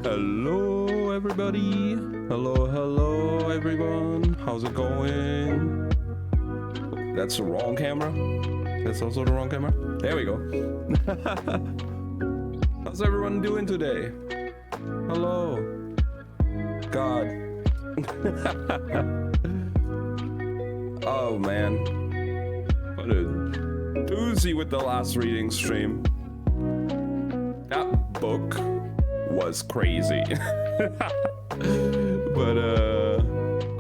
Hello, everybody. Hello, everyone. How's it going? That's the wrong camera. That's also the wrong camera. There we go. How's everyone doing today? Hello. God. Oh, man. What a doozy with the last reading stream. That book was crazy. But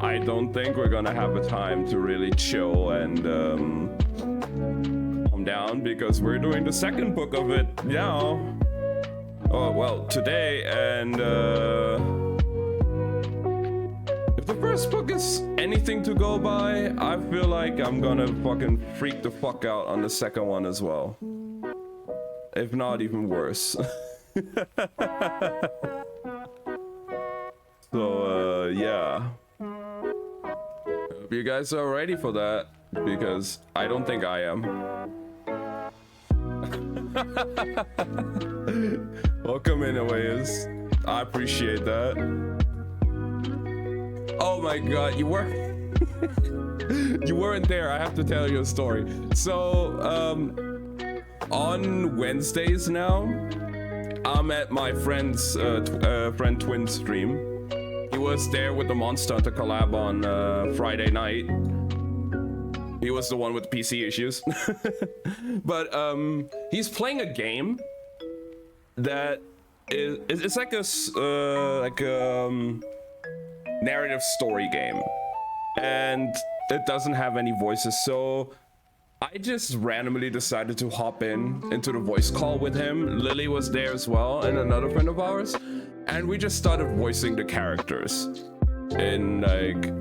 I don't think we're gonna have a time to really chill and calm down, because we're doing the second book of it now. Oh well, today, and if the first book is anything to go by, I feel like I'm gonna fucking freak the fuck out on the second one as well, if not even worse. So yeah, hope you guys are ready for that, because I don't think I am. Welcome in, Awayas. I appreciate that. Oh my god, you weren't there. I have to tell you a story. So on Wednesdays now, I'm at my friend's friend Twin's stream. He was there with the Monster Hunter collab on Friday night. He was the one with PC issues. But he's playing a game that it's like a narrative story game, and it doesn't have any voices, so I just randomly decided to hop into the voice call with him. Lily was there as well, and another friend of ours, and we just started voicing the characters in, like,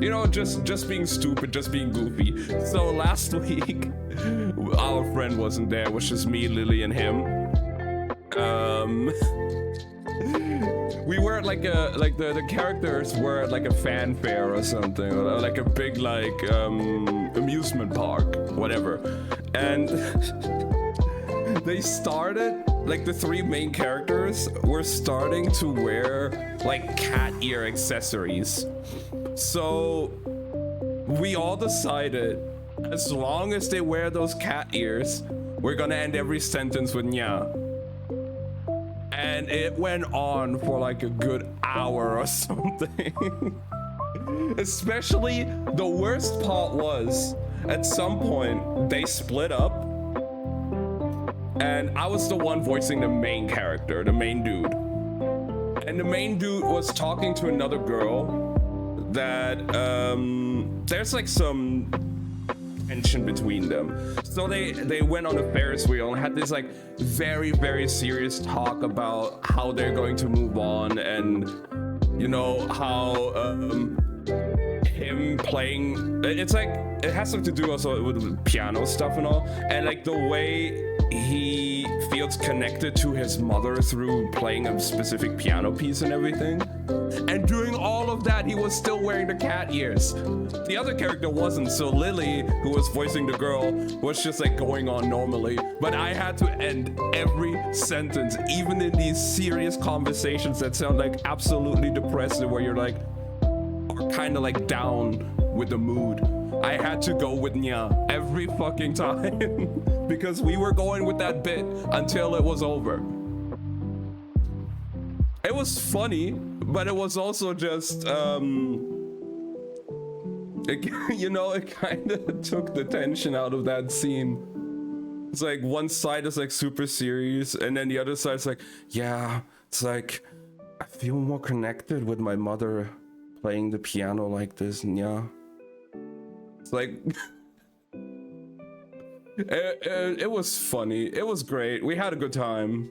you know, just being stupid, just being goofy. So last week our friend wasn't there, it was just me, Lily, and him. We were like the characters were like a fanfare or something, or like a big like amusement park, whatever. And they started, like, the three main characters were starting to wear like cat ear accessories. So we all decided, as long as they wear those cat ears, we're gonna end every sentence with nya. And it went on for like a good hour or something. Especially the worst part was, at some point they split up, and I was the one voicing the main character, the main dude. And the main dude was talking to another girl that there's like some tension between them. So they went on a Ferris wheel and had this like very, very serious talk about how they're going to move on, and you know how him playing, it's like it has something to do also with piano stuff and all, and like the way he feels connected to his mother through playing a specific piano piece and everything. And during all of that, he was still wearing the cat ears. The other character wasn't, so Lily, who was voicing the girl, was just like going on normally. But I had to end every sentence, even in these serious conversations that sound like absolutely depressed, where you're like, are kind of like down with the mood. I had to go with nya every fucking time because we were going with that bit until it was over. It was funny, but it was also just, you know, it kind of took the tension out of that scene. It's like one side is like super serious, and then the other side's like, yeah, it's like, I feel more connected with my mother playing the piano like this, and yeah. It's like, it was funny. It was great. We had a good time.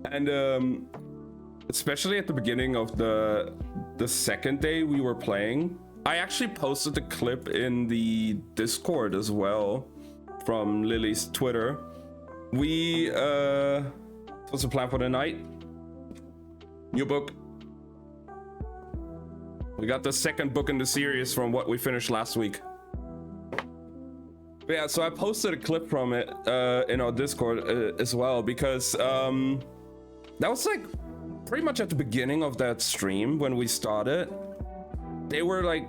And especially at the beginning of the second day we were playing, I actually posted the clip in the Discord as well from Lily's Twitter. What's the plan for the night? New book. We got the second book in the series from what we finished last week. Yeah, so I posted a clip from it in our Discord as well, because that was like pretty much at the beginning of that stream when we started. They were like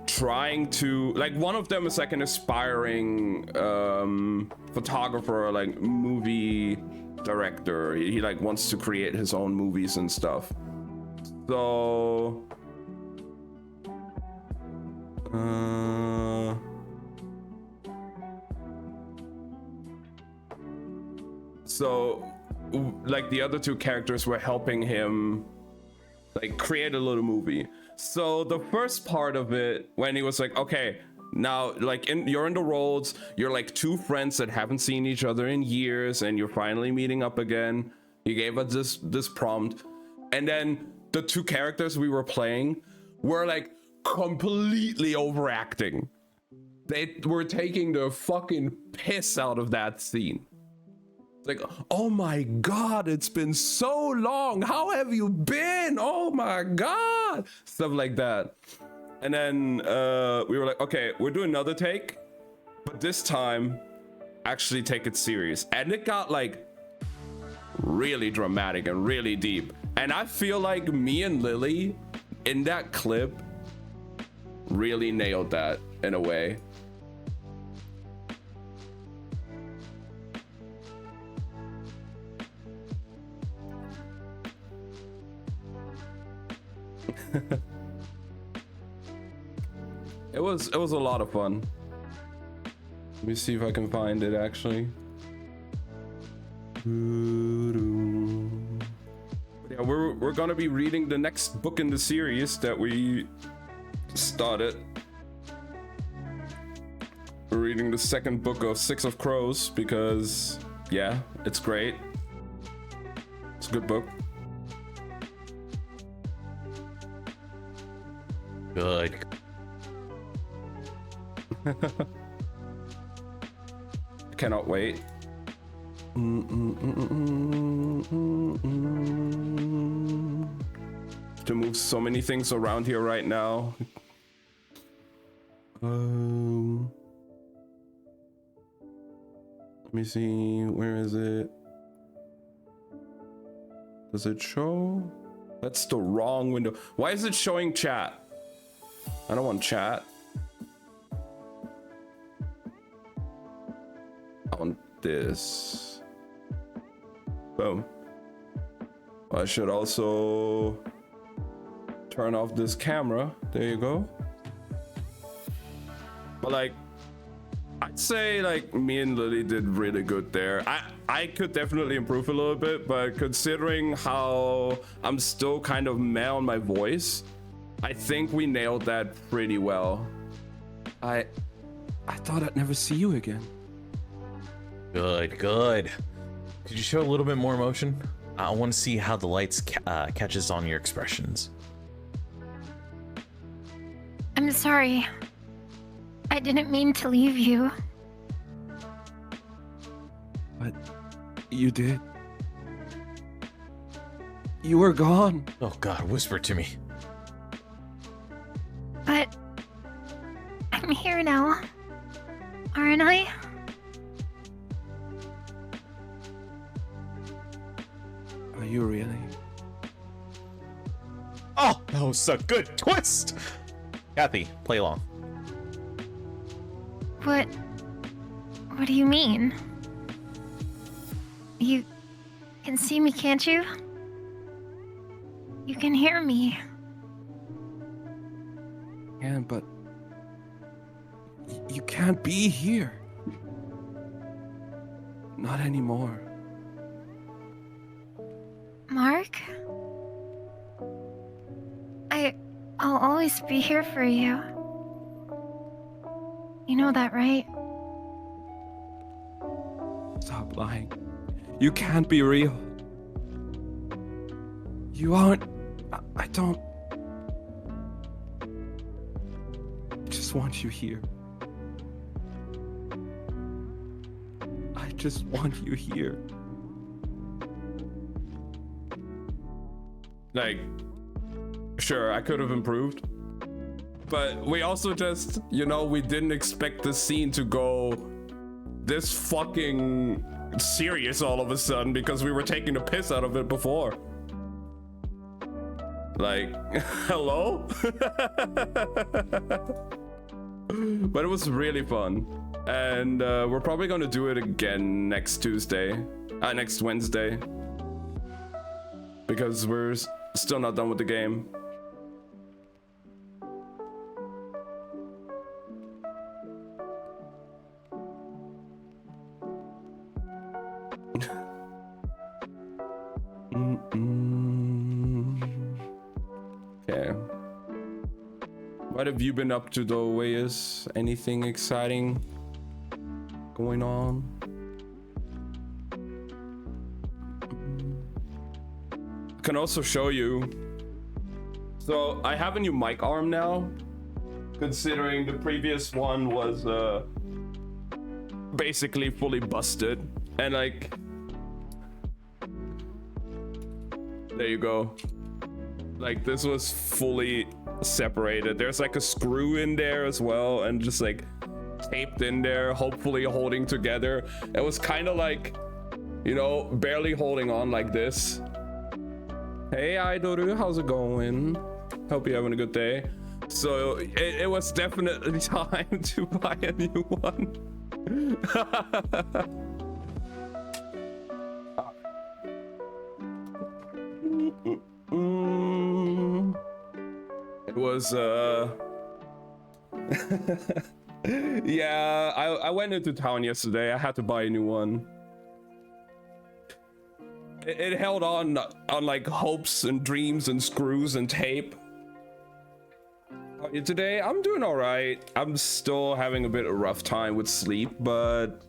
trying to, like, one of them is like an aspiring photographer, like movie director. He like wants to create his own movies and stuff. So like the other two characters were helping him like create a little movie. So the first part of it, when he was like, okay, now like you're in the roles, you're like two friends that haven't seen each other in years and you're finally meeting up again. He gave us this prompt, and then the two characters we were playing were like completely overacting. They were taking the fucking piss out of that scene. Like, oh my god, it's been so long, how have you been, oh my god, stuff like that. And then we were like, okay, we'll do another take, but this time actually take it serious. And it got like really dramatic and really deep, and I feel like me and Lily in that clip really nailed that in a way. It was a lot of fun. Let me see if I can find it actually. Yeah, we're gonna be reading the next book in the series that we started. We're reading the second book of Six of Crows because, yeah, it's great. It's a good book. Good. Cannot wait. To move so many things around here right now. Let me see, where is it? Does it show? That's the wrong window. Why is it showing chat? I don't want chat. I want this. Boom. I should also turn off this camera. There you go. But like, I'd say like me and Lily did really good there. I could definitely improve a little bit, but considering how I'm still kind of meh on my voice, I think we nailed that pretty well. I thought I'd never see you again. Good, good. Could you show a little bit more emotion? I want to see how the lights catches on your expressions. I'm sorry. I didn't mean to leave you. But you did. You were gone. Oh God, whisper to me. But I'm here now, aren't I? Are you really? Oh, that was a good twist. Kathy, play along. What do you mean? You can see me, can't you? You can hear me. Yeah, but you can't be here. Not anymore. Mark? I'll always be here for you. You know that, right? Stop lying. You can't be real. You aren't. I don't. I just want you here. I just want you here. Like, sure, I could have improved. But we also just, you know, we didn't expect the scene to go this fucking serious all of a sudden because we were taking the piss out of it before. Like, hello? But it was really fun. And we're probably gonna do it again next Wednesday. Because we're still not done with the game. Okay. What have you been up to though, Weyes? Anything exciting going on? I can also show you. So I have a new mic arm now, considering the previous one was basically fully busted. And like, there you go. Like, this was fully separated. There's like a screw in there as well, and just like taped in there, hopefully holding together. It was kind of like, you know, barely holding on like this. Hey Idoru, how's it going? Hope you're having a good day. So it was definitely time to buy a new one. It was yeah, I went into town yesterday. I had to buy a new one. It held on like hopes and dreams and screws and tape. Today I'm doing all right. I'm still having a bit of a rough time with sleep, but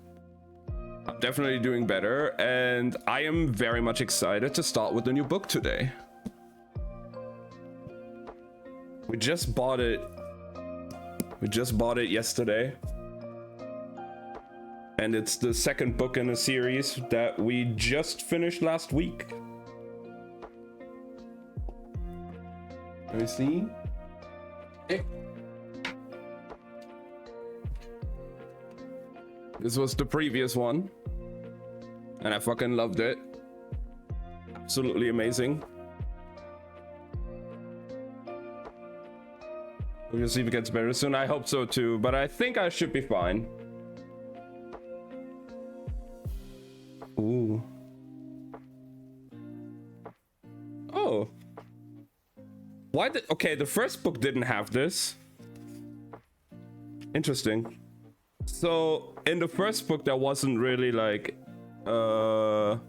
I'm definitely doing better, and I am very much excited to start with the new book today. We just bought it yesterday, and it's the second book in a series that we just finished last week. Let me see. This was the previous one, and I fucking loved it. Absolutely amazing. We'll see if it gets better soon. I hope so too, but I think I should be fine. Ooh. Oh. Why did... Okay, the first book didn't have this. Interesting. So, in the first book, there wasn't really like... It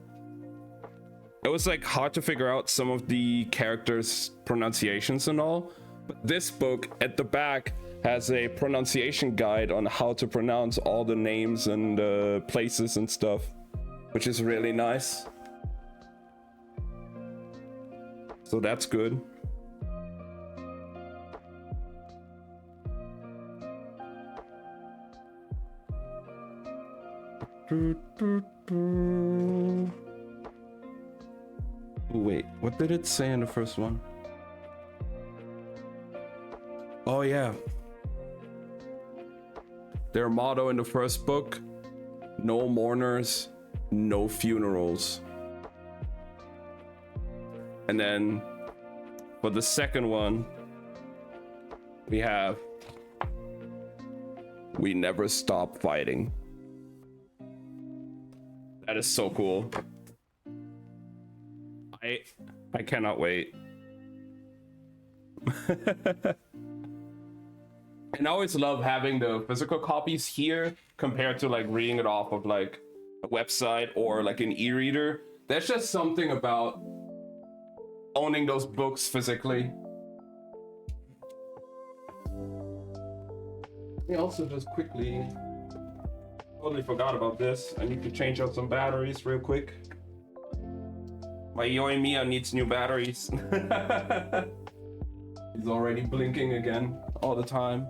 was like hard to figure out some of the characters' pronunciations and all. But this book, at the back, has a pronunciation guide on how to pronounce all the names and places and stuff, which is really nice. So that's good. Wait, what did it say in the first one? Oh yeah. Their motto in the first book: no mourners, no funerals. And then for the second one, we have: we never stop fighting. That is so cool. I cannot wait. And I always love having the physical copies here compared to like reading it off of like a website or like an e-reader. There's just something about owning those books physically. We also just quickly, totally forgot about this. I need to change out some batteries real quick. My Yoimiya needs new batteries. He's already blinking again all the time.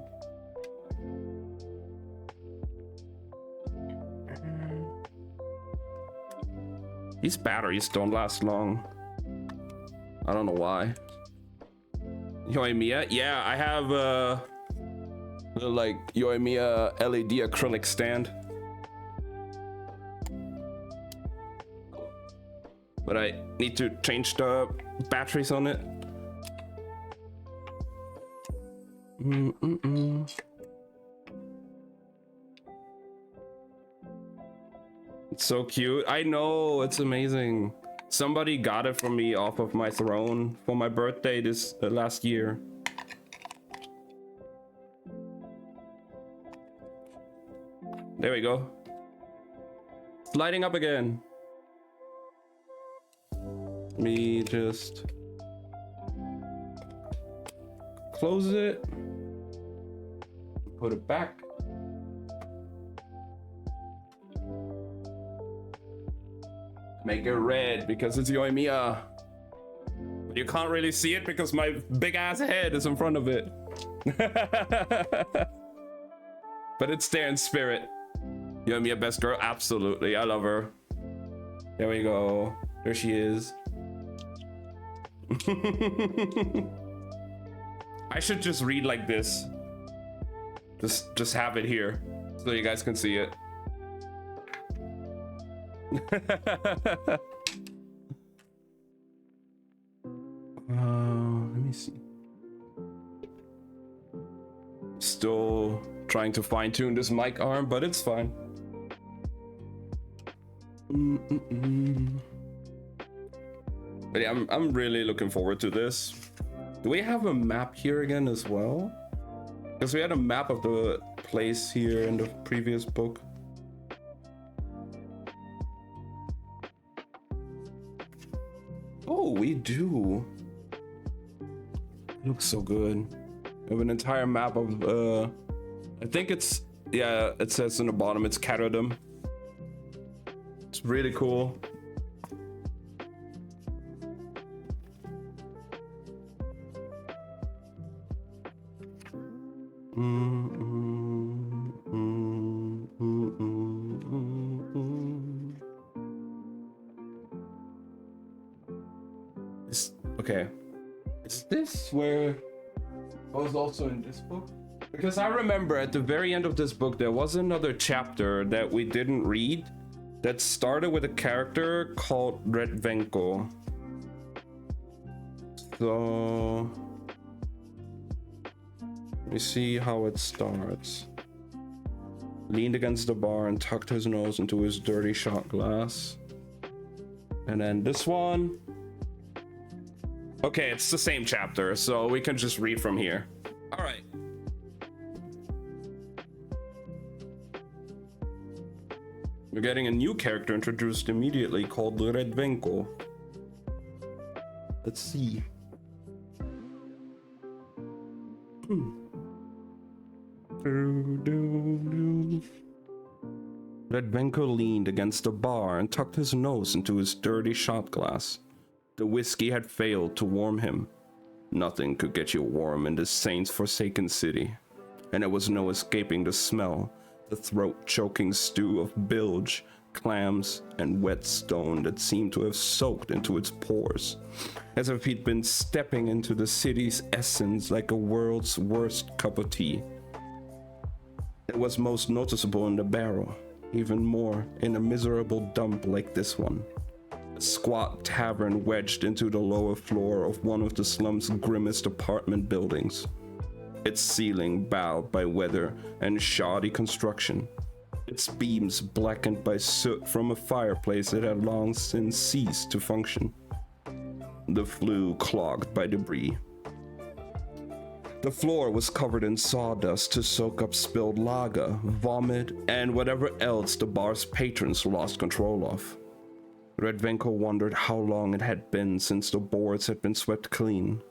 These batteries don't last long. I don't know why. Yoimiya? Yeah, I have like Yoimiya LED acrylic stand. but I need to change the batteries on it. It's so cute. I know, it's amazing. Somebody got it for me off of my throne for my birthday this last year. There we go. It's lighting up again. Let me just close it. Put it back. Make it red because it's Yoimiya. But you can't really see it because my big ass head is in front of it. But it's there in spirit. Yoimiya, best girl? Absolutely. I love her. There we go. There she is. I should just read like this. Just have it here so you guys can see it. Let me see. Still trying to fine tune this mic arm, but it's fine. But yeah, I'm really looking forward to this. Do we have a map here again as well? Because we had a map of the place here in the previous book. Oh, we do. It looks so good. We have an entire map of I think it's, yeah, it says in the bottom it's Caradum. It's really cool. Okay. Is this where I was also in this book? Because I remember at the very end of this book there was another chapter that we didn't read that started with a character called Redvenko. So let me see how it starts. Leaned against the bar and tucked his nose into his dirty shot glass. And then this one. Okay, it's the same chapter, so we can just read from here. All right. We're getting a new character introduced immediately called Redvenko. Let's see. Redvenko leaned against the bar and tucked his nose into his dirty shot glass. The whiskey had failed to warm him. Nothing could get you warm in this saints' forsaken city, and there was no escaping the smell, the throat-choking stew of bilge, clams, and wet stone that seemed to have soaked into its pores, as if he'd been stepping into the city's essence like a world's worst cup of tea. It was most noticeable in the barrel, even more in a miserable dump like this one. A squat tavern wedged into the lower floor of one of the slum's grimmest apartment buildings. Its ceiling bowed by weather and shoddy construction. Its beams blackened by soot from a fireplace that had long since ceased to function. The flue clogged by debris. The floor was covered in sawdust to soak up spilled lager, vomit, and whatever else the bar's patrons lost control of. Redvenko wondered how long it had been since the boards had been swept clean.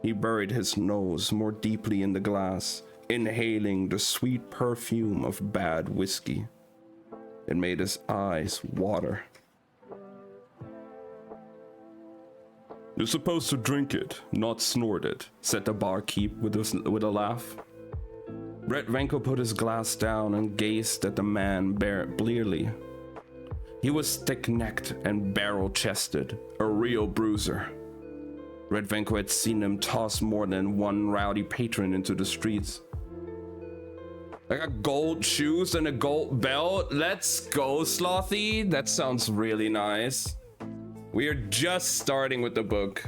He buried his nose more deeply in the glass, inhaling the sweet perfume of bad whiskey. It made his eyes water. "You're supposed to drink it, not snort it," said the barkeep with a laugh. Redvenko put his glass down and gazed at the man blearily. He was thick-necked and barrel-chested, a real bruiser. Redvenko had seen him toss more than one rowdy patron into the streets. I got gold shoes and a gold belt. Let's go, Slothy. That sounds really nice. We are just starting with the book.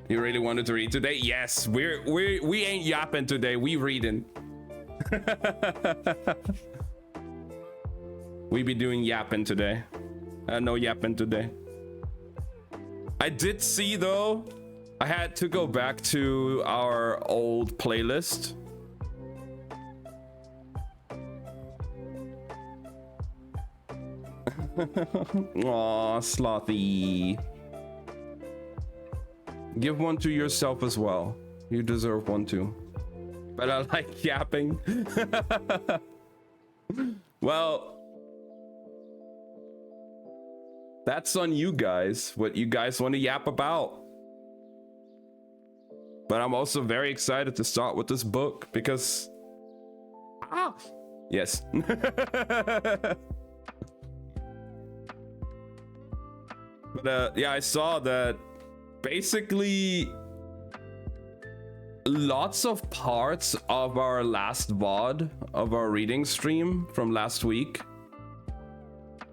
You really wanted to read today? Yes, we ain't yapping today. We reading. We be doing yapping today. No yapping today. I did see though, I had to go back to our old playlist. Aw, Slothy. Give one to yourself as well. You deserve one too. But I like yapping. Well, that's on you guys, what you guys want to yap about. But I'm also very excited to start with this book because... Yes. But yeah, I saw that basically lots of parts of our last VOD, of our reading stream from last week,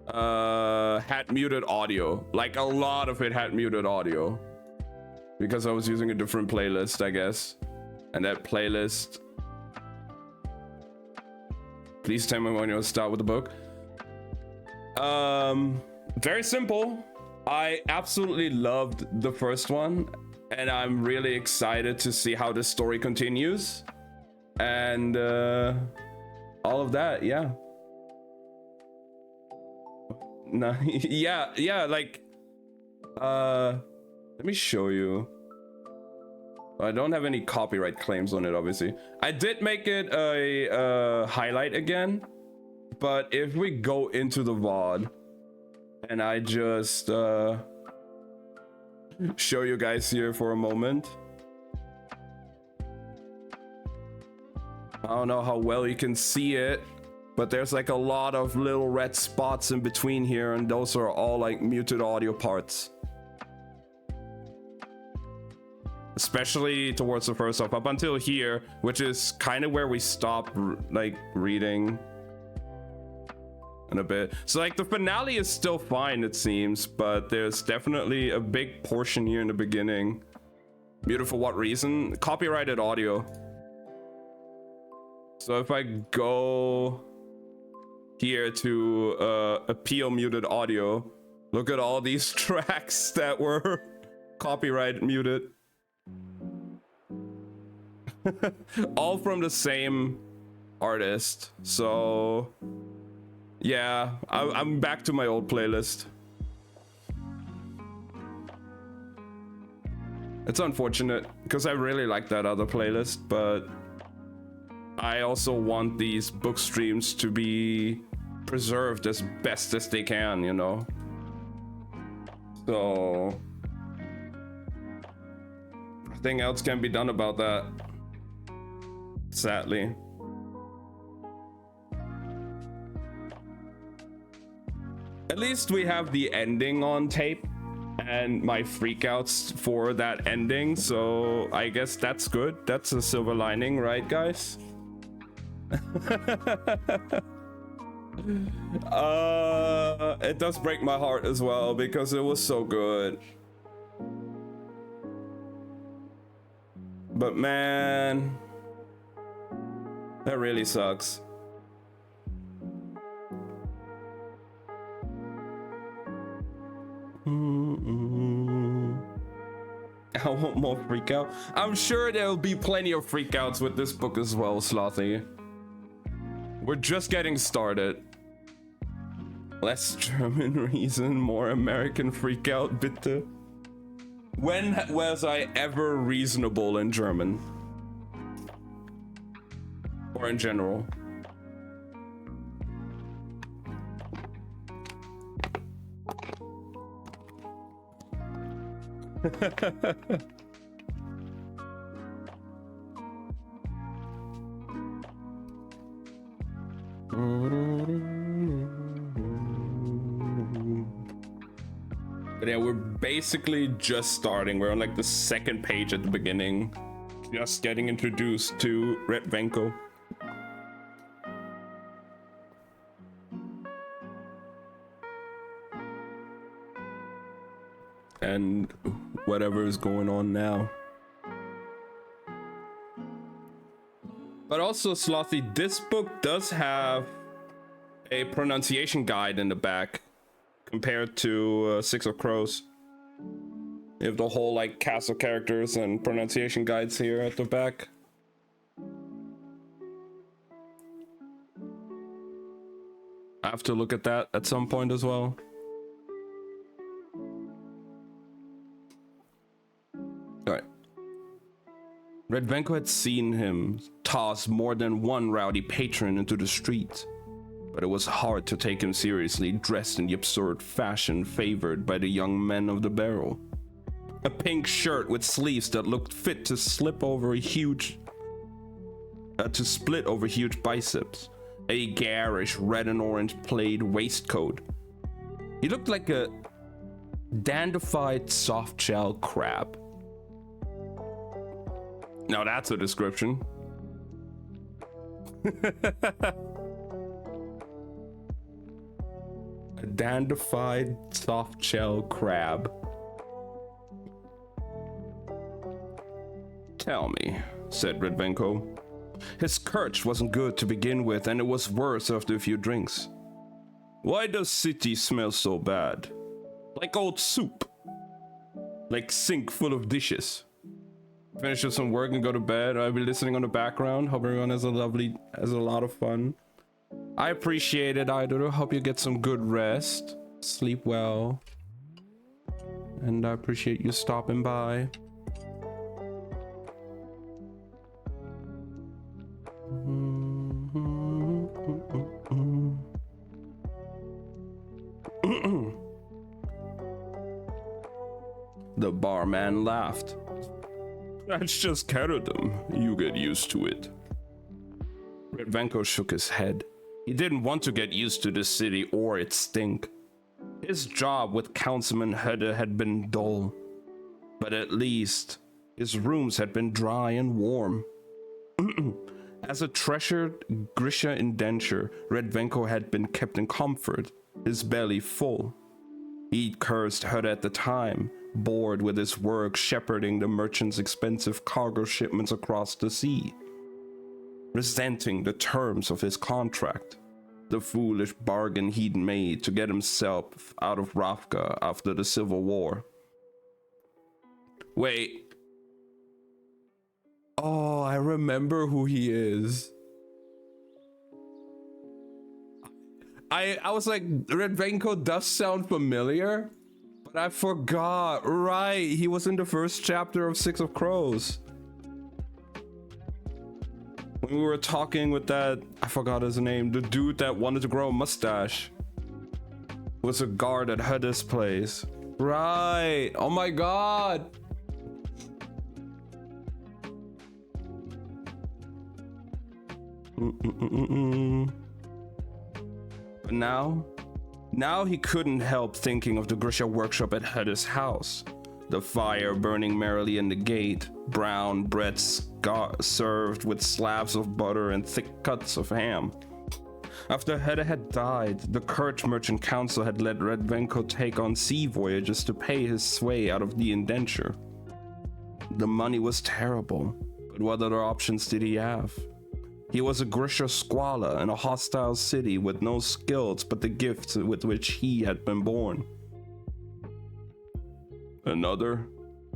had muted audio. Like a lot of it had muted audio because I was using a different playlist, I guess. And that playlist... Please tell me when you'll start with the book. Very simple. I absolutely loved the first one, and I'm really excited to see how this story continues. And all of that, yeah. No, yeah, like let me show you. I don't have any copyright claims on it, obviously. I did make it a highlight again, but if we go into the VOD and I just show you guys here for a moment. I don't know how well you can see it, but there's like a lot of little red spots in between here, and those are all like muted audio parts. Especially towards the first half, up until here, which is kind of where we stop like reading in a bit. So like the finale is still fine, it seems, but there's definitely a big portion here in the beginning. Muted for what reason? Copyrighted audio. So if I go here to appeal muted audio, look at all these tracks that were copyright muted. All from the same artist. So yeah, I'm back to my old playlist. It's unfortunate because I really like that other playlist, but I also want these book streams to be preserved as best as they can, you know? So nothing else can be done about that, sadly. At least we have the ending on tape and my freakouts for that ending, so I guess that's good. That's a silver lining, right, guys? It does break my heart as well because it was so good. But man, that really sucks. I want more freak out. I'm sure there'll be plenty of freakouts with this book as well, Slothy. We're just getting started. Less German reason, more American freakout, bitte. When was I ever reasonable in German? Or in general? But yeah, we're basically just starting. We're on like the second page at the beginning. Just getting introduced to Red Venko. and whatever is going on now. But also, Slothy, this book does have a pronunciation guide in the back compared to Six of Crows. You have the whole like cast of characters and pronunciation guides here at the back. I have to look at that at some point as well. Alright. Redvenko had seen him toss more than one rowdy patron into the street, but it was hard to take him seriously dressed in the absurd fashion favored by the young men of the barrel. A pink shirt with sleeves that looked fit to slip over a huge... to split over huge biceps. A garish red and orange plaid waistcoat. He looked like a dandified soft-shell crab. Now that's a description. A dandified soft-shell crab. Tell me, said Redvenko. His kirch wasn't good to begin with, and it was worse after a few drinks. Why does city smell so bad? Like old soup. Like sink full of dishes. Finish up some work and go to bed. I'll be listening on the background. Hope everyone has a lot of fun. I appreciate it, Idol. Hope you get some good rest. Sleep well. And I appreciate you stopping by. The barman laughed. That's just Caradum. You get used to it. Redvenko shook his head. He didn't want to get used to the city or its stink. His job with Councilman Hedda had been dull, but at least his rooms had been dry and warm. As a treasured Grisha indenture, Redvenko had been kept in comfort, his belly full. He cursed Hedda at the time, bored with his work shepherding the merchant's expensive cargo shipments across the sea, resenting the terms of his contract, the foolish bargain he'd made to get himself out of Ravka after the Civil War. Wait. Oh, I remember who he is. I was like, Redvenko does sound familiar, but I forgot. Right, he was in the first chapter of Six of Crows. When we were talking with that, I forgot his name, the dude that wanted to grow a mustache. Was a guard at Hedda's place. Right, oh my god. But now he couldn't help thinking of the Grisha workshop at Hedda's house. The fire burning merrily in the gate, brown bread served with slabs of butter and thick cuts of ham. After Hedda had died, the Kirch Merchant Council had let Redvenko take on sea voyages to pay his sway out of the indenture. The money was terrible, but what other options did he have? He was a Grisha squalor in a hostile city with no skills but the gifts with which he had been born. Another?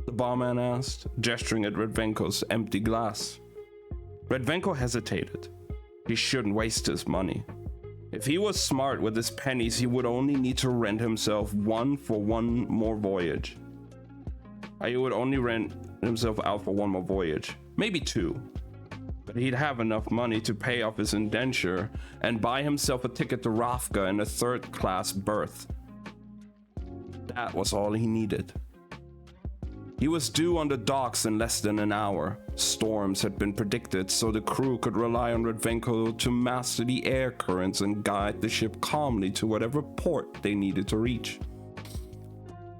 The barman asked, gesturing at Redvenko's empty glass. Redvenko hesitated. He shouldn't waste his money. If he was smart with his pennies, he would only need to rent himself one for one more voyage. He would only rent himself out for one more voyage, maybe two. But he'd have enough money to pay off his indenture and buy himself a ticket to Ravka and a third-class berth. That was all he needed. He was due on the docks in less than an hour. Storms had been predicted, so the crew could rely on Redvenko to master the air currents and guide the ship calmly to whatever port they needed to reach.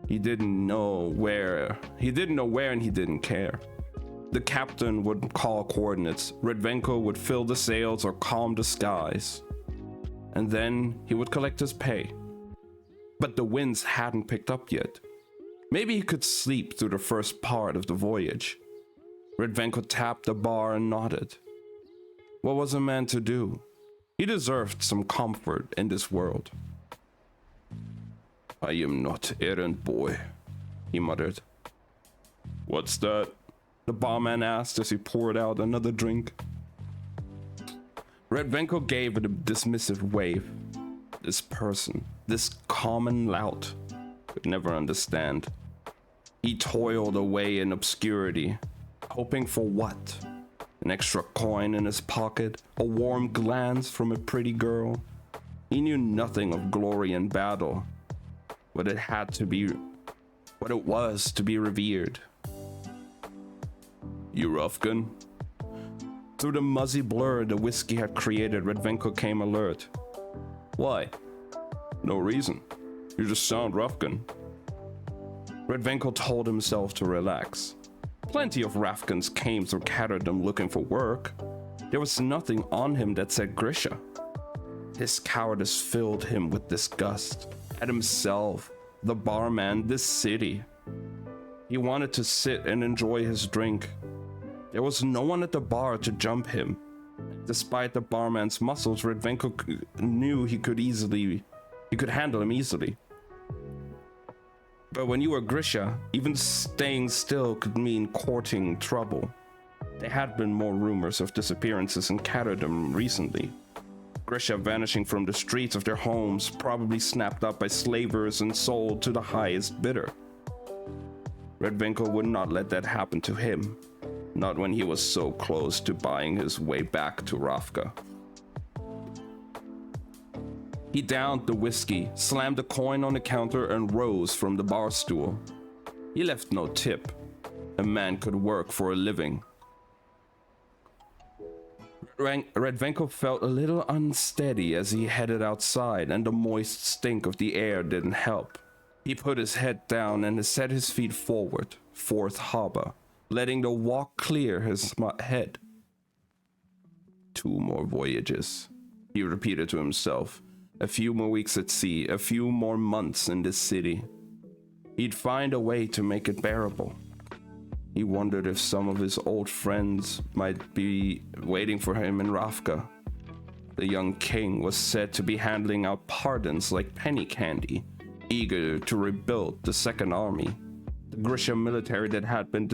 He didn't know where, and he didn't care. The captain would call coordinates, Redvenko would fill the sails or calm the skies. And then he would collect his pay. But the winds hadn't picked up yet. Maybe he could sleep through the first part of the voyage. Redvenko tapped the bar and nodded. What was a man to do? He deserved some comfort in this world. I am not errand boy, he muttered. What's that? The barman asked as he poured out another drink. Redvenko gave it a dismissive wave. This person, this common lout, could never understand. He toiled away in obscurity, hoping for what? An extra coin in his pocket, a warm glance from a pretty girl. He knew nothing of glory and battle, what it was to be revered. You Rufkin? Through the muzzy blur the whiskey had created, Redvenko came alert. Why? No reason. You just sound Rufkin. Redvenko told himself to relax. Plenty of Rafkins came through Catterdom looking for work. There was nothing on him that said Grisha. His cowardice filled him with disgust at himself, the barman, this city. He wanted to sit and enjoy his drink. There was no one at the bar to jump him. Despite the barman's muscles, Redvenko knew he could handle him easily. But when you were Grisha, even staying still could mean courting trouble. There had been more rumors of disappearances in Catterdom recently. Grisha vanishing from the streets of their homes, probably snapped up by slavers and sold to the highest bidder. Redvenko would not let that happen to him, not when he was so close to buying his way back to Ravka. He downed the whiskey, slammed the coin on the counter, and rose from the bar stool. He left no tip. A man could work for a living. Redvenko felt a little unsteady as he headed outside, and the moist stink of the air didn't help. He put his head down and set his feet forward, fourth harbor, letting the walk clear his head. 2 more voyages, he repeated to himself. A few more weeks at sea, a few more months in this city. He'd find a way to make it bearable. He wondered if some of his old friends might be waiting for him in Ravka. The young king was said to be handing out pardons like penny candy, eager to rebuild the Second Army, the Grisha military that had been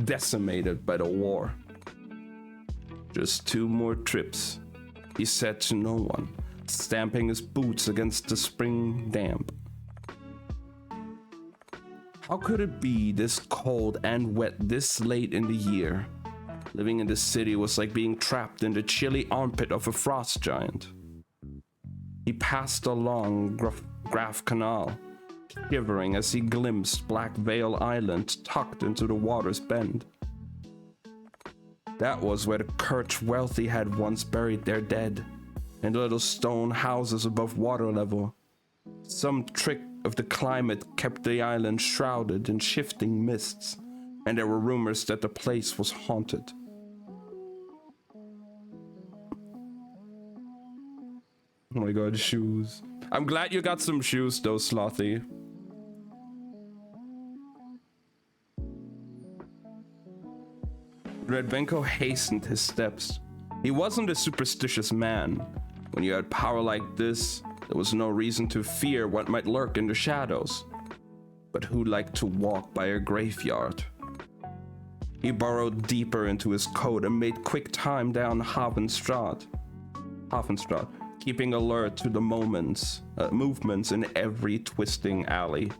decimated by the war. Just 2 more trips, he said to no one, stamping his boots against the spring damp. How could it be this cold and wet this late in the year? Living in the city was like being trapped in the chilly armpit of a frost giant. He passed along Graf Canal, shivering as he glimpsed Black Veil Island tucked into the water's bend. That was where the Kirch wealthy had once buried their dead, in the little stone houses above water level. Some trick of the climate kept the island shrouded in shifting mists, and there were rumors that the place was haunted. Oh my god, shoes. I'm glad you got some shoes though, Slothy. Redvenko hastened his steps. He wasn't a superstitious man. When you had power like this, there was no reason to fear what might lurk in the shadows. But who liked to walk by a graveyard? He burrowed deeper into his coat and made quick time down Havenstraat, keeping alert to the movements in every twisting alley.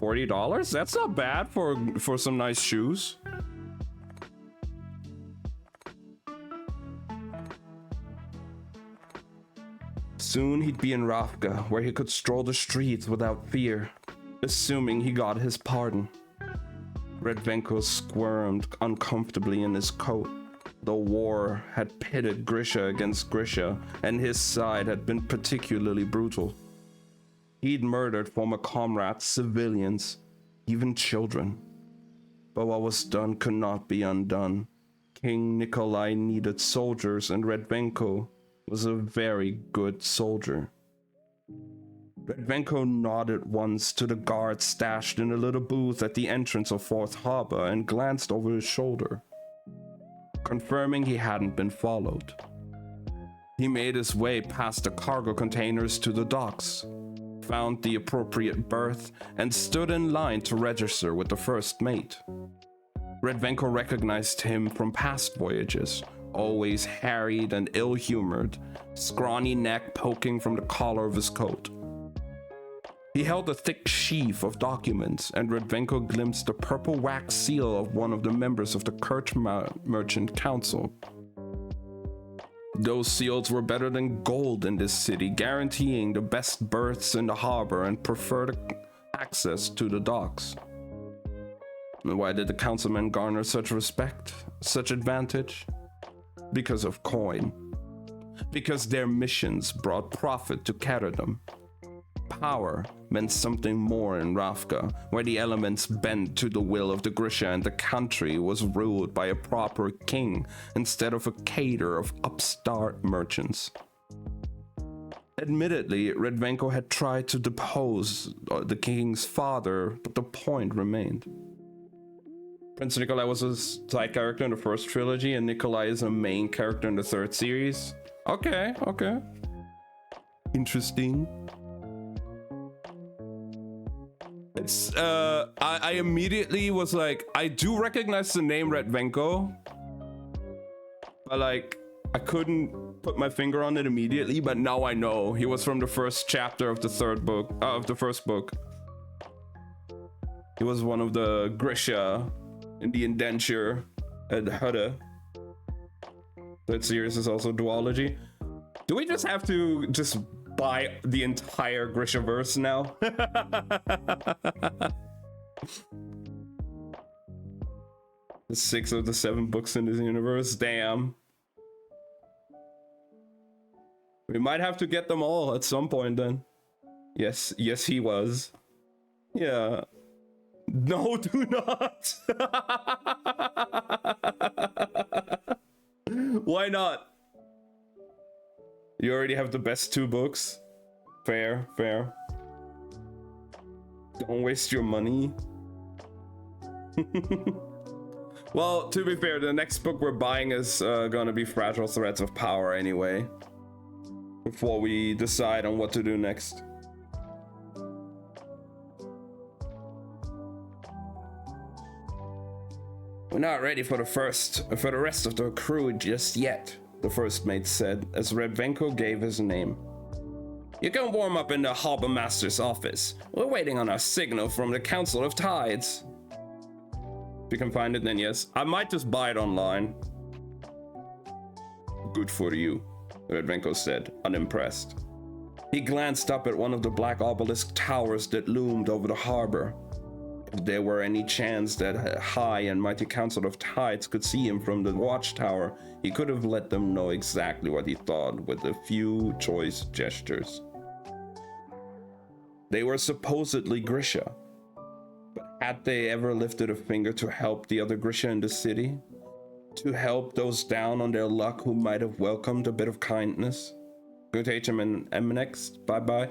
$40? That's not bad for some nice shoes. Soon he'd be in Ravka, where he could stroll the streets without fear, assuming he got his pardon. Redvenko squirmed uncomfortably in his coat. The war had pitted Grisha against Grisha, and his side had been particularly brutal. He'd murdered former comrades, civilians, even children. But what was done could not be undone. King Nikolai needed soldiers, and Redvenko was a very good soldier. Redvenko nodded once to the guard stashed in a little booth at the entrance of Fourth Harbor and glanced over his shoulder, confirming he hadn't been followed. He made his way past the cargo containers to the docks, found the appropriate berth, and stood in line to register with the first mate. Redvenko recognized him from past voyages, always harried and ill-humored, scrawny neck poking from the collar of his coat. He held a thick sheaf of documents, and Redvenko glimpsed the purple wax seal of one of the members of the Kerch Merchant Council. Those seals were better than gold in this city, guaranteeing the best berths in the harbor and preferred access to the docks. And why did the councilmen garner such respect, such advantage? Because of coin. Because their missions brought profit to Caradom. Power meant something more in Ravka, where the elements bent to the will of the Grisha and the country was ruled by a proper king instead of a cadre of upstart merchants. Admittedly, Redvenko had tried to depose the king's father, but the point remained. Prince Nikolai was a side character in the first trilogy, and Nikolai is a main character in the third series. Okay. Interesting. It's, I immediately was like, I do recognize the name Redvenko, but like, I couldn't put my finger on it immediately, but now I know. He was from the first chapter of the first book. He was one of the Grisha in the indenture at Hudda. That series is also duology. Do we just have to just buy the entire Grishaverse now? The 6 of the 7 books in this universe, damn. We might have to get them all at some point then. Yes, he was. Yeah. No, do not. Why not? You already have the best 2 books. Fair. Don't waste your money. Well, to be fair, the next book we're buying is gonna be Fragile Threads of Power anyway, before we decide on what to do next. We're not ready for the rest of the crew just yet, the first mate said, as Redvenko gave his name. You can warm up in the harbor master's office. We're waiting on our signal from the Council of Tides. If you can find it, then yes. I might just buy it online. Good for you, Redvenko said, unimpressed. He glanced up at one of the black obelisk towers that loomed over the harbor. If there were any chance that High and Mighty Council of Tides could see him from the watchtower, he could have let them know exactly what he thought with a few choice gestures. They were supposedly Grisha, but had they ever lifted a finger to help the other Grisha in the city? To help those down on their luck who might have welcomed a bit of kindness? Good HM and MNX, bye-bye.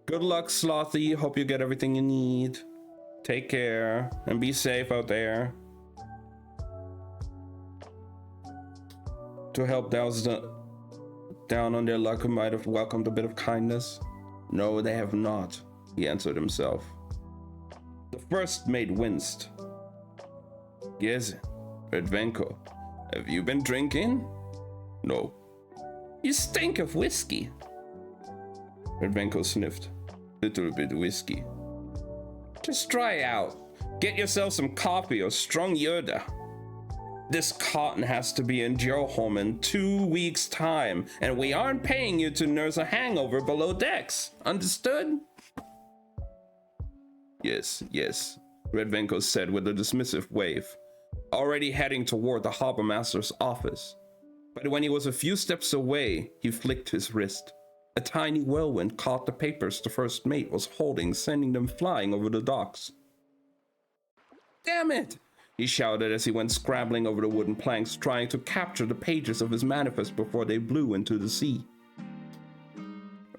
Good luck, Slothy, hope you get everything you need. Take care, and be safe out there. To help those down on their luck who might have welcomed a bit of kindness? No, they have not, he answered himself. The first mate winced. Yes, Redvenko, have you been drinking? No. You stink of whiskey. Redvenko sniffed. Little bit of whiskey. Just try out. Get yourself some coffee or strong yoda. This cotton has to be in Joholm in 2 weeks' time, and we aren't paying you to nurse a hangover below decks. Understood? Yes, Redvenko said with a dismissive wave, already heading toward the harbor master's office. But when he was a few steps away, he flicked his wrist. A tiny whirlwind caught the papers the first mate was holding, sending them flying over the docks. Damn it! He shouted as he went scrambling over the wooden planks, trying to capture the pages of his manifest before they blew into the sea.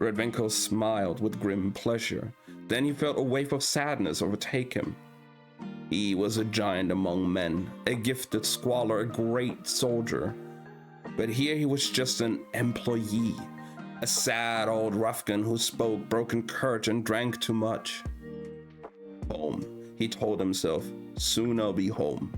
Redvenko smiled with grim pleasure. Then he felt a wave of sadness overtake him. He was a giant among men, a gifted squaller, a great soldier. But here he was just an employee, a sad old ruffian who spoke broken courage and drank too much. Home, he told himself, soon I'll be home.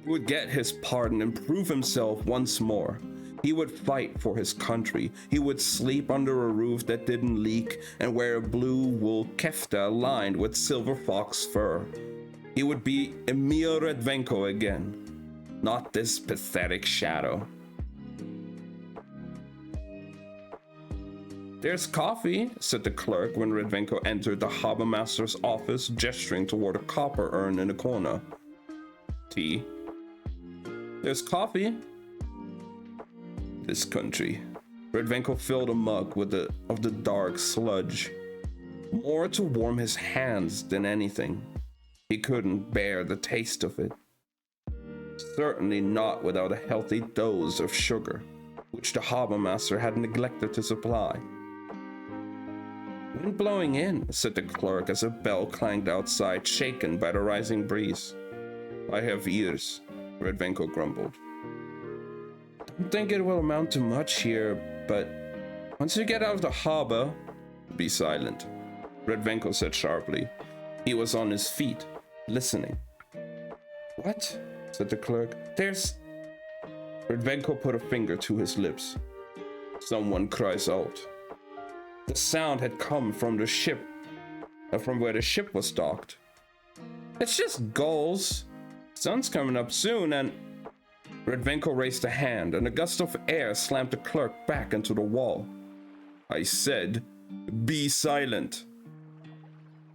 He would get his pardon and prove himself once more. He would fight for his country. He would sleep under a roof that didn't leak and wear a blue wool kefta lined with silver fox fur. He would be Emil Redvenko again, not this pathetic shadow. There's coffee, said the clerk when Redvenko entered the harbor master's office, gesturing toward a copper urn in the corner. Tea. There's coffee. This country. Redvenko filled a mug with of the dark sludge, more to warm his hands than anything. He couldn't bear the taste of it. Certainly not without a healthy dose of sugar, which the harbor master had neglected to supply. Wind blowing in, said the clerk as a bell clanged outside, shaken by the rising breeze. I have ears, Redvenko grumbled. Don't think it will amount to much here, but once you get out of the harbor, be silent, Redvenko said sharply. He was on his feet, listening. What? Said the clerk. There's... Redvenko put a finger to his lips. Someone cries out. The sound had come from the ship, from where the ship was docked. It's just gulls. Sun's coming up soon, and... Redvenko raised a hand, and a gust of air slammed the clerk back into the wall. I said, be silent.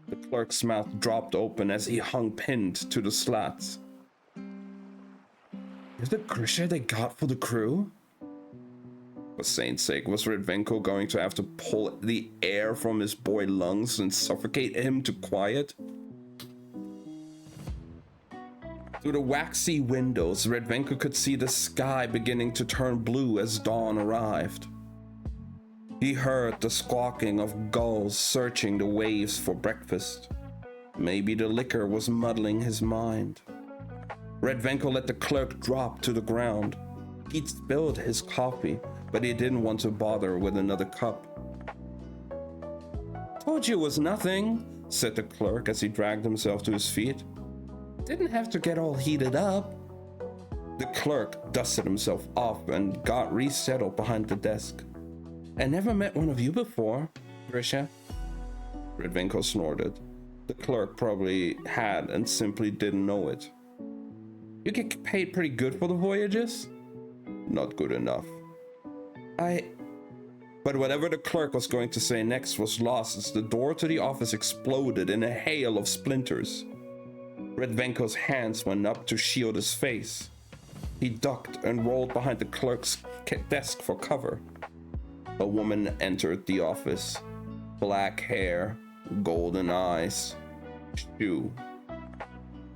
The clerk's mouth dropped open as he hung pinned to the slats. Is the Grisha they got for the crew? For saint's sake, was Redvenko going to have to pull the air from his boy lungs and suffocate him to quiet? Through the waxy windows, Redvenko could see the sky beginning to turn blue as dawn arrived. He heard the squawking of gulls searching the waves for breakfast. Maybe the liquor was muddling his mind. Redvenko let the clerk drop to the ground. He'd spilled his coffee, but he didn't want to bother with another cup. Told you it was nothing, said the clerk as he dragged himself to his feet. Didn't have to get all heated up. The clerk dusted himself off and got resettled behind the desk. I never met one of you before, Grisha. Redvenko snorted. The clerk probably had and simply didn't know it. You get paid pretty good for the voyages? Not good enough. But whatever the clerk was going to say next was lost as the door to the office exploded in a hail of splinters. Redvenko's hands went up to shield his face. He ducked and rolled behind the clerk's desk for cover. A woman entered the office. Black hair, golden eyes, shoe.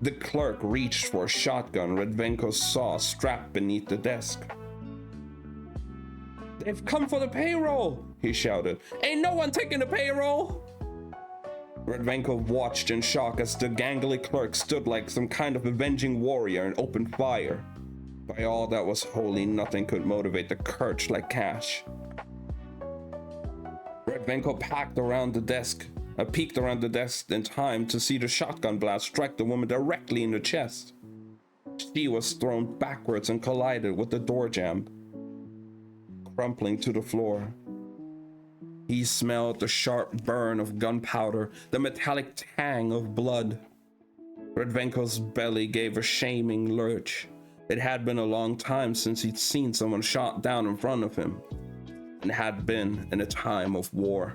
The clerk reached for a shotgun Redvenko saw strapped beneath the desk. They've come for the payroll, he shouted. Ain't no one taking the payroll! Redvenko watched in shock as the gangly clerk stood like some kind of avenging warrior and opened fire. By all that was holy, nothing could motivate the courage like cash. Redvenko peeked around the desk in time to see the shotgun blast strike the woman directly in the chest. She was thrown backwards and collided with the door jamb, crumpling to the floor. He smelled the sharp burn of gunpowder, the metallic tang of blood. Redvenko's belly gave a shaming lurch. It had been a long time since he'd seen someone shot down in front of him, and had been in a time of war.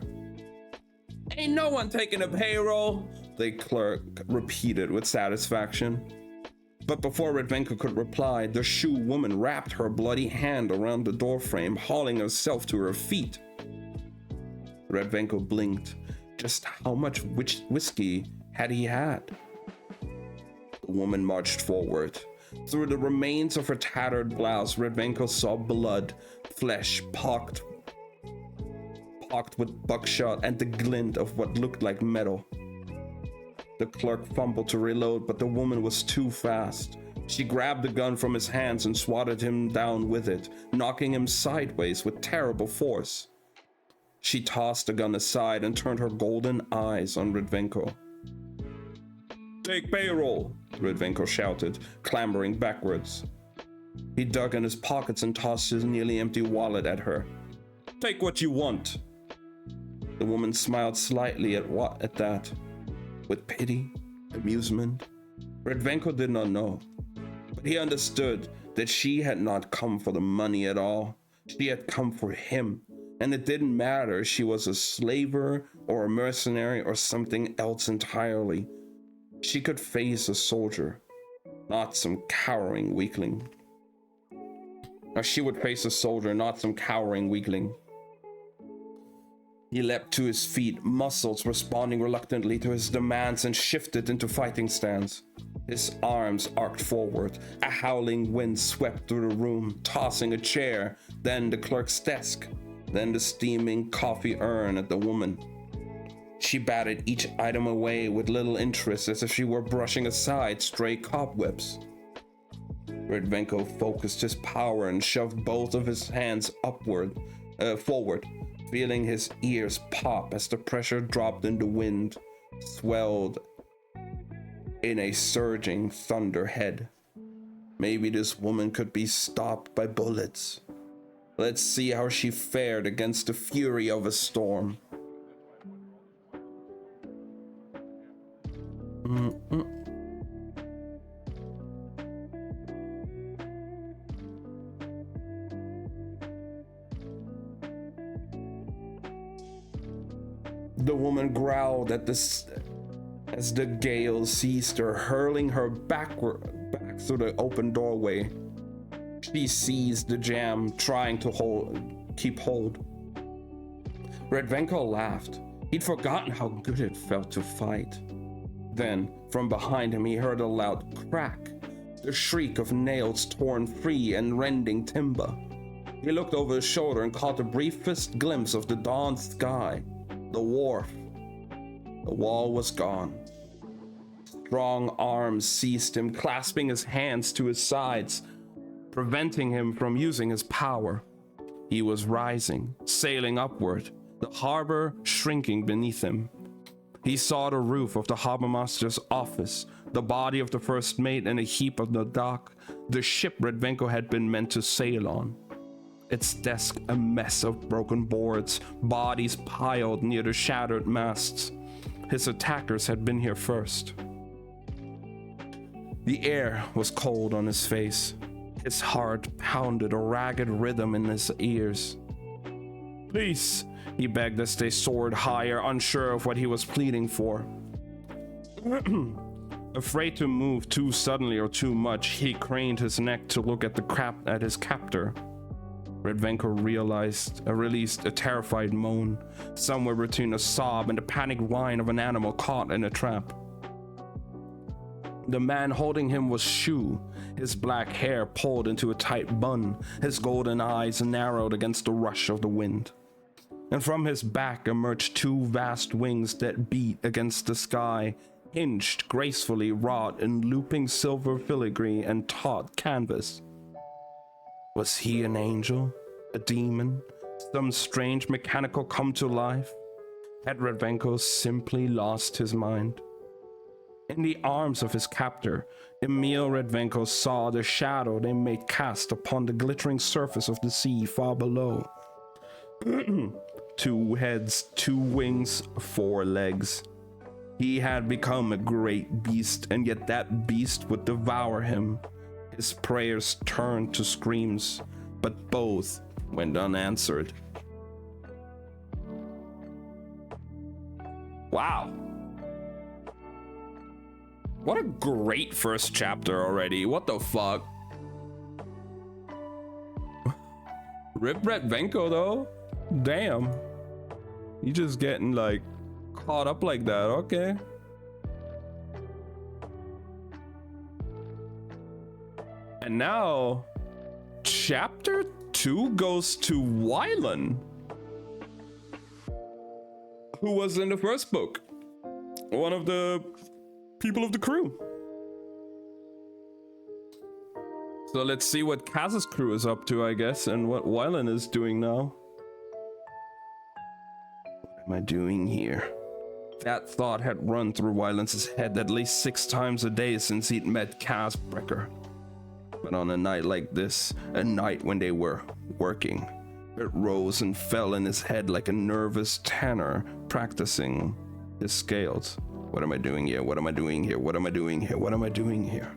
Ain't no one taking a payroll, the clerk repeated with satisfaction. But before Redvenko could reply, the shoe woman wrapped her bloody hand around the doorframe, hauling herself to her feet. Redvenko blinked. Just how much whiskey had he had? The woman marched forward. Through the remains of her tattered blouse, Redvenko saw blood, flesh pocked cocked with buckshot and the glint of what looked like metal. The clerk fumbled to reload, but the woman was too fast. She grabbed the gun from his hands and swatted him down with it, knocking him sideways with terrible force. She tossed the gun aside and turned her golden eyes on Redvenko. "Take payroll," Redvenko shouted, clambering backwards. He dug in his pockets and tossed his nearly empty wallet at her. "Take what you want." The woman smiled slightly at that. With pity, amusement, Redvenko did not know. But he understood that she had not come for the money at all. She had come for him, and it didn't matter if she was a slaver or a mercenary or something else entirely. She could face a soldier, not some cowering weakling. Or she would face a soldier, not some cowering weakling. He leapt to his feet, muscles responding reluctantly to his demands, and shifted into fighting stance. His arms arced forward. A howling wind swept through the room, tossing a chair, then the clerk's desk, then the steaming coffee urn at the woman. She batted each item away with little interest, as if she were brushing aside stray cobwebs. Redvenko focused his power and shoved both of his hands forward, feeling his ears pop as the pressure dropped in the wind, swelled in a surging thunderhead. Maybe this woman could be stopped by bullets. Let's see how she fared against the fury of a storm. The woman growled at this as the gale seized her, hurling her back through the open doorway. She seized the jam, trying to keep hold. Redvenko laughed. He'd forgotten how good it felt to fight. Then, from behind him, he heard a loud crack, the shriek of nails torn free and rending timber. He looked over his shoulder and caught the briefest glimpse of the dawn sky, the wharf. The wall was gone. Strong arms seized him, clasping his hands to his sides, preventing him from using his power. He was rising, sailing upward, the harbor shrinking beneath him. He saw the roof of the harbormaster's office, the body of the first mate in a heap on the dock, the ship Redvenko had been meant to sail on. Its desk a mess of broken boards, bodies piled near the shattered masts. His attackers had been here first. The air was cold on his face. His heart pounded a ragged rhythm in his ears. "Please," he begged as they soared higher, unsure of what he was pleading for. Afraid to move too suddenly or too much, he craned his neck to look at his captor. Redvenko released a terrified moan, somewhere between a sob and the panicked whine of an animal caught in a trap. The man holding him was Shu, his black hair pulled into a tight bun, his golden eyes narrowed against the rush of the wind. And from his back emerged two vast wings that beat against the sky, hinged gracefully wrought in looping silver filigree and taut canvas. Was he an angel? A demon? Some strange mechanical come to life? Had Redvenko simply lost his mind? In the arms of his captor, Emil Redvenko saw the shadow they made cast upon the glittering surface of the sea far below. 2 heads, 2 wings, 4 legs. He had become a great beast, and yet that beast would devour him. His prayers turned to screams, but both went unanswered. Wow. What a great first chapter already. What the fuck? Rip Redvenko though? Damn. You just getting like caught up like that, okay. And now chapter 2 goes to Wylan. who was in the first book. One of the people of the crew. So let's see what Kaz's crew is up to, I guess, and what Wylan is doing now. What am I doing here? That thought had run through Wylan's head at least 6 times a day since he'd met Kaz Brecker. But on a night like this, a night when they were working, it rose and fell in his head like a nervous tenor practicing his scales. What am I doing here? What am I doing here? What am I doing here? What am I doing here?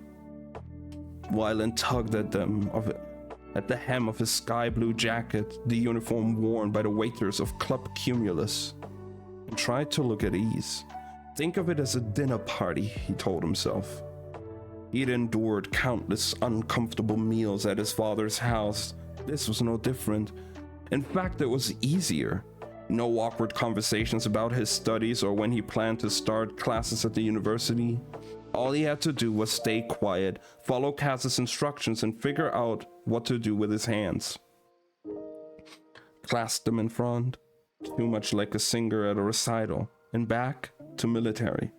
Wylan tugged at the hem of his sky blue jacket, the uniform worn by the waiters of Club Cumulus, and tried to look at ease. Think of it as a dinner party, he told himself. He'd endured countless uncomfortable meals at his father's house. This was no different. In fact, it was easier. No awkward conversations about his studies or when he planned to start classes at the university. All he had to do was stay quiet, follow Kaz's instructions, and figure out what to do with his hands. Clasp them in front, too much like a singer at a recital, and back to military.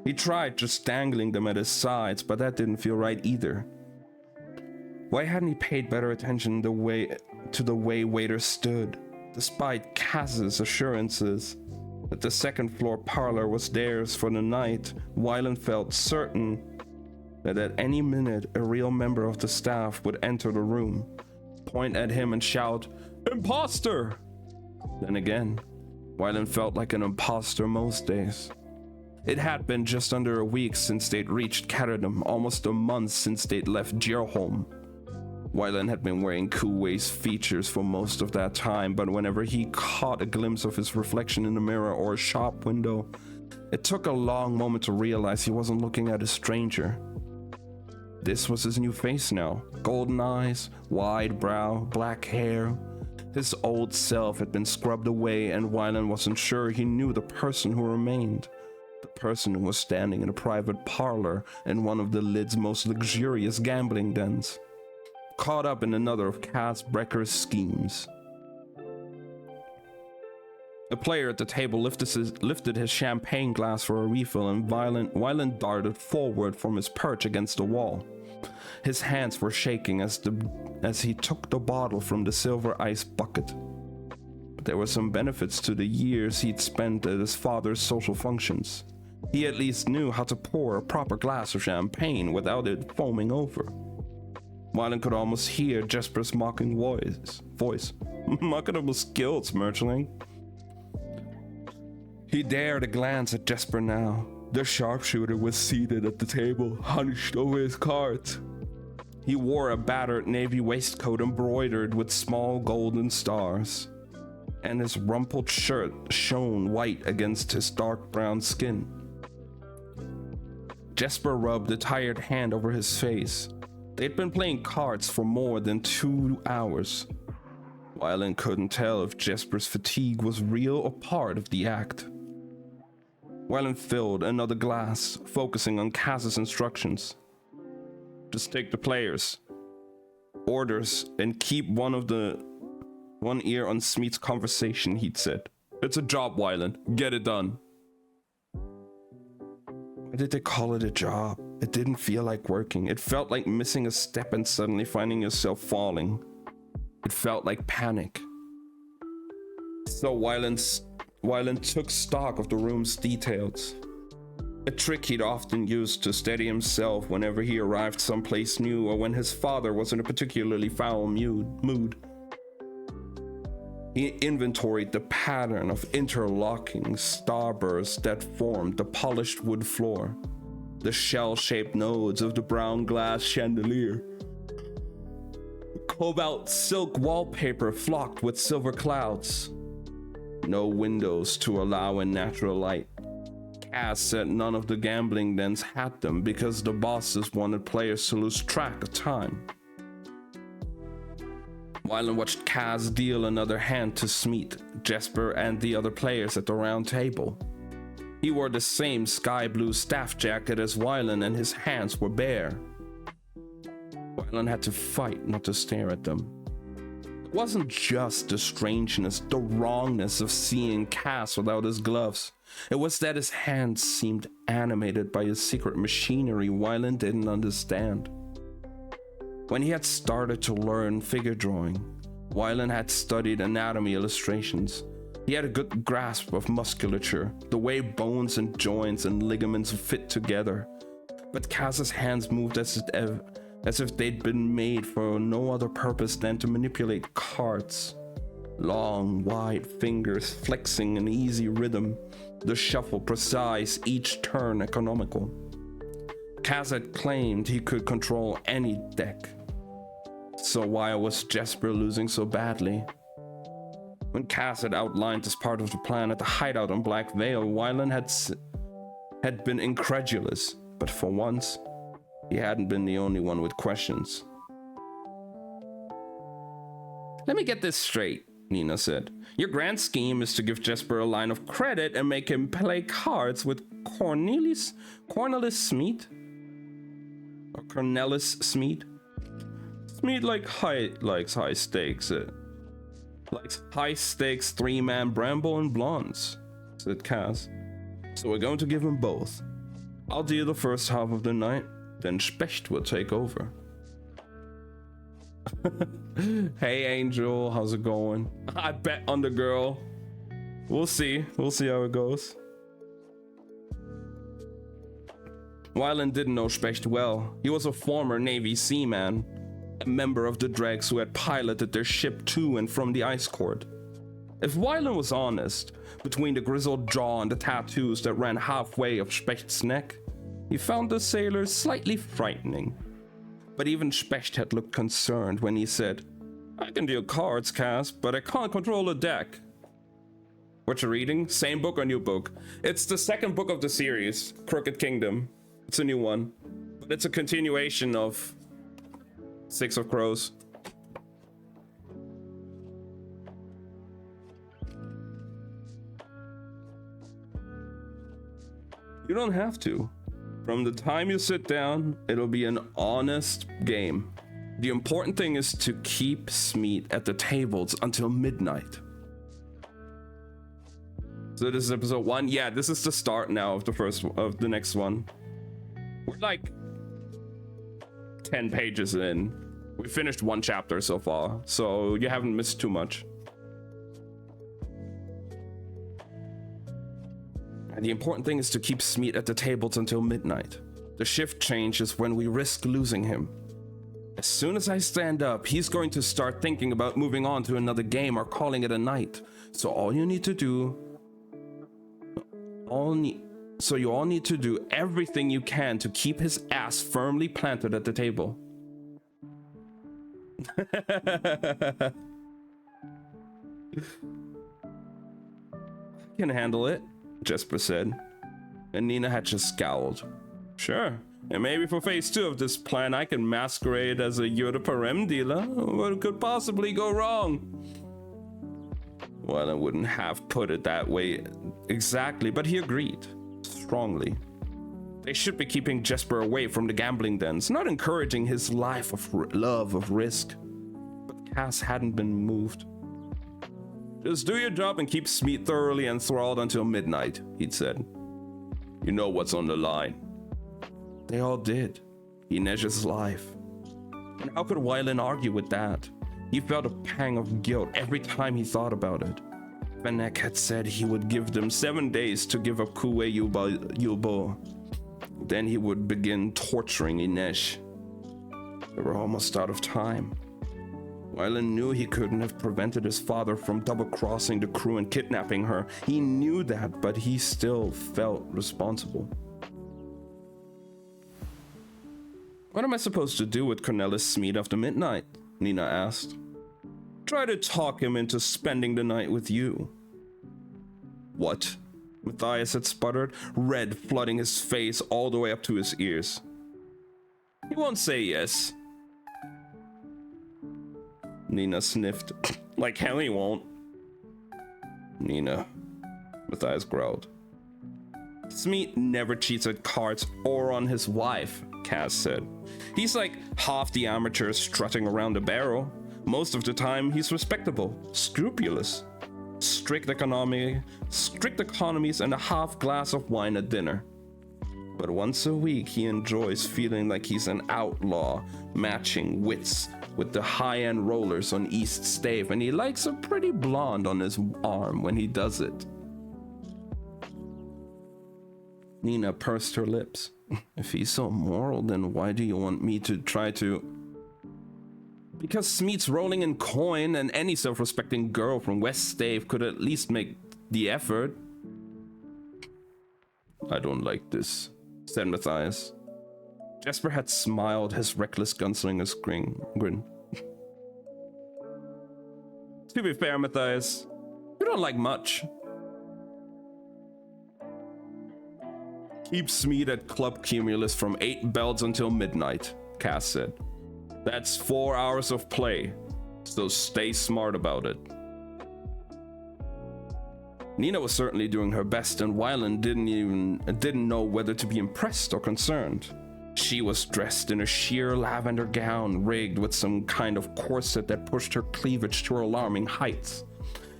He tried just dangling them at his sides, but that didn't feel right either. Why hadn't he paid better attention to the way waiters stood? Despite Kaz's assurances that the second floor parlor was theirs for the night, Wylan felt certain that at any minute a real member of the staff would enter the room, point at him and shout, "Imposter!" Then again, Wylan felt like an imposter most days. It had been just under a week since they'd reached Caradom, almost a month since they'd left Gerholm. Wylan had been wearing Kuwei's features for most of that time, but whenever he caught a glimpse of his reflection in a mirror or a shop window, it took a long moment to realize he wasn't looking at a stranger. This was his new face now. Golden eyes, wide brow, black hair. His old self had been scrubbed away, and Wylan wasn't sure he knew the person who remained. The person who was standing in a private parlor in one of the Lid's most luxurious gambling dens, caught up in another of Kaz Brecker's schemes. The player at the table lifted his champagne glass for a refill, and Wylan darted forward from his perch against the wall. His hands were shaking as he took the bottle from the silver ice bucket. But there were some benefits to the years he'd spent at his father's social functions. He at least knew how to pour a proper glass of champagne without it foaming over. Wylan could almost hear Jesper's mocking voice. Marketable skills, Merchling. He dared a glance at Jesper now. The sharpshooter was seated at the table, hunched over his cards. He wore a battered navy waistcoat embroidered with small golden stars, and his rumpled shirt shone white against his dark brown skin. Jesper rubbed a tired hand over his face. They'd been playing cards for more than 2 hours. Wylan couldn't tell if Jesper's fatigue was real or part of the act. Wylan filled another glass, focusing on Kaz's instructions. Just take the players' orders and keep one ear on Smeet's conversation, he'd said. It's a job, Wylan. Get it done. Why did they call it a job? It didn't feel like working. It felt like missing a step and suddenly finding yourself falling. It felt like panic. So Wylan took stock of the room's details. A trick he'd often used to steady himself whenever he arrived someplace new or when his father was in a particularly foul mood. He inventoried the pattern of interlocking starbursts that formed the polished wood floor, the shell-shaped nodes of the brown glass chandelier. Cobalt silk wallpaper flocked with silver clouds. No windows to allow in natural light. Kaz said none of the gambling dens had them because the bosses wanted players to lose track of time. Wylan watched Kaz deal another hand to Smeet, Jesper, and the other players at the round table. He wore the same sky blue staff jacket as Wylan, and his hands were bare. Wylan had to fight not to stare at them. wasn't just the strangeness, the wrongness of seeing Cass without his gloves. It was that his hands seemed animated by a secret machinery Wylan didn't understand. When he had started to learn figure drawing, Wylan had studied anatomy illustrations. He had a good grasp of musculature, the way bones and joints and ligaments fit together. But Cass's hands moved as if they'd been made for no other purpose than to manipulate cards. Long, wide fingers flexing in easy rhythm, the shuffle precise, each turn economical. Cass had claimed he could control any deck. So why was Jesper losing so badly? When Cass had outlined this part of the plan at the hideout on Black Veil, Wylan had been incredulous, but for once, he hadn't been the only one with questions. Let me get this straight, Nina said. Your grand scheme is to give Jesper a line of credit and make him play cards with Cornelis Smeet? Or Cornelis Smeet? Smeet likes high stakes. Likes high stakes three-man Bramble and Blondes, said Cass. So we're going to give him both. I'll deal the first half of the night, then Specht will take over. Hey Angel, how's it going? I bet on the girl. We'll see how it goes. Wylan didn't know Specht well. He was a former Navy seaman, a member of the dregs who had piloted their ship to and from the ice court. If Wylan was honest, between the grizzled jaw and the tattoos that ran halfway up Specht's neck, he found the sailor slightly frightening. But even Specht had looked concerned when he said, I can deal cards, Cass, but I can't control a deck. What you reading? Same book or new book? It's the second book of the series, Crooked Kingdom. It's a new one, but it's a continuation of Six of Crows. You don't have to. From the time you sit down, it'll be an honest game. The important thing is to keep Smeet at the tables until midnight. So this is episode 1. Yeah, this is the start now of the next one. We're like 10 pages in. We finished 1 chapter so far, so you haven't missed too much. And the important thing is to keep Smeet at the tables until midnight. The shift changes when we risk losing him. As soon as I stand up, he's going to start thinking about moving on to another game or calling it a night. So you all need to do everything you can to keep his ass firmly planted at the table. I can handle it, Jesper said, and Nina had just scowled. Sure, and maybe for phase 2 of this plan I can masquerade as a Yoda dealer. What could possibly go wrong? Well, I wouldn't have put it that way exactly, but he agreed, strongly. They should be keeping Jesper away from the gambling dens, not encouraging his life of love of risk. But Cass hadn't been moved. Just do your job and keep Smeet thoroughly enthralled until midnight, he'd said. You know what's on the line. They all did. Inej's life. And how could Wylan argue with that? He felt a pang of guilt every time he thought about it. Fennec had said he would give them 7 days to give up Kuwe Yulbo. Then he would begin torturing Inej. They were almost out of time. Wylan knew he couldn't have prevented his father from double-crossing the crew and kidnapping her. He knew that, but he still felt responsible. What am I supposed to do with Cornelis Smeet after midnight? Nina asked. Try to talk him into spending the night with you. What? Matthias had sputtered, red flooding his face all the way up to his ears. He won't say yes. Nina sniffed. Like hell he won't. Nina, Matthias growled. Smeet never cheats at cards or on his wife, Cass said. He's like half the amateurs strutting around the barrel. Most of the time, he's respectable, scrupulous, strict economies, and a half glass of wine at dinner. But once a week, he enjoys feeling like he's an outlaw, matching wits with the high-end rollers on East Stave, and he likes a pretty blonde on his arm when he does it. Nina pursed her lips. If he's so moral, then why do you want me to try to... Because Smeed's rolling in coin, and any self-respecting girl from West Stave could at least make the effort. I don't like this, said Matthias. Jesper had smiled his reckless gunslinger's grin. To be fair, Matthias, you don't like much. Keep Smeed at Club Cumulus from 8 bells until midnight, Cass said. That's 4 hours of play, so stay smart about it. Nina was certainly doing her best, and Wylan didn't know whether to be impressed or concerned. She was dressed in a sheer lavender gown rigged with some kind of corset that pushed her cleavage to alarming heights.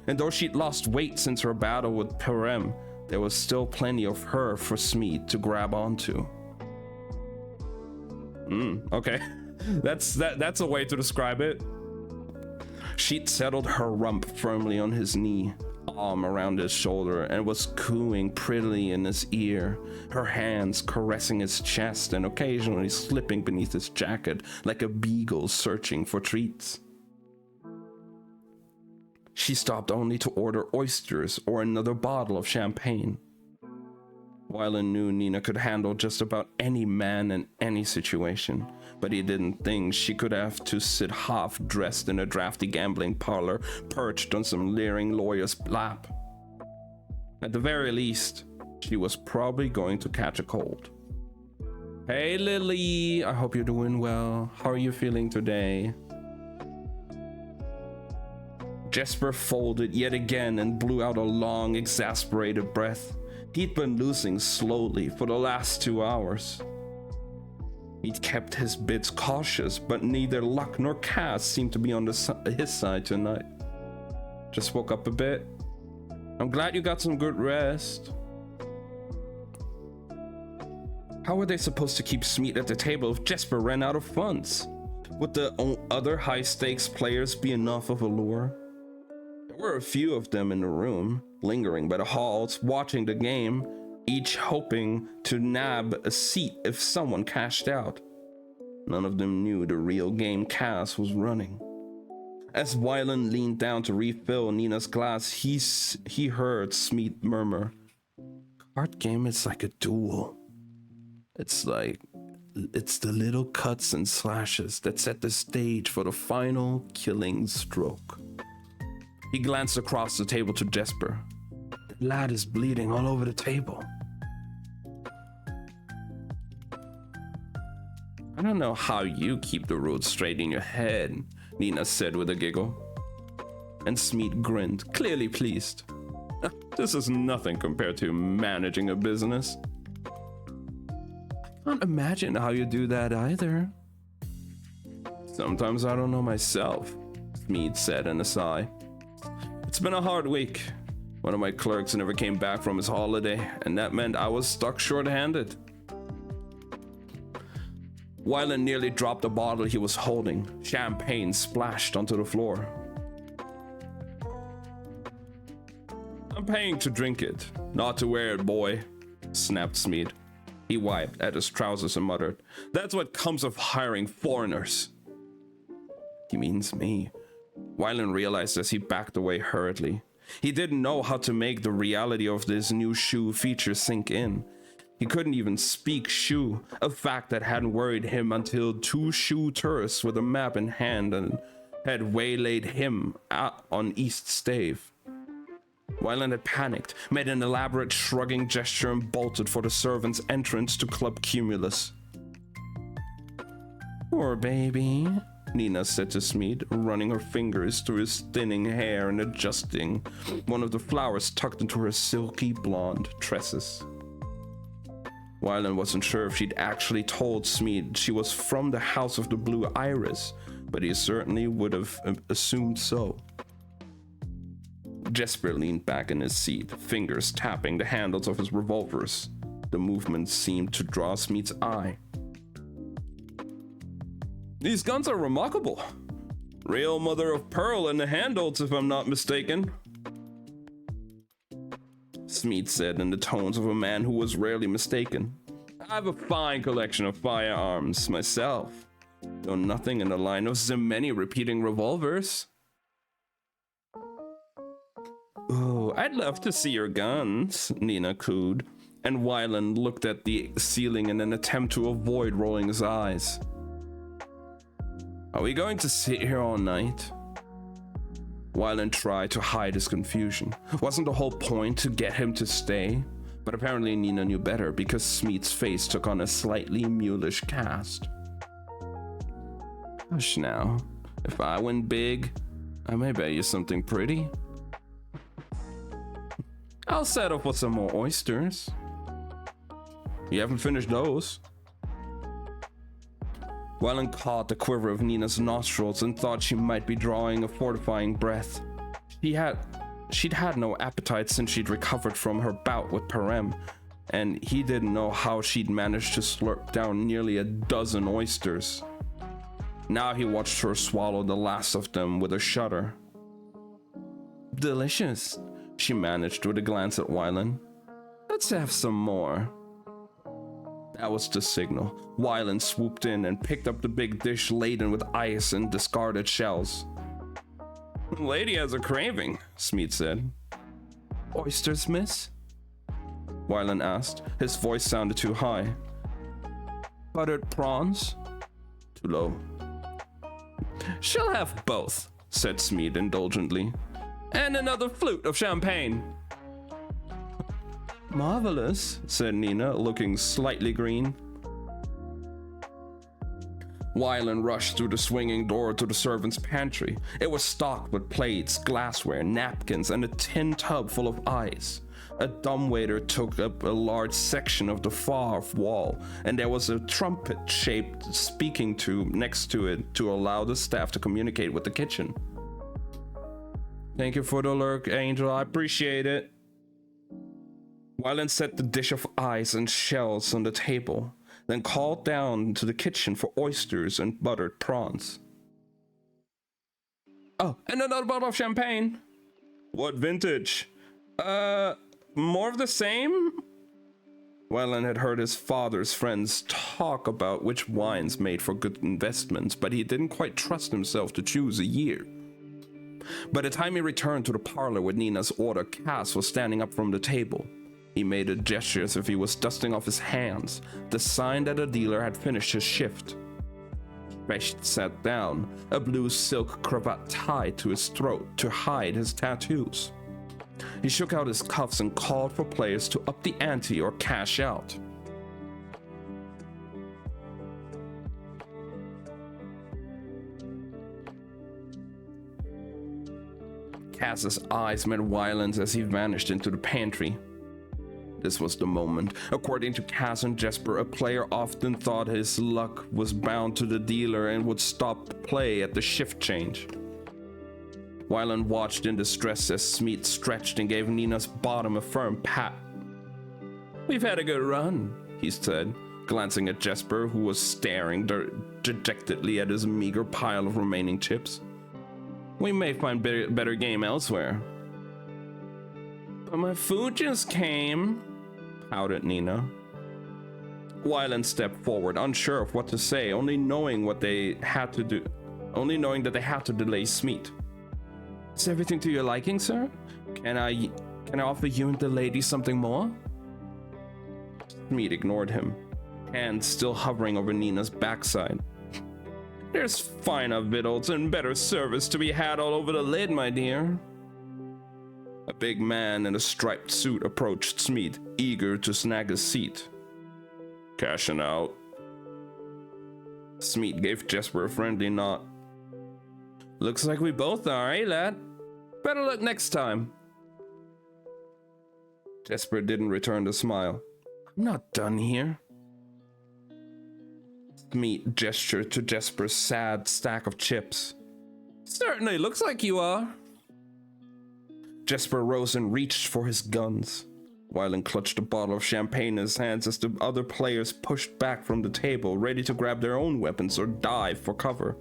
And though she'd lost weight since her battle with Perem, there was still plenty of her for Smeed to grab onto. Okay. That's a way to describe it. She'd settled her rump firmly on his knee, arm around his shoulder, and was cooing prettily in his ear, her hands caressing his chest and occasionally slipping beneath his jacket like a beagle searching for treats. She stopped only to order oysters or another bottle of champagne. Wylan knew Nina could handle just about any man in any situation, but he didn't think she could have to sit half-dressed in a drafty gambling parlor perched on some leering lawyer's lap. At the very least, she was probably going to catch a cold. Hey Lily, I hope you're doing well. How are you feeling today? Jesper folded yet again and blew out a long, exasperated breath. He'd been losing slowly for the last 2 hours. He'd kept his bids cautious, but neither Luck nor Cass seemed to be on his side tonight. Just woke up a bit. I'm glad you got some good rest. How were they supposed to keep Smeed at the table if Jesper ran out of funds? Would the other high-stakes players be enough of a lure? There were a few of them in the room, lingering by the halls, watching the game, each hoping to nab a seat if someone cashed out. None of them knew the real game Cass was running. As Wylan leaned down to refill Nina's glass, he heard Smeed murmur, "Card game is like a duel. It's the little cuts and slashes that set the stage for the final killing stroke." He glanced across the table to Jesper. "The lad is bleeding all over the table." "I don't know how you keep the rules straight in your head," Nina said with a giggle. And Smeed grinned, clearly pleased. "This is nothing compared to managing a business." "I can't imagine how you do that either." "Sometimes I don't know myself," Smeed said in a sigh. "It's been a hard week. One of my clerks never came back from his holiday, and that meant I was stuck short-handed." Wylan nearly dropped the bottle he was holding. Champagne splashed onto the floor. "I'm paying to drink it, not to wear it, boy," snapped Smeed. He wiped at his trousers and muttered, "That's what comes of hiring foreigners." "He means me," Wylan realized as he backed away hurriedly. He didn't know how to make the reality of this new Shu feature sink in. He couldn't even speak Shu, a fact that hadn't worried him until 2 Shu tourists with a map in hand and had waylaid him on East Stave. Wylan had panicked, made an elaborate shrugging gesture, and bolted for the servants' entrance to Club Cumulus. "Poor baby," Nina said to Smeed, running her fingers through his thinning hair and adjusting one of the flowers tucked into her silky blonde tresses. Wylan wasn't sure if she'd actually told Smeed she was from the House of the Blue Iris, but he certainly would have assumed so. Jesper leaned back in his seat, fingers tapping the handles of his revolvers. The movement seemed to draw Smeed's eye. These guns are remarkable. Real mother of pearl in the handles, if I'm not mistaken. Smeed said in the tones of a man who was rarely mistaken. I have a fine collection of firearms myself, though nothing in the line of the many repeating revolvers. Oh, I'd love to see your guns, Nina cooed, and Wyland looked at the ceiling in an attempt to avoid rolling his eyes. Are we going to sit here all night? Wyland tried to hide his confusion. Wasn't the whole point to get him to stay? But apparently Nina knew better because Smeed's face took on a slightly mulish cast. Hush now. If I win big, I may bet you something pretty. I'll settle for some more oysters. You haven't finished those. Wyland caught the quiver of Nina's nostrils and thought she might be drawing a fortifying breath. She'd had no appetite since she'd recovered from her bout with Perem, and he didn't know how she'd managed to slurp down nearly a dozen oysters. Now he watched her swallow the last of them with a shudder. Delicious, she managed with a glance at Wyland. Let's have some more. That was the signal. Wyland swooped in and picked up the big dish laden with ice and discarded shells. Lady has a craving, Smeed said. Oysters, miss? Wyland asked. His voice sounded too high. Buttered prawns? Too low. She'll have both, said Smeed indulgently. And another flute of champagne. Marvelous, said Nina, looking slightly green. Wyland rushed through the swinging door to the servants' pantry. It was stocked with plates, glassware, napkins, and a tin tub full of ice. A dumbwaiter took up a large section of the far wall, and there was a trumpet-shaped speaking tube next to it to allow the staff to communicate with the kitchen. Thank you for the lurk, Angel. I appreciate it. Wyland set the dish of ice and shells on the table, then called down to the kitchen for oysters and buttered prawns. Oh, and another bottle of champagne. What vintage? More of the same? Wyland had heard his father's friends talk about which wines made for good investments, but he didn't quite trust himself to choose a year. By the time he returned to the parlor with Nina's order, Cass was standing up from the table. He made a gesture as if he was dusting off his hands, the sign that the dealer had finished his shift. Fecht sat down, a blue silk cravat tied to his throat to hide his tattoos. He shook out his cuffs and called for players to up the ante or cash out. Cass's eyes met Wyland's as he vanished into the pantry. This was the moment. According to Cass and Jesper, a player often thought his luck was bound to the dealer and would stop play at the shift change. Wyland watched in distress as Smeed stretched and gave Nina's bottom a firm pat. We've had a good run, he said, glancing at Jesper, who was staring dejectedly at his meager pile of remaining chips. We may find better game elsewhere. But my food just came, pouted Nina. Wyland stepped forward, unsure of what to say, only knowing that they had to delay Smeed. Is everything to your liking, sir? Can I offer you and the lady something more? Smeed ignored him, hands still hovering over Nina's backside. There's finer victuals and better service to be had all over the lid, my dear. A big man in a striped suit approached Smeed, eager to snag a seat. Cashing out. Smeed gave Jesper a friendly nod. Looks like we both are, eh, lad? Better luck next time. Jesper didn't return the smile. I'm not done here. Smeet gestured to Jesper's sad stack of chips. Certainly looks like you are. Jesper rose and reached for his guns. Wylan clutched a bottle of champagne in his hands as the other players pushed back from the table, ready to grab their own weapons or dive for cover.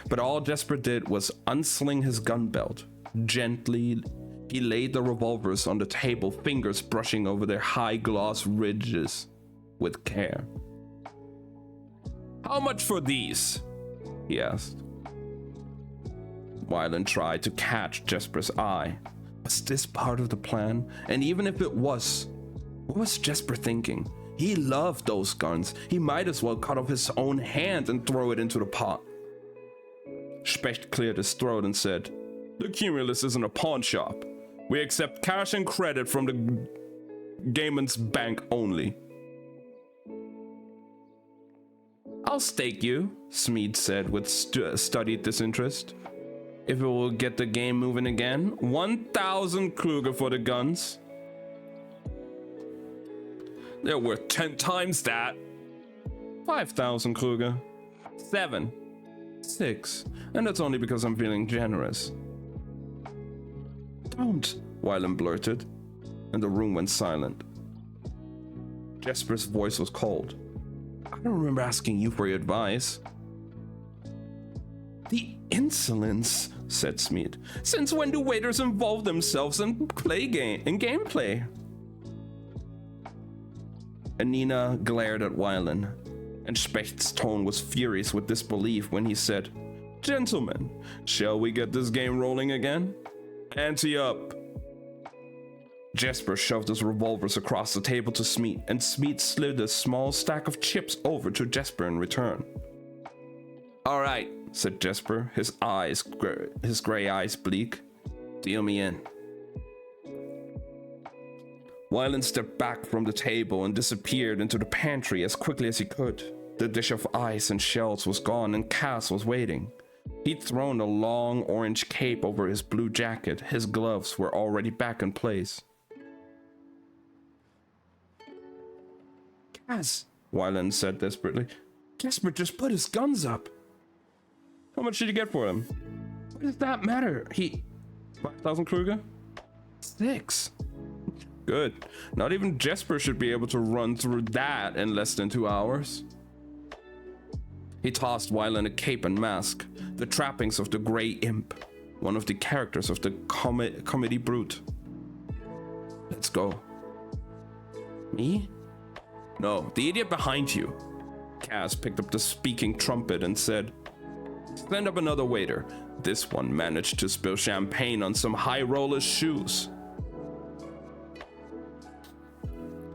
But all Jesper did was unsling his gun belt. Gently, he laid the revolvers on the table, fingers brushing over their high gloss ridges with care. How much for these? He asked. Wylan tried to catch Jesper's eye. Was this part of the plan? And even if it was, what was Jesper thinking? He loved those guns. He might as well cut off his own hand and throw it into the pot. Specht cleared his throat and said, "The Cumulus isn't a pawn shop. We accept cash and credit from the Gaiman's bank only." "I'll stake you," Smeed said with studied disinterest. "If it will get the game moving again, 1,000 Kruger for the guns." "They're worth 10 times that." 5,000 Kruger. 7. 6. And that's only because I'm feeling generous. "Don't," Wylan blurted, and the room went silent. Jesper's voice was cold. "I don't remember asking you for your advice." "The insolence," said Smeed. "Since when do waiters involve themselves in gameplay?" Anina glared at Wylan, and Specht's tone was furious with disbelief when he said, "Gentlemen, shall we get this game rolling again? Ante up." Jesper shoved his revolvers across the table to Smeed, and Smeed slid a small stack of chips over to Jesper in return. "All right," said Jesper, his gray eyes bleak. "Deal me in." Wylan stepped back from the table and disappeared into the pantry as quickly as he could. The dish of ice and shells was gone and Cass was waiting. He'd thrown a long orange cape over his blue jacket. His gloves were already back in place. "Cass," Wylan said desperately, "Jesper just put his guns up." "How much did you get for him?" "What does that matter? 5,000 Kruger? 6. Good. Not even Jesper should be able to run through that in less than 2 hours. He tossed Wylan a cape and mask, the trappings of the Grey Imp, one of the characters of the Comedy Brute. "Let's go." "Me?" "No, the idiot behind you." Cass picked up the speaking trumpet and said, "Send up another waiter. This one managed to spill champagne on some high roller's shoes."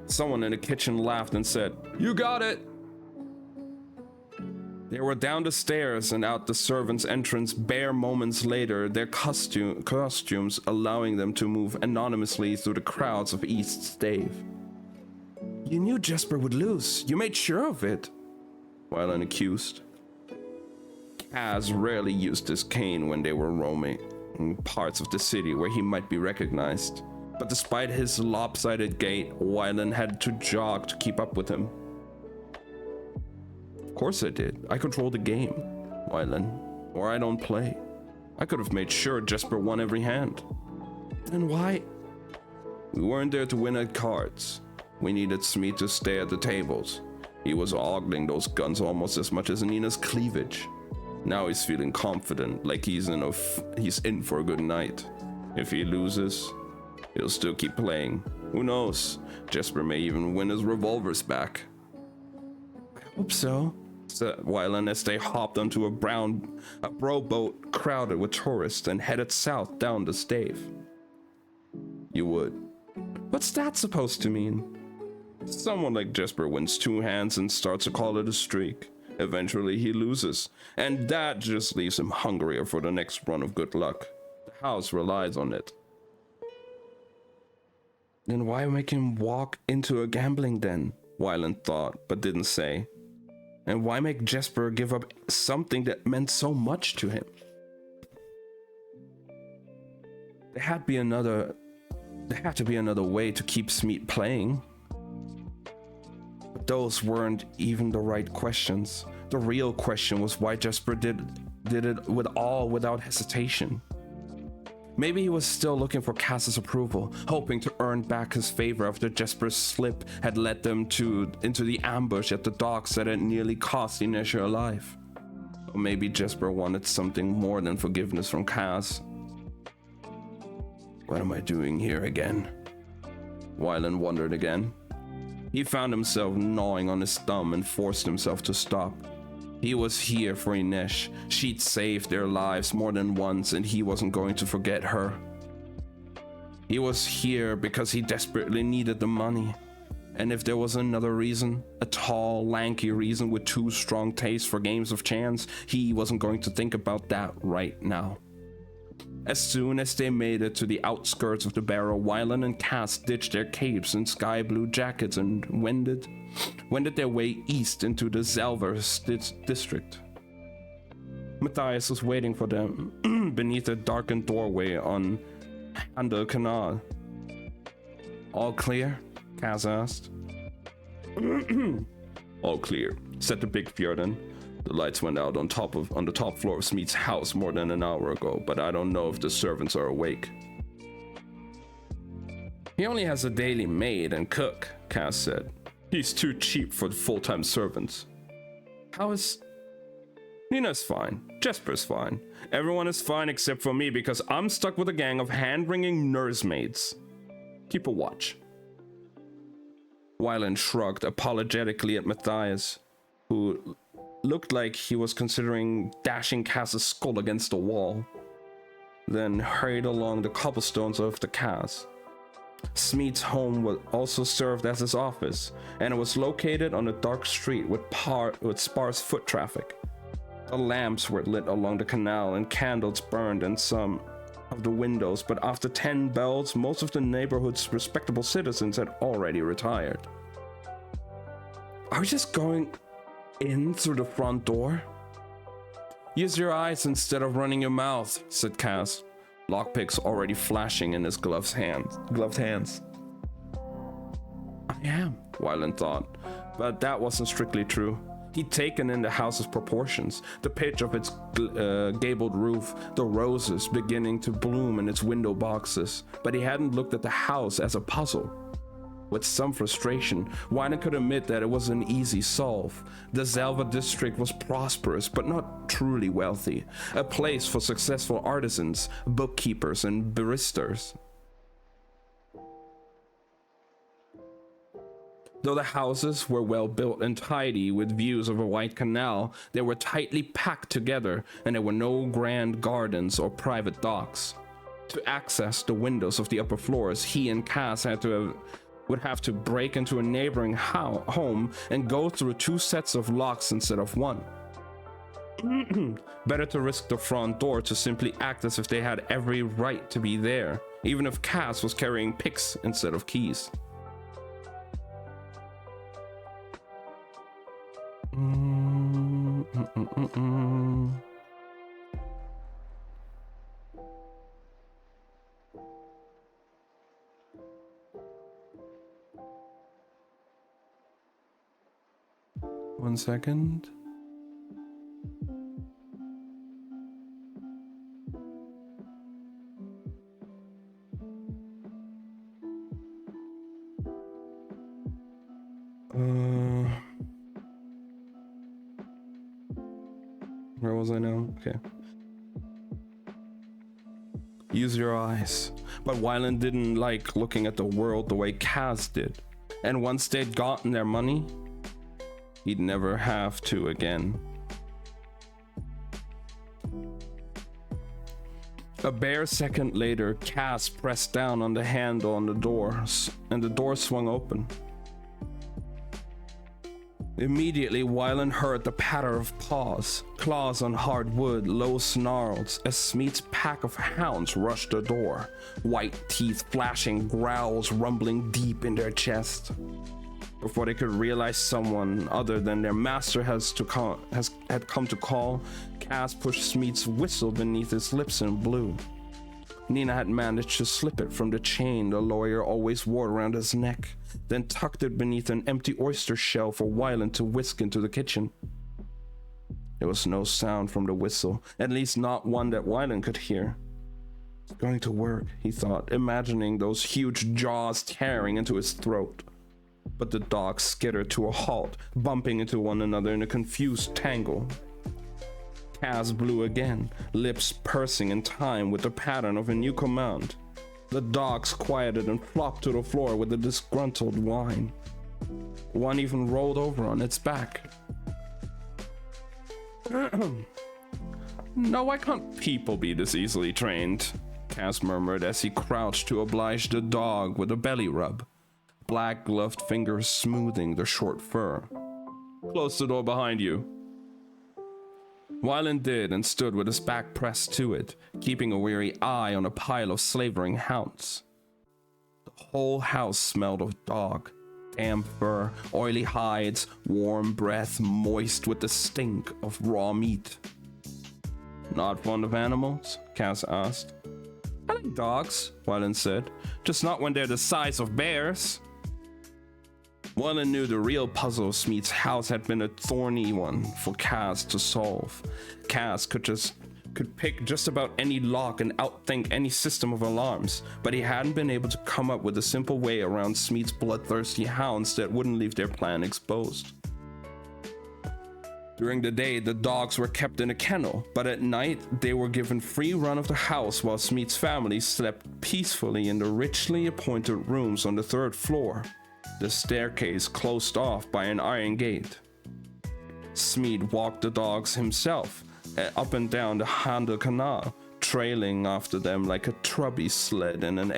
Someone in the kitchen laughed and said, "You got it." They were down the stairs and out the servants' entrance bare moments later, their costumes allowing them to move anonymously through the crowds of East Stave. "You knew Jesper would lose. You made sure of it," Wylan accused. Cass rarely used his cane when they were roaming in parts of the city where he might be recognized. But despite his lopsided gait, Wylan had to jog to keep up with him. "Of course I did. I control the game, Wylan, or I don't play. I could have made sure Jesper won every hand." "Then why?" "We weren't there to win at cards. We needed Smeed to stay at the tables. He was ogling those guns almost as much as Nina's cleavage. Now he's feeling confident, like he's in for a good night. If he loses, he'll still keep playing. Who knows? Jesper may even win his revolvers back." "I hope so," said Wylan as they hopped onto a rowboat crowded with tourists and headed south down the Stave. "You would." "What's that supposed to mean?" "Someone like Jesper wins 2 hands and starts to call it a streak. Eventually he loses, and that just leaves him hungrier for the next run of good luck. The house relies on it." "Then why make him walk into a gambling den?" Wylan thought, but didn't say. "And why make Jesper give up something that meant so much to him?" There had to be another way to keep Smeed playing. But those weren't even the right questions. The real question was why Jesper did it without hesitation. Maybe he was still looking for Cass's approval, hoping to earn back his favor after Jesper's slip had led them into the ambush at the docks that had nearly cost Inesha her life. Or maybe Jesper wanted something more than forgiveness from Cass. What am I doing here again? Wylan wondered again. He found himself gnawing on his thumb and forced himself to stop. He was here for Inesh. She'd saved their lives more than once, and he wasn't going to forget her. He was here because he desperately needed the money. And if there was another reason, a tall, lanky reason with too strong taste for games of chance, he wasn't going to think about that right now. As soon as they made it to the outskirts of the barrow, Wylan and Cass ditched their capes and sky blue jackets and wended their way east into the Zelver district. Matthias was waiting for them beneath a darkened doorway on Handel Canal. All clear? Cass asked. All clear, said the big Fjordan. The lights went out on the top floor of Smeed's house more than an hour ago, but I don't know if the servants are awake. He only has a daily maid and cook, Cass said. He's too cheap for full-time servants. How is... Nina's fine. Jesper's fine. Everyone is fine except for me because I'm stuck with a gang of hand-wringing nursemaids. Keep a watch. Wylan shrugged apologetically at Matthias, who looked like he was considering dashing Cass's skull against the wall, then hurried along the cobblestones of the Cass. Smeed's home also served as his office, and it was located on a dark street with sparse foot traffic. The lamps were lit along the canal and candles burned in some of the windows, but after 10 bells, most of the neighborhood's respectable citizens had already retired. Are we just going in through the front door? Use your eyes instead of running your mouth, said Cass, lockpicks already flashing in his gloved hands. I am, Wylan thought, but that wasn't strictly true. He'd taken in the house's proportions, the pitch of its gabled roof, the roses beginning to bloom in its window boxes, but he hadn't looked at the house as a puzzle. With some frustration, Wylan could admit that it was an easy solve. The Zelva district was prosperous, but not truly wealthy, a place for successful artisans, bookkeepers, and baristas. Though the houses were well built and tidy with views of a wide canal, they were tightly packed together and there were no grand gardens or private docks. To access the windows of the upper floors, he and Cass would have to break into a neighboring home and go through 2 sets of locks instead of 1. Better to risk the front door to simply act as if they had every right to be there, even if Cass was carrying picks instead of keys. One second. Where was I now? Okay. Use your eyes. But Wylan didn't like looking at the world the way Cass did. And once they'd gotten their money, he'd never have to again. A bare second later, Cass pressed down on the handle on the door, and the door swung open. Immediately, Wylan heard the patter of paws, claws on hard wood, low snarls, as Smeed's pack of hounds rushed the door, white teeth flashing, growls rumbling deep in their chest. Before they could realize someone other than their master had come to call, Cass pushed Smeed's whistle beneath his lips and blew. Nina had managed to slip it from the chain the lawyer always wore around his neck, then tucked it beneath an empty oyster shell for Wyland to whisk into the kitchen. There was no sound from the whistle, at least not one that Wyland could hear. It's going to work, he thought, imagining those huge jaws tearing into his throat. But the dogs skittered to a halt, bumping into one another in a confused tangle. Kaz blew again, lips pursing in time with the pattern of a new command. The dogs quieted and flopped to the floor with a disgruntled whine. One even rolled over on its back. No, why can't people be this easily trained? Kaz murmured as he crouched to oblige the dog with a belly rub, black gloved fingers smoothing the short fur. Close the door behind you. Wyland did and stood with his back pressed to it, keeping a weary eye on a pile of slavering hounds. The whole house smelled of dog, damp fur, oily hides, warm breath moist with the stink of raw meat. Not fond of animals? Kaz asked. I like dogs, Wyland said, just not when they're the size of bears. Wyland knew the real puzzle of Smeat's house had been a thorny one for Kaz to solve. Kaz could pick just about any lock and outthink any system of alarms, but he hadn't been able to come up with a simple way around Smeat's bloodthirsty hounds that wouldn't leave their plan exposed. During the day, the dogs were kept in a kennel, but at night, they were given free run of the house while Smeat's family slept peacefully in the richly appointed rooms on the 3rd floor, the staircase closed off by an iron gate. Smeat walked the dogs himself, up and down the Handel Canal, trailing after them like a trubby sled in an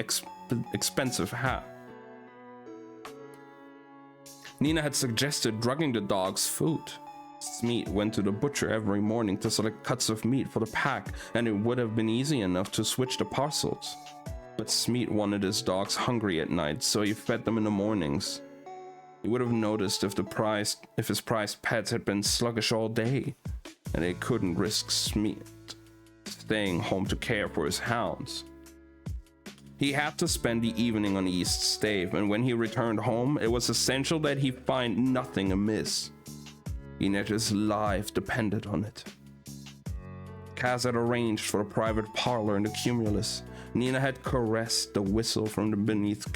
expensive hat. Nina had suggested drugging the dogs' food. Smeat went to the butcher every morning to select cuts of meat for the pack, and it would have been easy enough to switch the parcels. But Smeat wanted his dogs hungry at night, so he fed them in the mornings. He would have noticed if his prized pets had been sluggish all day, and they couldn't risk Smeat staying home to care for his hounds. He had to spend the evening on East Stave, and when he returned home, it was essential that he find nothing amiss. Inet's life depended on it. Kaz had arranged for a private parlor in the Cumulus. Nina had caressed the whistle from beneath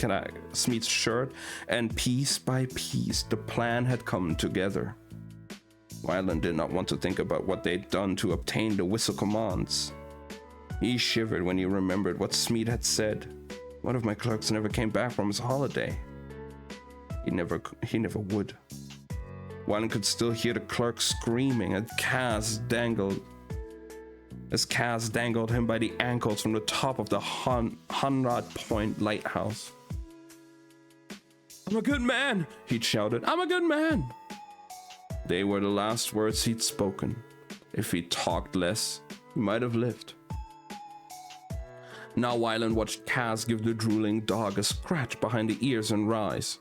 Smeat's shirt, and piece by piece, the plan had come together. Wyland did not want to think about what they'd done to obtain the whistle commands. He shivered when he remembered what Smeat had said. One of my clerks never came back from his holiday. He never would. Wyland could still hear the clerk screaming as Kaz dangled him by the ankles from the top of the Hunrod Point lighthouse. I'm a good man, he'd shouted. I'm a good man. They were the last words he'd spoken. If he'd talked less, he might have lived. Now Wyland watched Kaz give the drooling dog a scratch behind the ears and rise.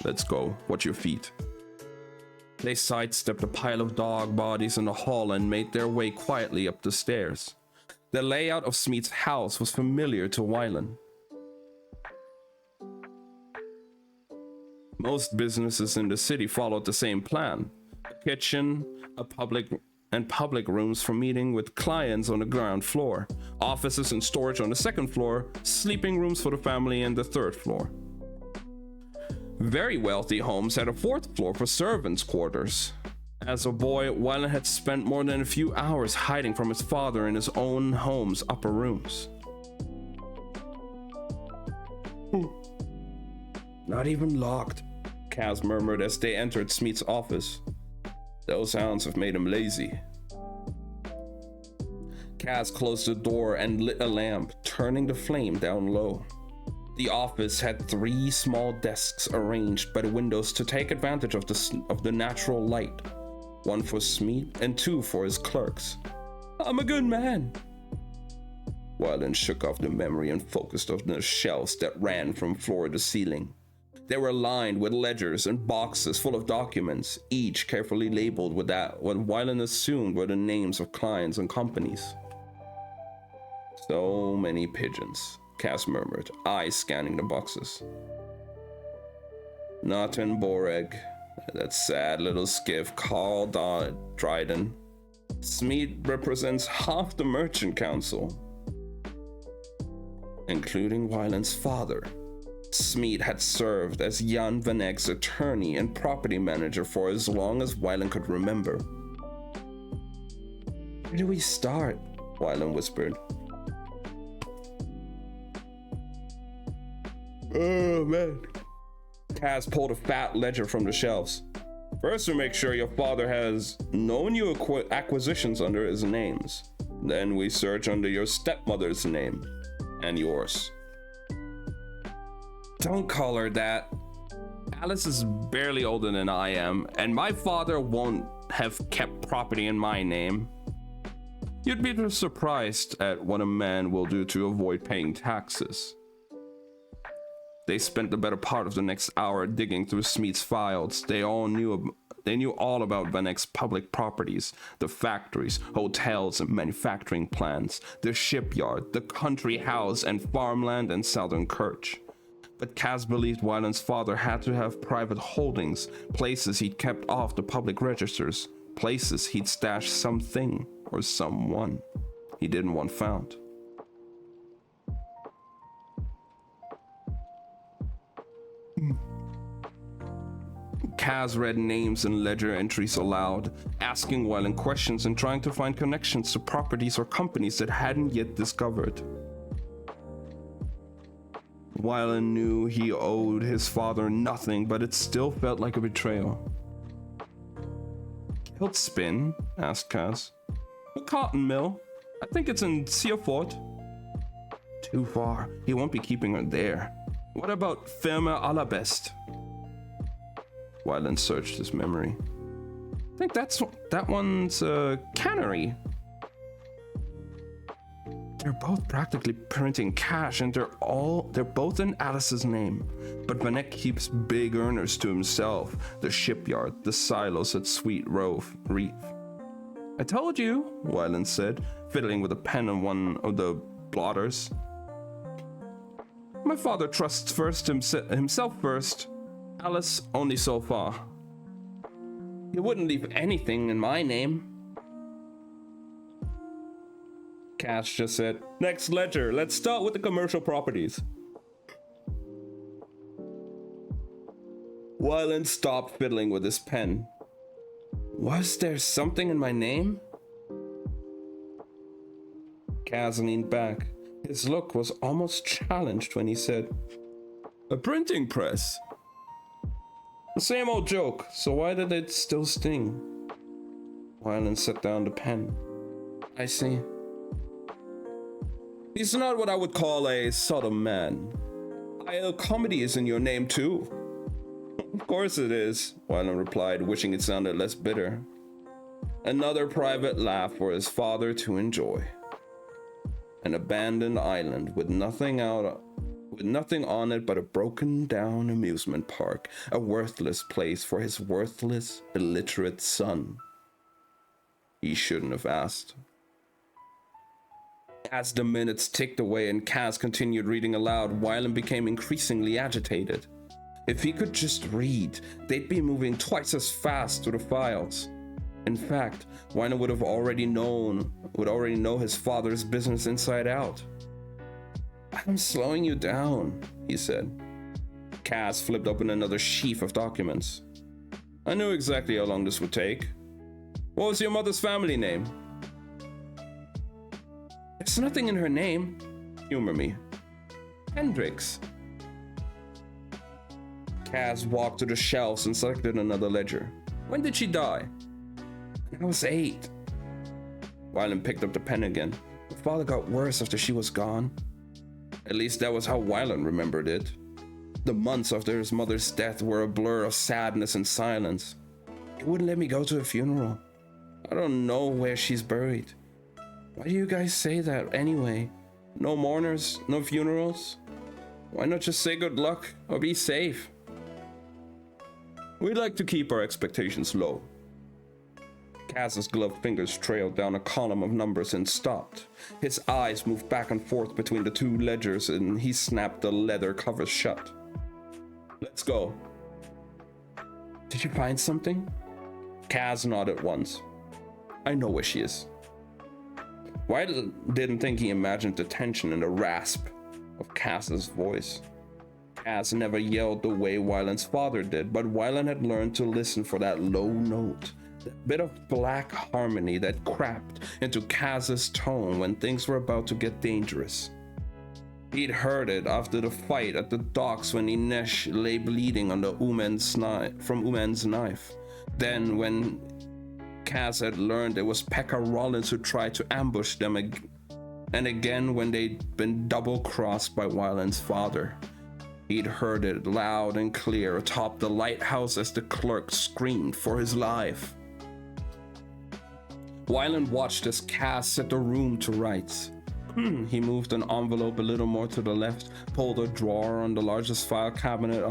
Let's go, watch your feet. They sidestepped a pile of dog bodies in the hall and made their way quietly up the stairs. The layout of Smeat's house was familiar to Wyland. Most businesses in the city followed the same plan. A kitchen, public rooms for meeting with clients on the ground floor, offices and storage on the 2nd floor, sleeping rooms for the family on the 3rd floor. Very wealthy homes had a 4th floor for servants' quarters. As a boy, Wyland had spent more than a few hours hiding from his father in his own home's upper rooms. Not even locked, Kaz murmured as they entered Smeat's office. Those hounds have made him lazy. Kaz closed the door and lit a lamp, turning the flame down low. The office had 3 small desks arranged by the windows to take advantage of the natural light. 1 for Smeat and 2 for his clerks. I'm a good man. Wyland shook off the memory and focused on the shelves that ran from floor to ceiling. They were lined with ledgers and boxes full of documents, each carefully labeled with what Wyland assumed were the names of clients and companies. So many pigeons, Cass murmured, eyes scanning the boxes. Nothing Boreg, that sad little skiff called Dryden. Smeed represents half the Merchant Council, including Wyland's father. Smeed had served as Jan van Egg's attorney and property manager for as long as Wyland could remember. Where do we start? Wyland whispered. Oh man. Cass pulled a fat ledger from the shelves. First, we make sure your father has no new acquisitions under his names. Then we search under your stepmother's name and yours. Don't call her that. Alice is barely older than I am, and my father won't have kept property in my name. You'd be surprised at what a man will do to avoid paying taxes. They spent the better part of the next hour digging through Smeed's files. They knew all about Van Eck's public properties, the factories, hotels and manufacturing plants, the shipyard, the country house and farmland in Southern Kerch. But Cass believed Wyland's father had to have private holdings, places he'd kept off the public registers, places he'd stashed something or someone he didn't want found. Cass read names and ledger entries aloud, asking Wyland questions and trying to find connections to properties or companies that hadn't yet discovered. Wyland knew he owed his father nothing, but it still felt like a betrayal. Killed Spin? Asked Cass. A cotton mill. I think it's in Seafort. Too far. He won't be keeping her there. What about Firma Alabest? Wyland searched his memory. I think that one's a cannery. They're both practically printing cash, and they're both in Alice's name. But Van Eck keeps big earners to himself: the shipyard, the silos at Sweet Reef. I told you, Wyland said, fiddling with a pen on one of the blotters. My father trusts himself first. Alice only so far. He wouldn't leave anything in my name. Cass just said, next ledger, let's start with the commercial properties. Wyland stopped fiddling with his pen. Was there something in my name? Cass leaned back. His look was almost challenged when he said, a printing press. The same old joke, so why did it still sting? Wyland set down the pen. I see. He's not what I would call a subtle man. Comedy is in your name too. Of course it is, Wyland replied, wishing it sounded less bitter. Another private laugh for his father to enjoy. An abandoned island with nothing on it but a broken down amusement park, a worthless place for his worthless, illiterate son. He shouldn't have asked. As the minutes ticked away and Cass continued reading aloud, Wyland became increasingly agitated. If he could just read, they'd be moving twice as fast through the files. In fact, Wyland would already know his father's business inside out. I'm slowing you down, he said. Cass flipped open another sheaf of documents. I knew exactly how long this would take. What was your mother's family name? There's nothing in her name. Humor me. Hendricks. Cass walked to the shelves and selected another ledger. When did she die? I was 8. Wyland picked up the pen again. Her father got worse after she was gone. At least that was how Wyland remembered it. The months after his mother's death were a blur of sadness and silence. He wouldn't let me go to a funeral. I don't know where she's buried. Why do you guys say that anyway? No mourners, no funerals? Why not just say good luck or be safe? We like to keep our expectations low. Kaz's gloved fingers trailed down a column of numbers and stopped. His eyes moved back and forth between the two ledgers and he snapped the leather covers shut. Let's go. Did you find something? Kaz nodded once. I know where she is. Wylan didn't think he imagined the tension and the rasp of Kaz's voice. Kaz never yelled the way Wylan's father did, but Wylan had learned to listen for that low note, that bit of black harmony that crept into Kaz's tone when things were about to get dangerous. He'd heard it after the fight at the docks when Inesh lay bleeding on the from Uman's knife. Then when Kaz had learned it was Pekka Rollins who tried to ambush them and again when they'd been double-crossed by Wylan's father. He'd heard it loud and clear atop the lighthouse as the clerk screamed for his life. Wylan watched as Kaz set the room to rights. He moved an envelope a little more to the left, pulled a drawer on the largest file cabinet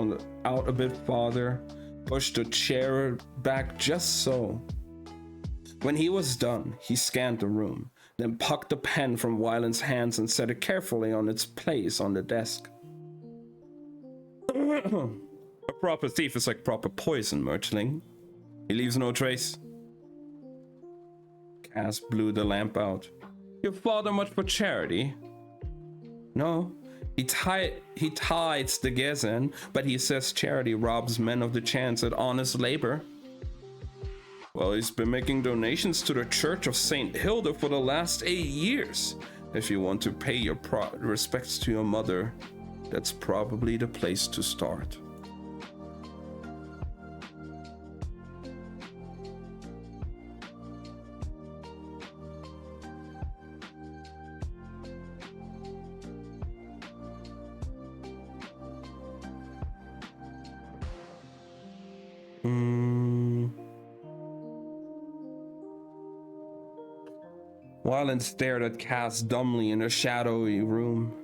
out a bit farther, pushed a chair back just so. When he was done, he scanned the room, then plucked the pen from Wylan's hands and set it carefully on its place on the desk. A proper thief is like proper poison, Merchling. He leaves no trace. Kaz blew the lamp out. Your father much for charity? No, he tithes the Gezen, but he says charity robs men of the chance at honest labor. Well, he's been making donations to the Church of St. Hilda for the last 8 years. If you want to pay your respects to your mother, that's probably the place to start. Wylan stared at Kaz dumbly in a shadowy room.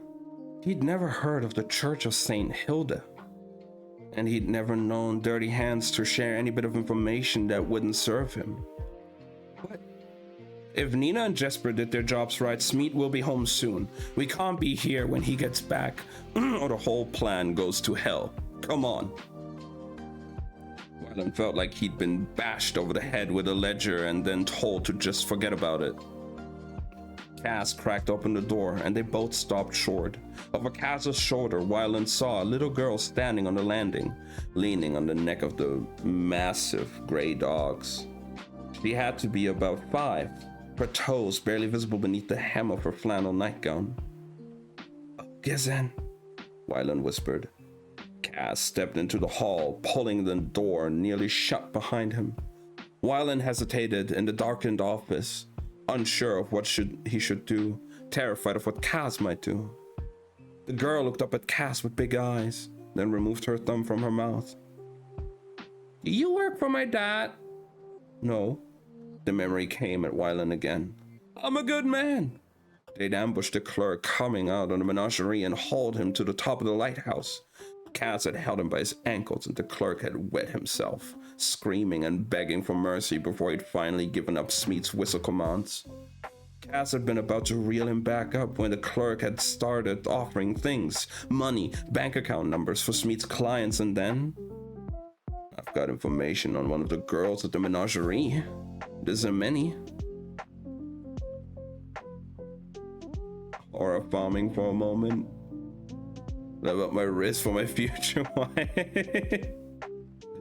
He'd never heard of the Church of St. Hilda, and he'd never known Dirty Hands to share any bit of information that wouldn't serve him. What? If Nina and Jesper did their jobs right, Smeet will be home soon. We can't be here when he gets back, or the whole plan goes to hell. Come on. Wylan felt like he'd been bashed over the head with a ledger and then told to just forget about it. Kaz cracked open the door and they both stopped short. Over Kaz's shoulder, Wylan saw a little girl standing on the landing, leaning on the neck of the massive gray dogs. She had to be about 5, her toes barely visible beneath the hem of her flannel nightgown. Oh, Gezen, Wylan whispered. Kaz stepped into the hall, pulling the door nearly shut behind him. Wylan hesitated in the darkened office, unsure of what he should do, terrified of what Kaz might do. The girl looked up at Kaz with big eyes, then removed her thumb from her mouth. Do you work for my dad? No. The memory came at Wylan again. I'm a good man. They'd ambushed the clerk coming out of the menagerie and hauled him to the top of the lighthouse. Kaz had held him by his ankles and the clerk had wet himself, screaming and begging for mercy before he'd finally given up Smeet's whistle commands. Kaz had been about to reel him back up when the clerk had started offering things, money, bank account numbers for Smeet's clients, and then... I've got information on one of the girls at the menagerie. There isn't many. Horror farming for a moment. Level up my wrist for my future wife.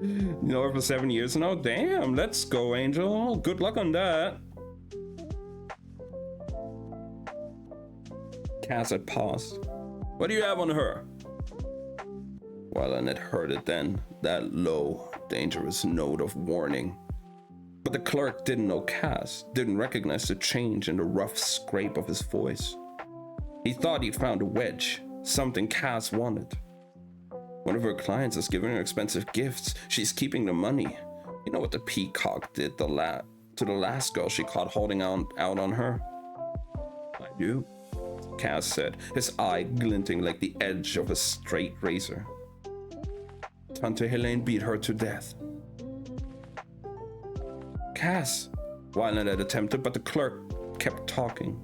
You know her for 7 years now? Damn, let's go, Angel. Good luck on that. Kaz had paused. What do you have on her? Wylan had heard it then, that low, dangerous note of warning. But the clerk didn't know Kaz, didn't recognize the change in the rough scrape of his voice. He thought he'd found a wedge, something Kaz wanted. One of her clients is giving her expensive gifts. She's keeping the money. You know what the peacock did to the last girl she caught holding out on her? I do, Kaz said, his eye glinting like the edge of a straight razor. Tante Helene beat her to death. Kaz, Wyland had attempted, but the clerk kept talking.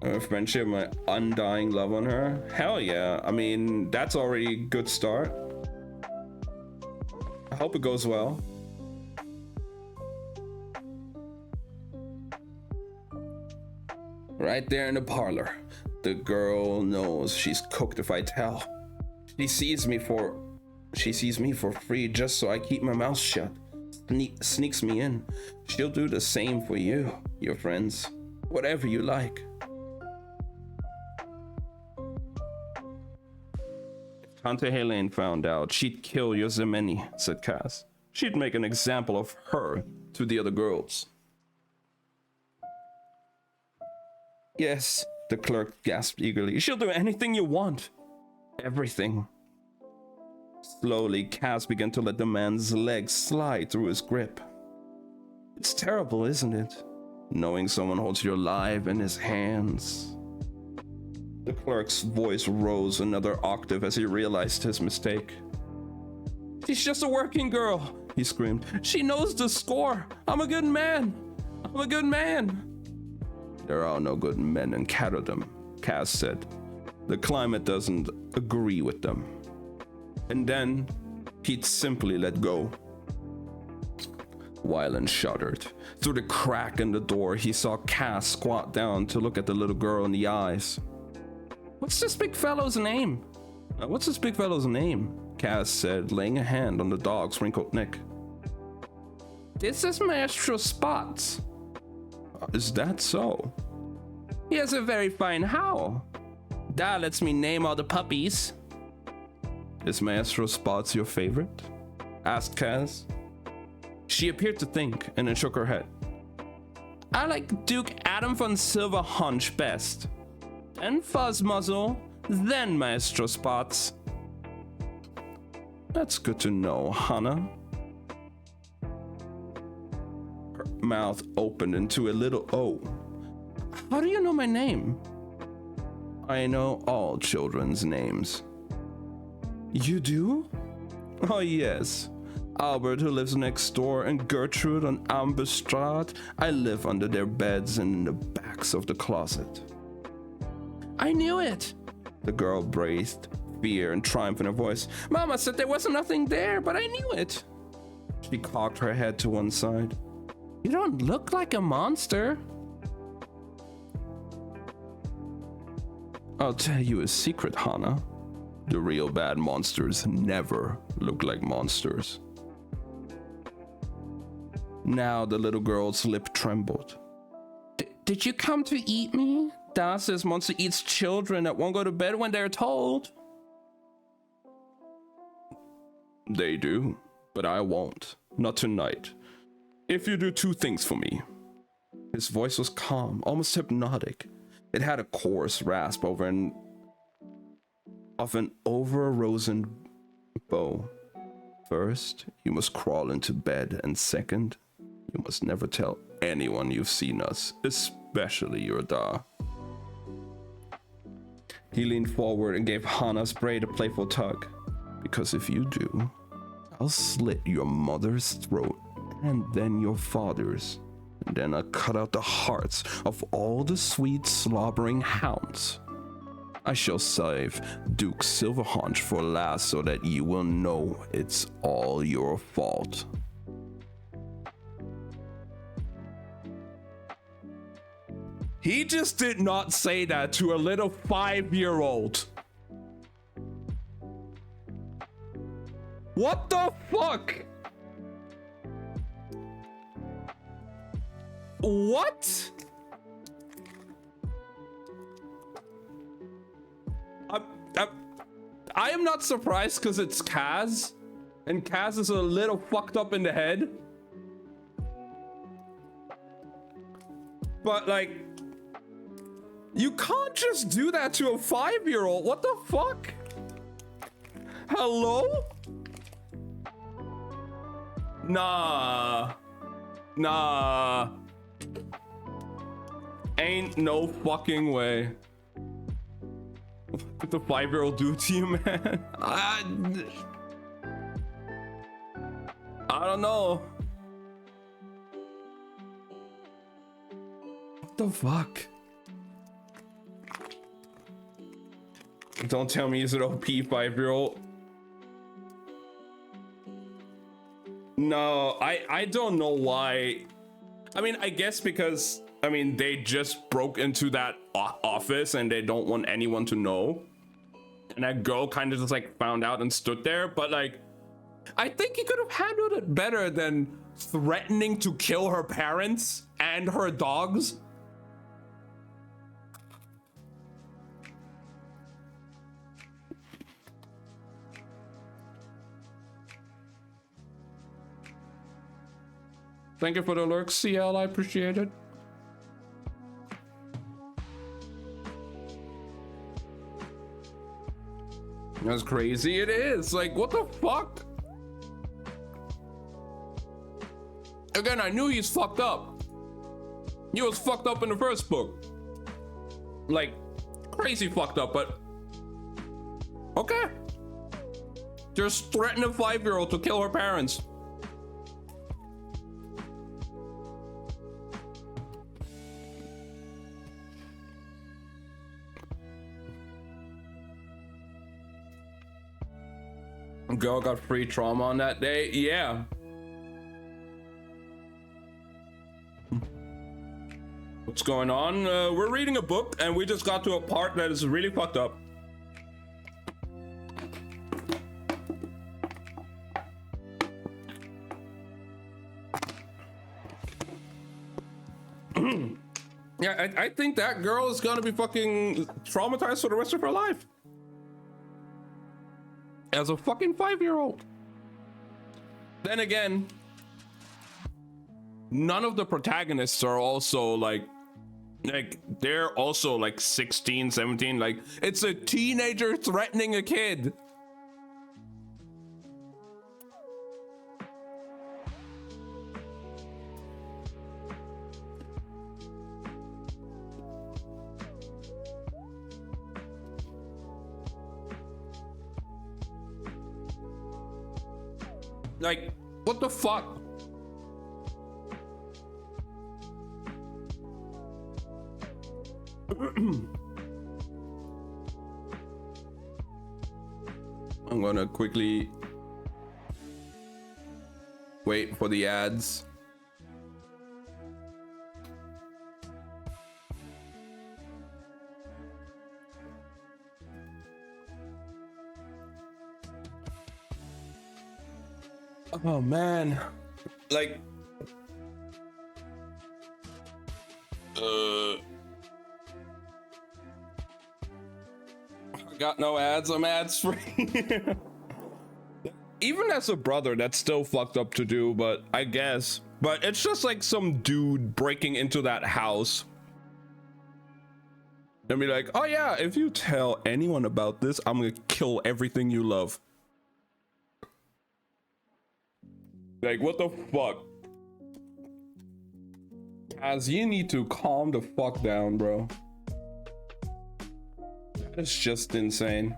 A friendship, my undying love on her? Hell yeah. I mean, that's already a good start. I hope it goes well. Right there in the parlor. The girl knows she's cooked if I tell. She sees me for free just so I keep my mouth shut. Sneaks me in. She'll do the same for you, your friends. Whatever you like. If Tante Helene found out, she'd kill Yosemite, said Cass. She'd make an example of her to the other girls. Yes, the clerk gasped eagerly. She'll do anything you want. Everything. Slowly, Cass began to let the man's legs slide through his grip. It's terrible, isn't it? Knowing someone holds your life in his hands. The clerk's voice rose another octave as he realized his mistake. She's just a working girl, he screamed. She knows the score. I'm a good man. I'm a good man. There are no good men in Catterdom, Cass said. The climate doesn't agree with them. And then he'd simply let go. Wyland shuddered. Through the crack in the door, he saw Cass squat down to look at the little girl in the eyes. What's this big fellow's name? Cass said, laying a hand on the dog's wrinkled neck. This is Maestro Spots. Is that so? He has a very fine howl. That lets me name all the puppies. Is Maestro Spots your favorite? Asked Cass. She appeared to think and then shook her head. I like Duke Adam von Silverhunch best. Then Fuzzmuzzle, then Maestro Spots. That's good to know, Hannah. Her mouth opened into a little O. How do you know my name? I know all children's names. You do? Oh yes. Albert, who lives next door, and Gertrude on Amberstraat. I live under their beds and in the backs of the closet. I knew it. The girl breathed fear and triumph in her voice. Mama said there was nothing there, but I knew it. She cocked her head to one side. You don't look like a monster. I'll tell you a secret, Hannah. The real bad monsters never look like monsters. Now the little girl's lip trembled. Did you come to eat me? Dad says monster eats children that won't go to bed when they're told. They do, but I won't. Not tonight. If you do two things for me. His voice was calm, almost hypnotic. It had a coarse rasp of an over-rosen bow. First, you must crawl into bed, and second, you must never tell anyone you've seen us, especially your da. He leaned forward and gave Hannah's braid a playful tug. Because if you do, I'll slit your mother's throat and then your father's. And then I'll cut out the hearts of all the sweet slobbering hounds. I shall save Duke Silverhunch for last so that you will know it's all your fault. He just did not say that to a little 5-year-old. What the fuck? What? I am not surprised because it's Kaz, and Kaz is a little fucked up in the head. But like, you can't just do that to a 5-year-old. What the fuck? Hello? Nah. Ain't no fucking way. What did the 5-year-old do to you, man? I don't know. What the fuck? Don't tell me he's an OP 5-year-old. No, I don't know why. I mean, I guess because, I mean, they just broke into that office and they don't want anyone to know. And that girl kind of just like found out and stood there. But like, I think he could have handled it better than threatening to kill her parents and her dogs. Thank you for the lurk, CL. I appreciate it. That's crazy. It is. Like, what the fuck? Again, I knew he's fucked up. He was fucked up in the first book. Like, crazy fucked up, but okay. Just threaten a 5-year-old to kill her parents. Girl got free trauma on that day. Yeah. What's going on? We're reading a book and we just got to a part that is really fucked up. Yeah, I think that girl is gonna be fucking traumatized for the rest of her life. As a fucking 5-year-old. Then again, none of the protagonists are also like they're also like 16, 17. Like, it's a teenager threatening a kid. Like, what the fuck? I'm gonna quickly wait for the ads. Oh man, like, I got no ads. I'm ads free. Even as a brother, that's still fucked up to do, but I guess. But it's just like some dude breaking into that house and be like, oh yeah, if you tell anyone about this, I'm gonna kill everything you love. Like, what the fuck? Kaz, you need to calm the fuck down, bro. That is just insane.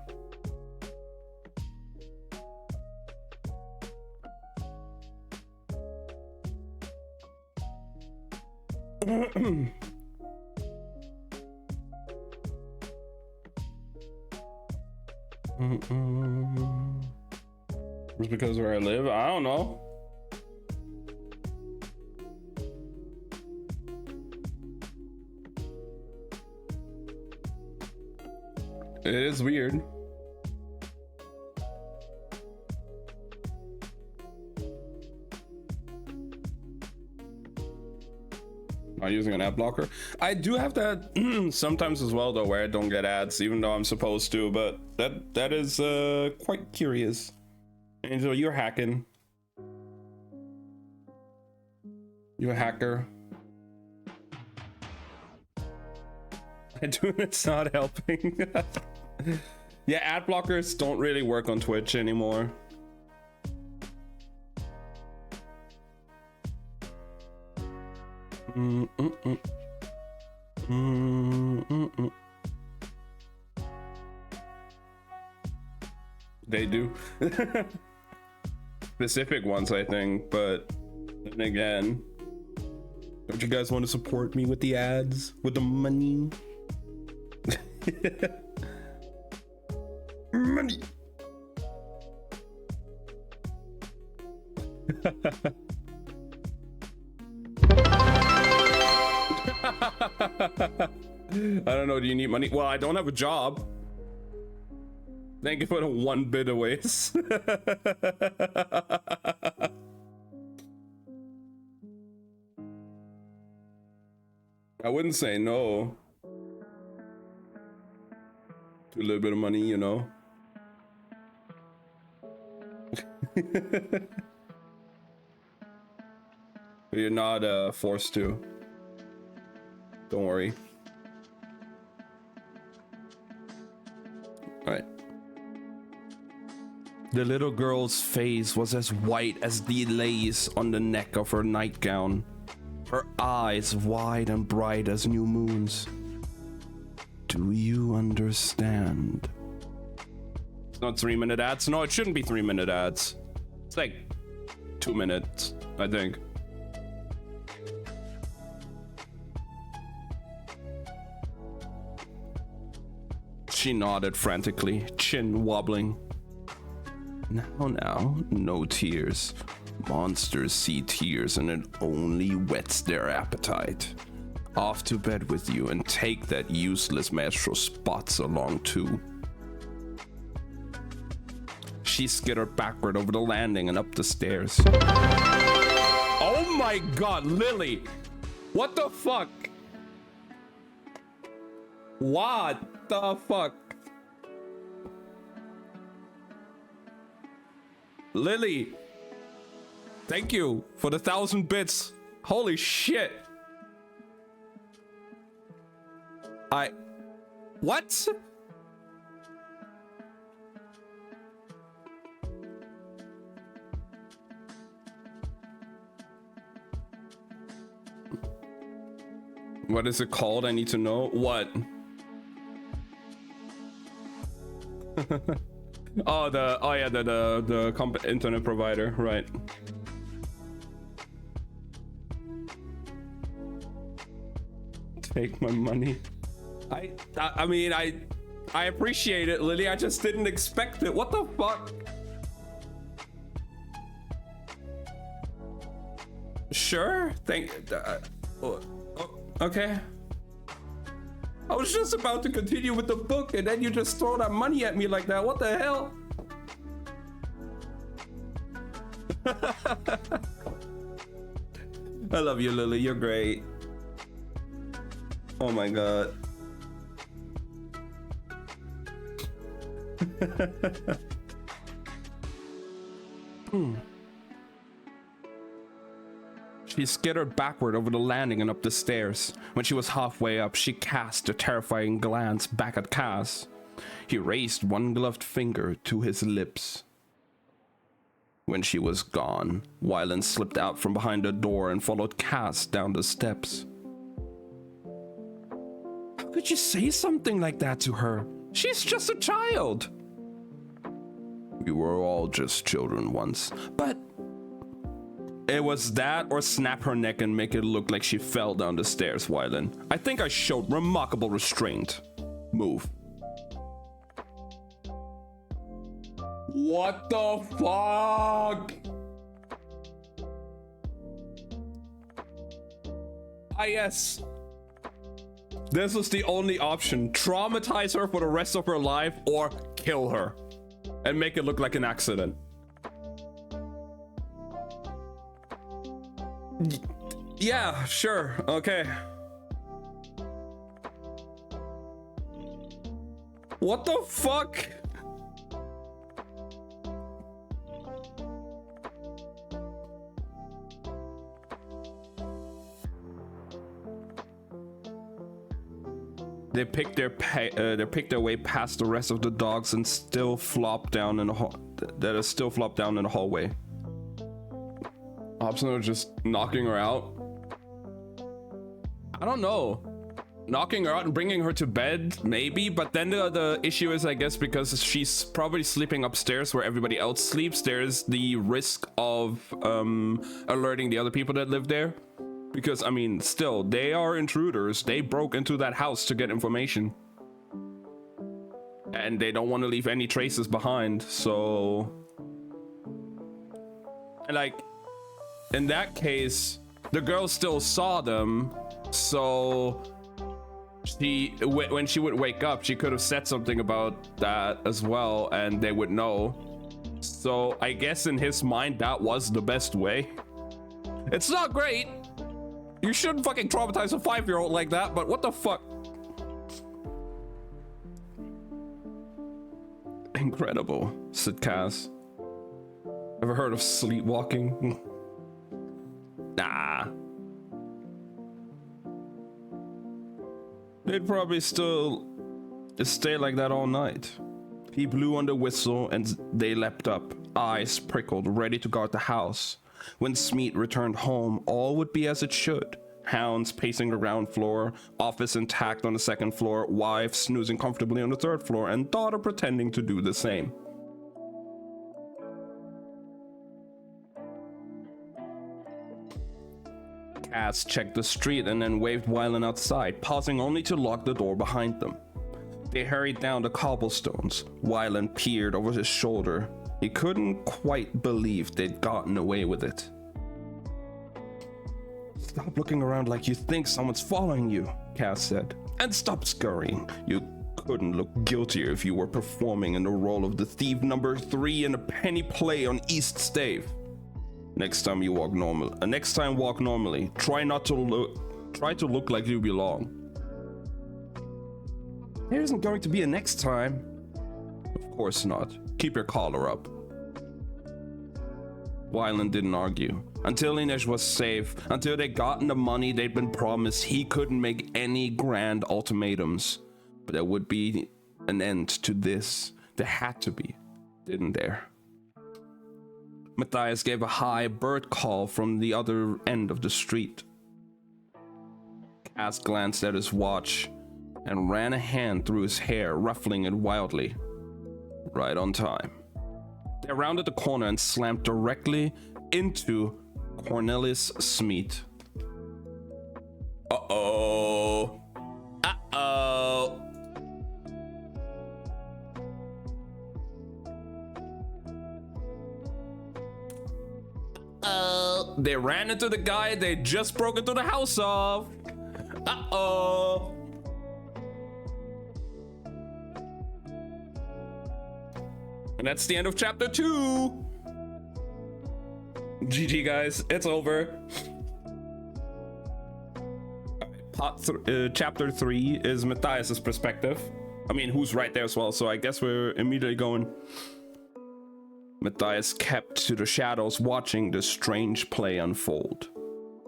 It's because where I live? I don't know. It is weird. Not using an ad blocker. I do have that sometimes as well, though, where I don't get ads, even though I'm supposed to. But that is quite curious. Angel, you're hacking. You a hacker? I do. It's not helping. Yeah, ad blockers don't really work on Twitch anymore. They do. Specific ones, I think, but then again, Don't you guys want to support me with the ads? With the money? Money. I don't know, do you need money? Well, I don't have a job. Thank you for the 1 bit away. I wouldn't say no to a little bit of money, you know. You're not forced to. Don't worry. Alright. The little girl's face was as white as the lace on the neck of her nightgown. Her eyes wide and bright as new moons. Do you understand? It's not 3-minute ads. No, it shouldn't be 3-minute ads. It's like 2 minutes, I think. She nodded frantically, chin wobbling. Now, no tears. Monsters see tears and it only whets their appetite. Off to bed with you and take that useless Maestro Spots along too. She skittered backward over the landing and up the stairs. Oh my god, Lily! What the fuck? What the fuck? Lily! Thank you for the 1,000 bits. Holy shit. What? What is it called? I need to know. What? The internet provider, right? Take my money. I mean, I appreciate it, Lily. I just didn't expect it. What the fuck? Sure. Okay. I was just about to continue with the book, and then you just throw that money at me like that. What the hell? I love you, Lily. You're great. Oh my god. She skittered backward over the landing and up the stairs. When she was halfway up, she cast a terrifying glance back at Cass. He raised one gloved finger to his lips. When she was gone, Wylan slipped out from behind the door and followed Cass down the steps. How could you say something like that to her? She's just a child. We were all just children once, but it was that or snap her neck and make it look like she fell down the stairs, Wylan. I think I showed remarkable restraint. Move. What the fuck? Yes. This was the only option. Traumatize her for the rest of her life or kill her and make it look like an accident. Yeah, sure. Okay. What the fuck? They picked their way past the rest of the dogs and still flopped down in the hallway. Hobson was just knocking her out. I don't know. Knocking her out and bringing her to bed, maybe. But then the issue is, I guess, because she's probably sleeping upstairs where everybody else sleeps, there's the risk of alerting the other people that live there. Because, I mean, still, they are intruders. They broke into that house to get information. And they don't want to leave any traces behind, so... And, like, in that case, the girl still saw them, so... when she would wake up, she could have said something about that as well, and they would know. So, I guess in his mind, that was the best way. It's not great! You shouldn't fucking traumatize a 5-year-old like that, but what the fuck? Incredible, said Cass. Ever heard of sleepwalking? Nah. They'd probably still stay like that all night. He blew on the whistle and they leapt up, eyes prickled, ready to guard the house. When Smeet returned home, all would be as it should. Hounds pacing the ground floor, office intact on the second floor, wife snoozing comfortably on the third floor, and daughter pretending to do the same. Cass checked the street and then waved Wylan outside, pausing only to lock the door behind them. They hurried down the cobblestones. Wylan peered over his shoulder. He couldn't quite believe they'd gotten away with it. Stop looking around like you think someone's following you, Cass said. And stop scurrying. You couldn't look guiltier if you were performing in the role of the thief number 3 in a penny play on East Stave. Next time walk normally. Try to look like you belong. There isn't going to be a next time. Of course not. Keep your collar up. Wylan didn't argue. Until Inej was safe, until they gotten the money they'd been promised, he couldn't make any grand ultimatums. But there would be an end to this. There had to be, didn't there? Matthias gave a high bird call from the other end of the street. Cass glanced at his watch and ran a hand through his hair, ruffling it wildly. Right on time. They rounded the corner and slammed directly into Cornelis Smeet. Uh-oh. Uh-oh. They ran into the guy they just broke into the house of. Uh-oh. And that's the end of chapter 2. GG guys, it's over. Chapter 3 is Matthias's perspective. I mean, who's right there as well, so I guess we're immediately going. Matthias kept to the shadows, watching the strange play unfold.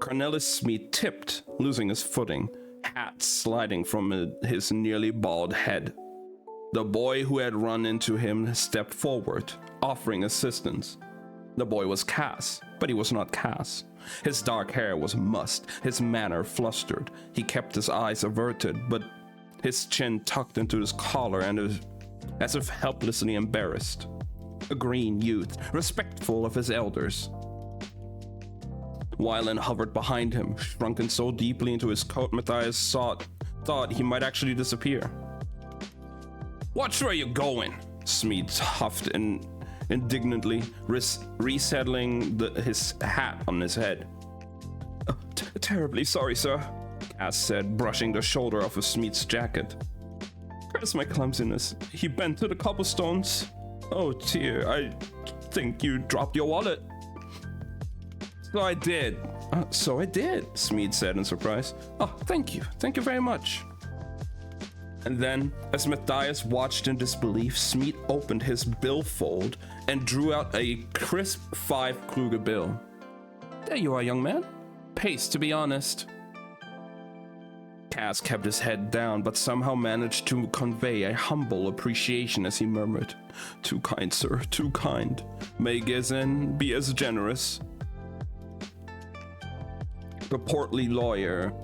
Cornelis Smeet tipped, losing his footing, hat sliding from his nearly bald head. The boy who had run into him stepped forward, offering assistance. The boy was Cass, but he was not Cass. His dark hair was mussed, his manner flustered. He kept his eyes averted, but his chin tucked into his collar and as if helplessly embarrassed. A green youth, respectful of his elders. Wylan hovered behind him, shrunken so deeply into his coat Matthias thought he might actually disappear. Watch where you're going, Smeet huffed indignantly, resettling his hat on his head. Terribly sorry, sir, Cass said, brushing the shoulder off of Smeet's jacket. Curse my clumsiness. He bent to the cobblestones. Oh dear, I think you dropped your wallet. So I did. So I did, Smeet said in surprise. Oh, thank you very much. And then, as Matthias watched in disbelief, Smeet opened his billfold and drew out a crisp 5 Kruger bill. There you are, young man. Paste, to be honest. Cass kept his head down, but somehow managed to convey a humble appreciation as he murmured, "Too kind, sir, too kind. May Gezen be as generous." The portly lawyer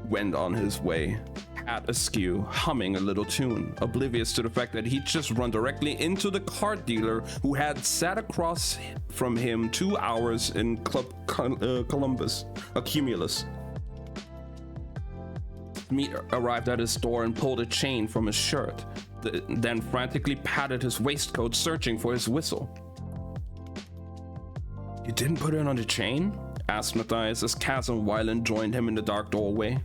went on his way, hat askew, humming a little tune, oblivious to the fact that he'd just run directly into the card dealer who had sat across from him 2 hours in Club Columbus, a Cumulus. Smith arrived at his door and pulled a chain from his shirt, then frantically patted his waistcoat, searching for his whistle. "You didn't put it on the chain?" asked Matthias as Kaz and Wyland joined him in the dark doorway.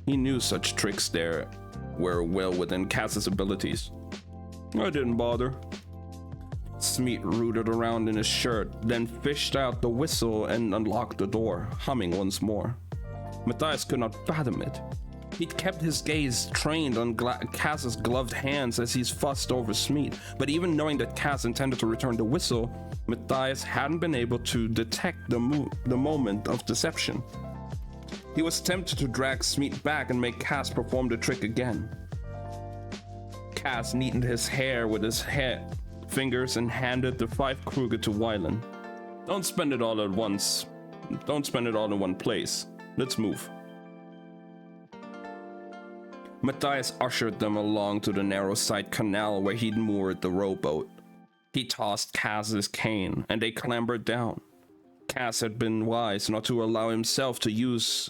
He knew such tricks there were well within Kaz's abilities. "I didn't bother." Smith rooted around in his shirt, then fished out the whistle and unlocked the door, humming once more. Matthias could not fathom it. He'd kept his gaze trained on Kaz's gloved hands as he's fussed over Smith, but even knowing that Kaz intended to return the whistle, Matthias hadn't been able to detect the moment of deception. He was tempted to drag Smith back and make Kaz perform the trick again. Kaz neatened his hair with his fingers and handed the 5 Kruger to Wyland. "Don't spend it all at once. Don't spend it all in one place. Let's move." Matthias ushered them along to the narrow side canal where he'd moored the rowboat. He tossed Kaz's cane, and they clambered down. Kaz had been wise not to allow himself to use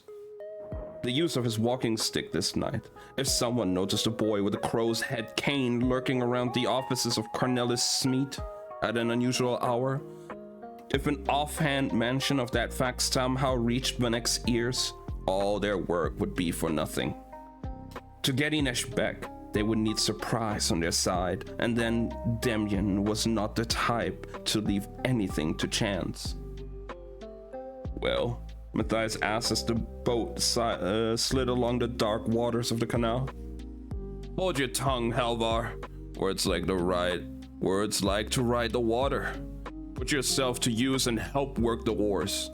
the use of his walking stick this night. If someone noticed a boy with a crow's head cane lurking around the offices of Cornelis Smith at an unusual hour, if an offhand mention of that fact somehow reached Vanek's ears, all their work would be for nothing. To get Inesh back, they would need surprise on their side, and then Demyan was not the type to leave anything to chance. "Well," Matthias asked as the boat slid along the dark waters of the canal. "Hold your tongue, Halvar. Words like to ride the water. Put yourself to use and help work the oars."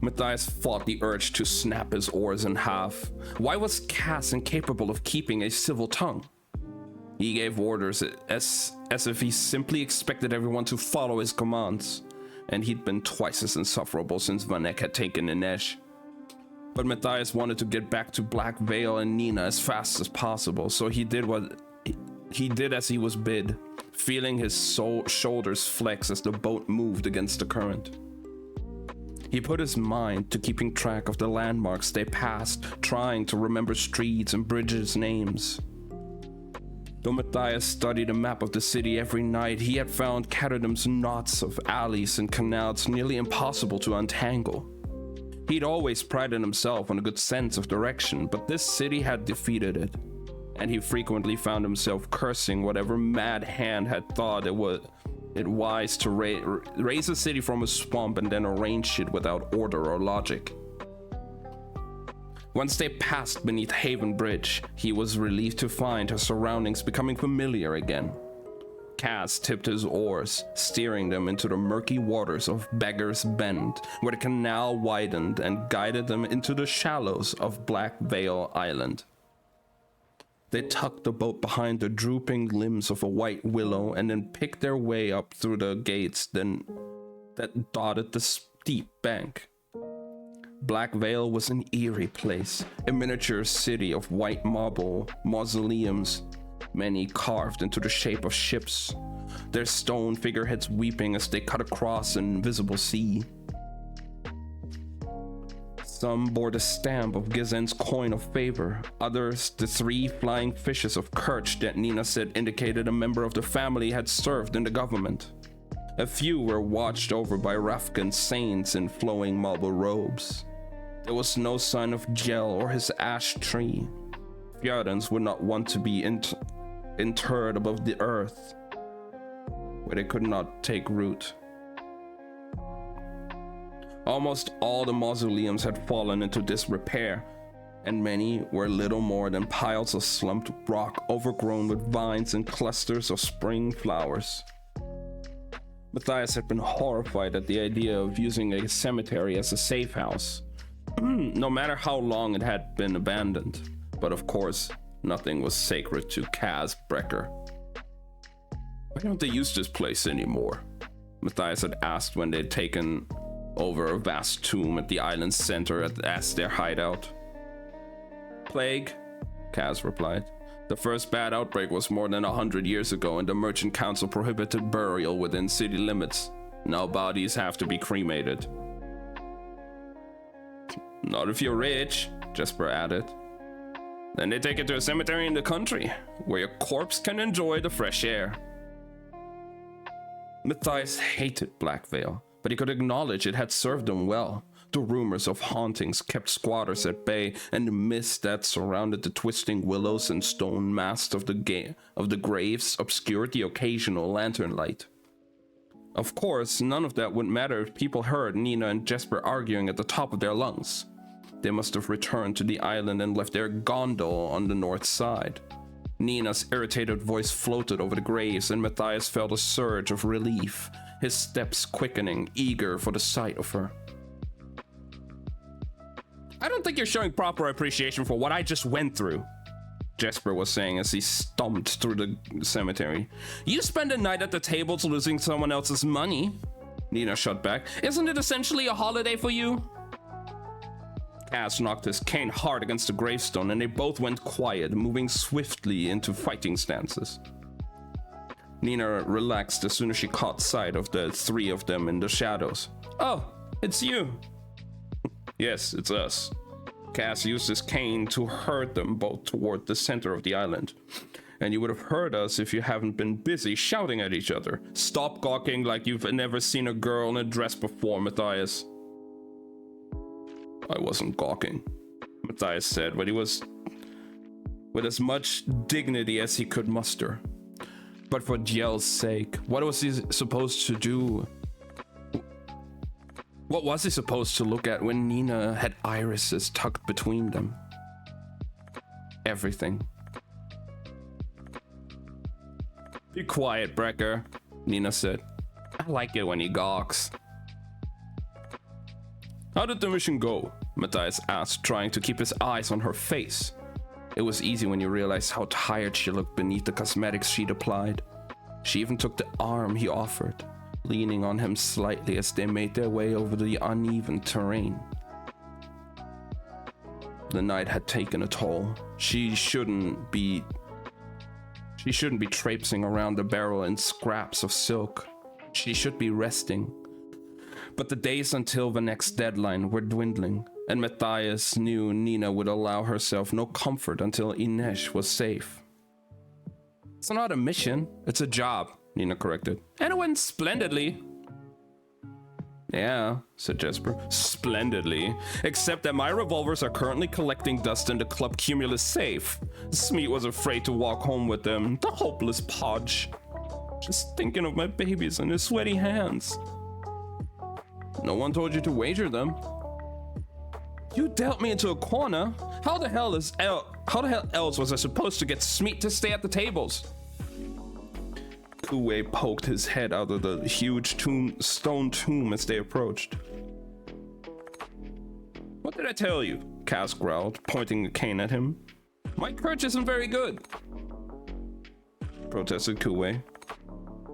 Matthias fought the urge to snap his oars in half. Why was Kaz incapable of keeping a civil tongue? He gave orders as if he simply expected everyone to follow his commands, and he'd been twice as insufferable since Vanek had taken Inesh. But Matthias wanted to get back to Black Veil and Nina as fast as possible, so he did as he was bid, feeling his shoulders flex as the boat moved against the current. He put his mind to keeping track of the landmarks they passed, trying to remember streets and bridges' names. Though Matthias studied a map of the city every night, he had found Caterham's knots of alleys and canals nearly impossible to untangle. He'd always prided himself on a good sense of direction, but this city had defeated it, and he frequently found himself cursing whatever mad hand had thought it wise to raise a city from a swamp and then arrange it without order or logic. Once they passed beneath Haven Bridge, he was relieved to find his surroundings becoming familiar again. Kaz tipped his oars, steering them into the murky waters of Beggar's Bend, where the canal widened and guided them into the shallows of Black Veil Island. They tucked the boat behind the drooping limbs of a white willow and then picked their way up through the gates that dotted the steep bank. Black Veil was an eerie place, a miniature city of white marble mausoleums, many carved into the shape of ships, their stone figureheads weeping as they cut across an invisible sea. Some bore the stamp of Gizen's coin of favor, others the 3 flying fishes of Kerch that Nina said indicated a member of the family had served in the government. A few were watched over by Rafkan saints in flowing marble robes. There was no sign of Gel or his ash tree. Fjordans would not want to be interred above the earth, where they could not take root. Almost all the mausoleums had fallen into disrepair, and many were little more than piles of slumped rock overgrown with vines and clusters of spring flowers. Matthias had been horrified at the idea of using a cemetery as a safe house, no matter how long it had been abandoned. But of course, nothing was sacred to Kaz Brecker. "Why don't they use this place anymore?" Matthias had asked when they'd taken over a vast tomb at the island's center as their hideout. "Plague," Kaz replied. "The first bad outbreak was more than 100 years ago, and the Merchant Council prohibited burial within city limits. Now bodies have to be cremated." Not if you're rich, Jesper added. Then they take it to a cemetery in the country, where your corpse can enjoy the fresh air. Matthias hated Blackvale, but he could acknowledge it had served him well. The rumors of hauntings kept squatters at bay, and the mist that surrounded the twisting willows and stone masts of the graves obscured the occasional lantern light. Of course, none of that would matter if people heard Nina and Jesper arguing at the top of their lungs. They must have returned to the island and left their gondol on the north side. Nina's irritated voice floated over the graves, and Matthias felt a surge of relief, his steps quickening, eager for the sight of her. I don't think you're showing proper appreciation for what I just went through, Jesper was saying as he stomped through the cemetery. You spend a night at the tables losing someone else's money, Nina shot back. Isn't it essentially a holiday for you? Cass knocked his cane hard against the gravestone, and they both went quiet, moving swiftly into fighting stances. Nina relaxed as soon as she caught sight of the three of them in the shadows. Oh, it's you. Yes, it's us. Cass used his cane to herd them both toward the center of the island. And you would have heard us if you haven't been busy shouting at each other. Stop gawking like you've never seen a girl in a dress before, Matthias. I wasn't gawking, Matthias said, but he was with as much dignity as he could muster. But for Djel's sake, what was he supposed to do? What was he supposed to look at when Nina had irises tucked between them? Everything. Be quiet, Brecker, Nina said. I like it when he gawks. How did the mission go? Matthias asked, trying to keep his eyes on her face. It was easy when you realized how tired she looked beneath the cosmetics she'd applied. She even took the arm he offered, leaning on him slightly as they made their way over the uneven terrain. The night had taken a toll. She shouldn't be traipsing around the barrel in scraps of silk. She should be resting. But the days until the next deadline were dwindling, and Matthias knew Nina would allow herself no comfort until Inej was safe. It's not a mission, it's a job, Nina corrected. And it went splendidly. Yeah, said Jesper. Splendidly. Except that my revolvers are currently collecting dust in the Club Cumulus safe. Smeet was afraid to walk home with them. The hopeless podge. Just thinking of my babies and his sweaty hands. No one told you to wager them. You dealt me into a corner. How the hell else was I supposed to get Smeet to stay at the tables? Kuwei poked his head out of the huge stone tomb as they approached. What did I tell you? Cass growled, pointing a cane at him. My courage isn't very good, protested Kuwei.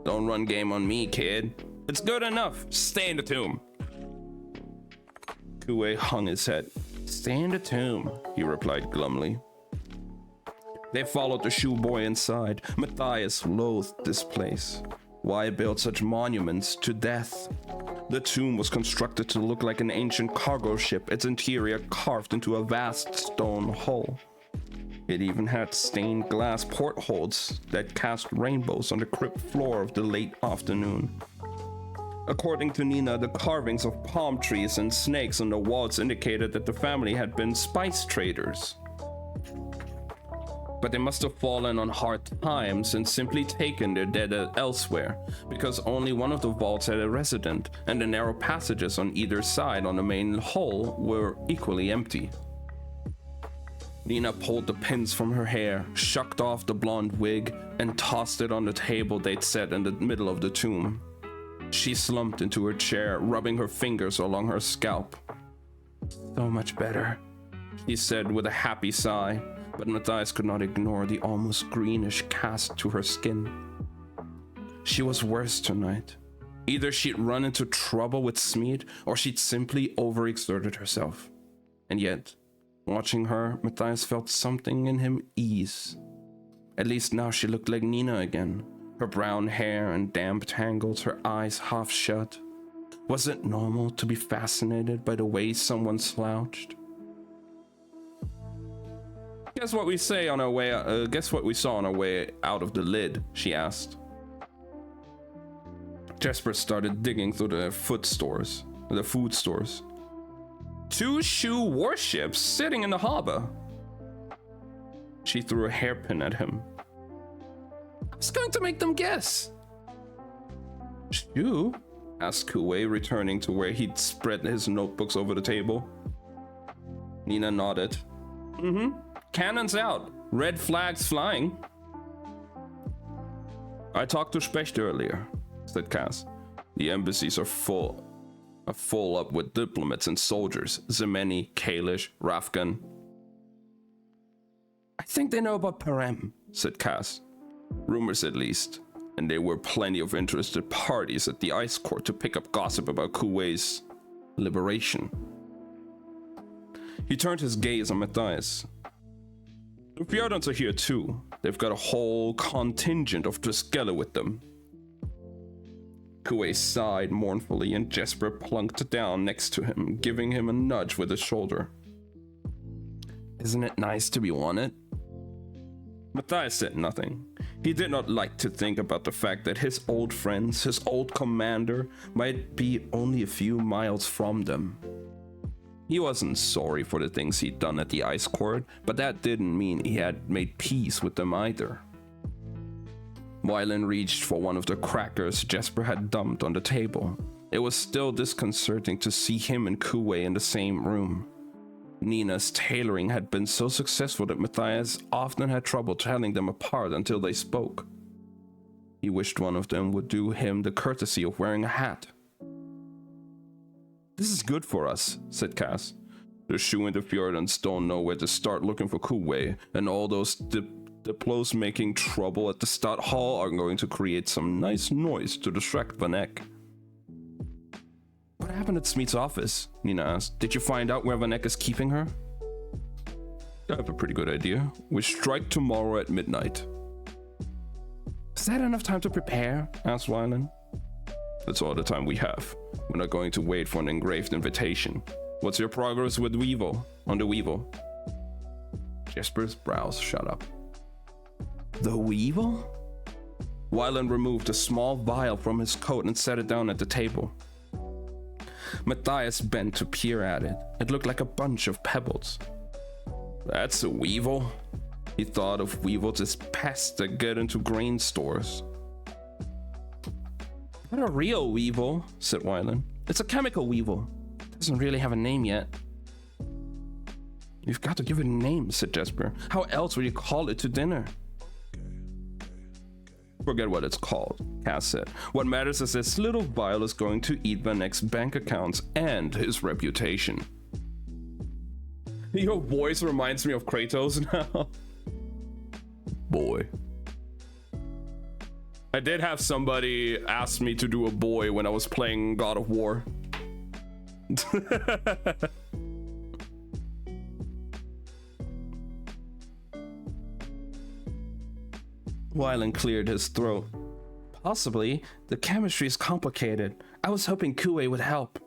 Don't run game on me, kid. It's good enough. Stay in the tomb. Kuwei hung his head. Stay in the tomb, he replied glumly. They followed the shoe boy inside. Matthias loathed this place. Why build such monuments to death? The tomb was constructed to look like an ancient cargo ship, its interior carved into a vast stone hull. It even had stained glass portholes that cast rainbows on the crypt floor of the late afternoon. According to Nina, the carvings of palm trees and snakes on the walls indicated that the family had been spice traders. But they must have fallen on hard times and simply taken their dead elsewhere, because only one of the vaults had a resident, and the narrow passages on either side on the main hull were equally empty. Nina pulled the pins from her hair, shucked off the blonde wig, and tossed it on the table they'd set in the middle of the tomb. She slumped into her chair, rubbing her fingers along her scalp. So much better, she said with a happy sigh, but Matthias could not ignore the almost greenish cast to her skin. She was worse tonight. Either she'd run into trouble with Smeet, or she'd simply overexerted herself. And yet, watching her, Matthias felt something in him ease. At least now she looked like Nina again. Her brown hair and damp tangles, her eyes half shut. Was it normal to be fascinated by the way someone slouched? Guess what we say on our way? Guess what we saw on our way out of the lid? She asked. Jesper started digging through the food stores. 2 shoe warships sitting in the harbor. She threw a hairpin at him. I was going to make them guess. Shoe? Asked Kuwei, returning to where he'd spread his notebooks over the table. Nina nodded. Cannons out. Red flags flying. I talked to Specht earlier, said Cass. The embassies are full up with diplomats and soldiers. Zemeni, Kalish, Rafgan. I think they know about Parem, said Cass. Rumors at least. And there were plenty of interested parties at the ice court to pick up gossip about Kuwei's liberation. He turned his gaze on Matthias. The Fjordans are here too. They've got a whole contingent of Triskela with them. Kuwei sighed mournfully and Jesper plunked down next to him, giving him a nudge with his shoulder. Isn't it nice to be wanted? Matthias said nothing. He did not like to think about the fact that his old friends, his old commander, might be only a few miles from them. He wasn't sorry for the things he'd done at the ice court, but that didn't mean he had made peace with them either. Wylan reached for one of the crackers Jesper had dumped on the table. It was still disconcerting to see him and Kuwei in the same room. Nina's tailoring had been so successful that Matthias often had trouble telling them apart until they spoke. He wished one of them would do him the courtesy of wearing a hat. This is good for us, said Cass. The Shu and the Fjordans don't know where to start looking for Kuwei, and all those Diplos making trouble at the Stadt Hall are going to create some nice noise to distract Vanek. What happened at Smeet's office? Nina asked. Did you find out where Vanek is keeping her? I have a pretty good idea. We strike tomorrow at midnight. Is that enough time to prepare? Asked Wylan. That's all the time we have. We're not going to wait for an engraved invitation. What's your progress with Weevil? On the Weevil? Jesper's brows shut up. The Weevil? Wylan removed a small vial from his coat and set it down at the table. Matthias bent to peer at it. It looked like a bunch of pebbles. That's a Weevil. He thought of Weevils as pests that get into grain stores. Not a real Weevil, said Wylan. It's a chemical Weevil. It doesn't really have a name yet. You've got to give it a name, said Jesper. How else would you call it to dinner? Forget what it's called, Cass said. What matters is this little vial is going to eat Vanek's bank accounts and his reputation. Your voice reminds me of Kratos now. Boy. I did have somebody ask me to do a boy when I was playing God of War. Wylan cleared his throat. Possibly. The chemistry is complicated. I was hoping Kuwei would help.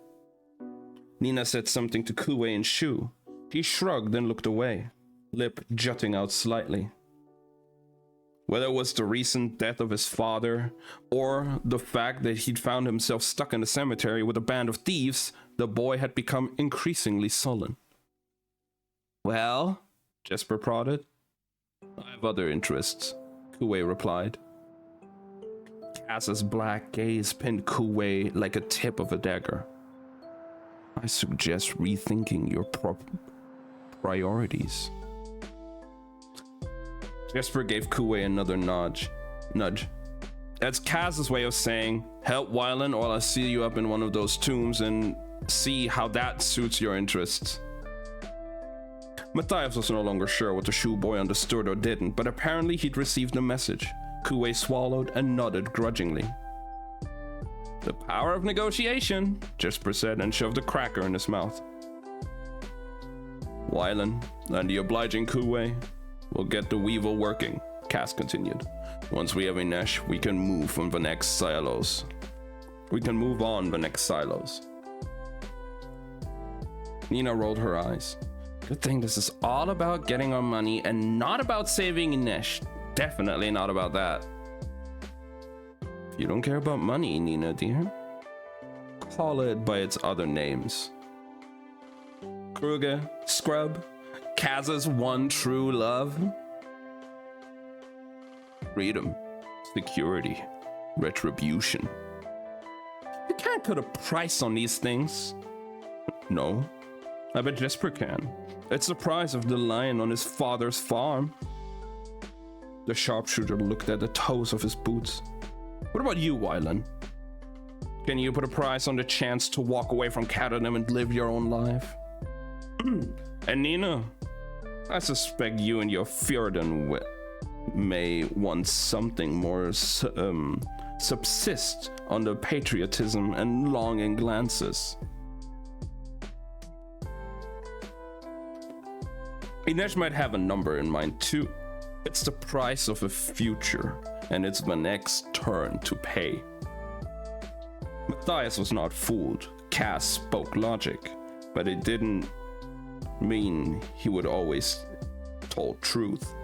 Nina said something to Kuwei and Shu. He shrugged and looked away, lip jutting out slightly. Whether it was the recent death of his father, or the fact that he'd found himself stuck in the cemetery with a band of thieves, the boy had become increasingly sullen. Well, Jesper prodded. I have other interests, Kuwei replied. Cass's black gaze pinned Kuwei like a tip of a dagger. I suggest rethinking your priorities. Jesper gave Kuwei another nudge. That's Cass's way of saying, help Wylan or I'll seal you up in one of those tombs and see how that suits your interests. Matthias was no longer sure what the shoe boy understood or didn't, but apparently he'd received the message. Kuwei swallowed and nodded grudgingly. The power of negotiation, Jesper said and shoved a cracker in his mouth. Wylan, and the obliging Kuwei, we'll get the Weevil working, Cass continued. Once we have Inesh, we can move on Vanek's silos. Nina rolled her eyes. Good thing this is all about getting our money and not about saving Inesh. Definitely not about that. You don't care about money, Nina, dear. Call it by its other names. Kruger, Scrub, Kaz's one true love. Freedom, security, retribution. You can't put a price on these things. No, I bet Jesper can. It's the price of the lion on his father's farm. The sharpshooter looked at the toes of his boots. What about you, Wylan? Can you put a price on the chance to walk away from Caterham and live your own life? And Nina, I suspect you and your Fjordan may want something more subsist on the patriotism and longing glances. Inesh might have a number in mind too. It's the price of a future, and it's Vanek's turn to pay. Matthias was not fooled. Cass spoke logic, but it didn't mean he would always told truth.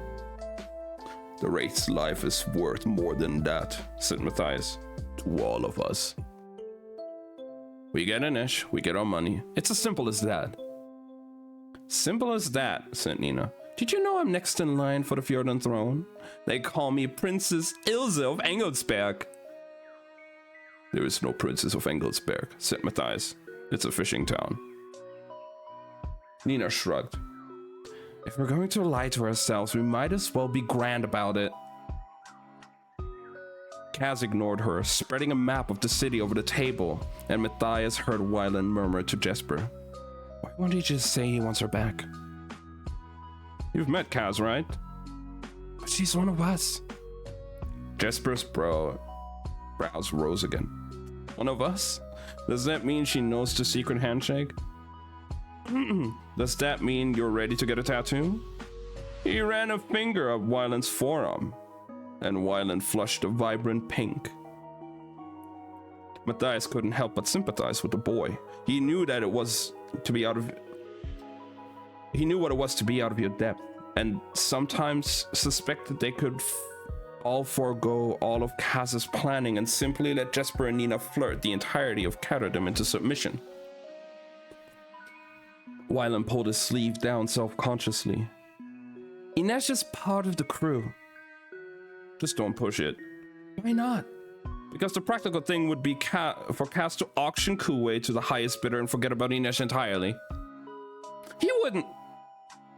The Wraith's life is worth more than that, said Matthias, to all of us. We get Inesh, we get our money. It's as simple as that. Simple as that, said Nina. Did you know I'm next in line for the Fjordan throne? They call me Princess Ilse of Engelsberg. There is no Princess of Engelsberg, said Matthias. It's a fishing town. Nina shrugged. If we're going to lie to ourselves, we might as well be grand about it. Kaz ignored her, spreading a map of the city over the table, and Matthias heard Wylan murmur to Jesper. Why won't he just say he wants her back? You've met Kaz, right? But she's one of us. Jesper's brows rose again. One of us? Does that mean she knows the secret handshake? Does that mean you're ready to get a tattoo? He ran a finger up Wylan's forearm, and Wylan flushed a vibrant pink. Matthias couldn't help but sympathize with the boy. He knew that it was to be out of... He knew what it was to be out of your depth, and sometimes suspected they could all forego all of Kaz's planning and simply let Jesper and Nina flirt the entirety of Caterham into submission. Wylan pulled his sleeve down self-consciously. Inesh is part of the crew. Just don't push it. Why not? Because the practical thing would be for Kaz to auction Kuwei to the highest bidder and forget about Inesh entirely. He wouldn't.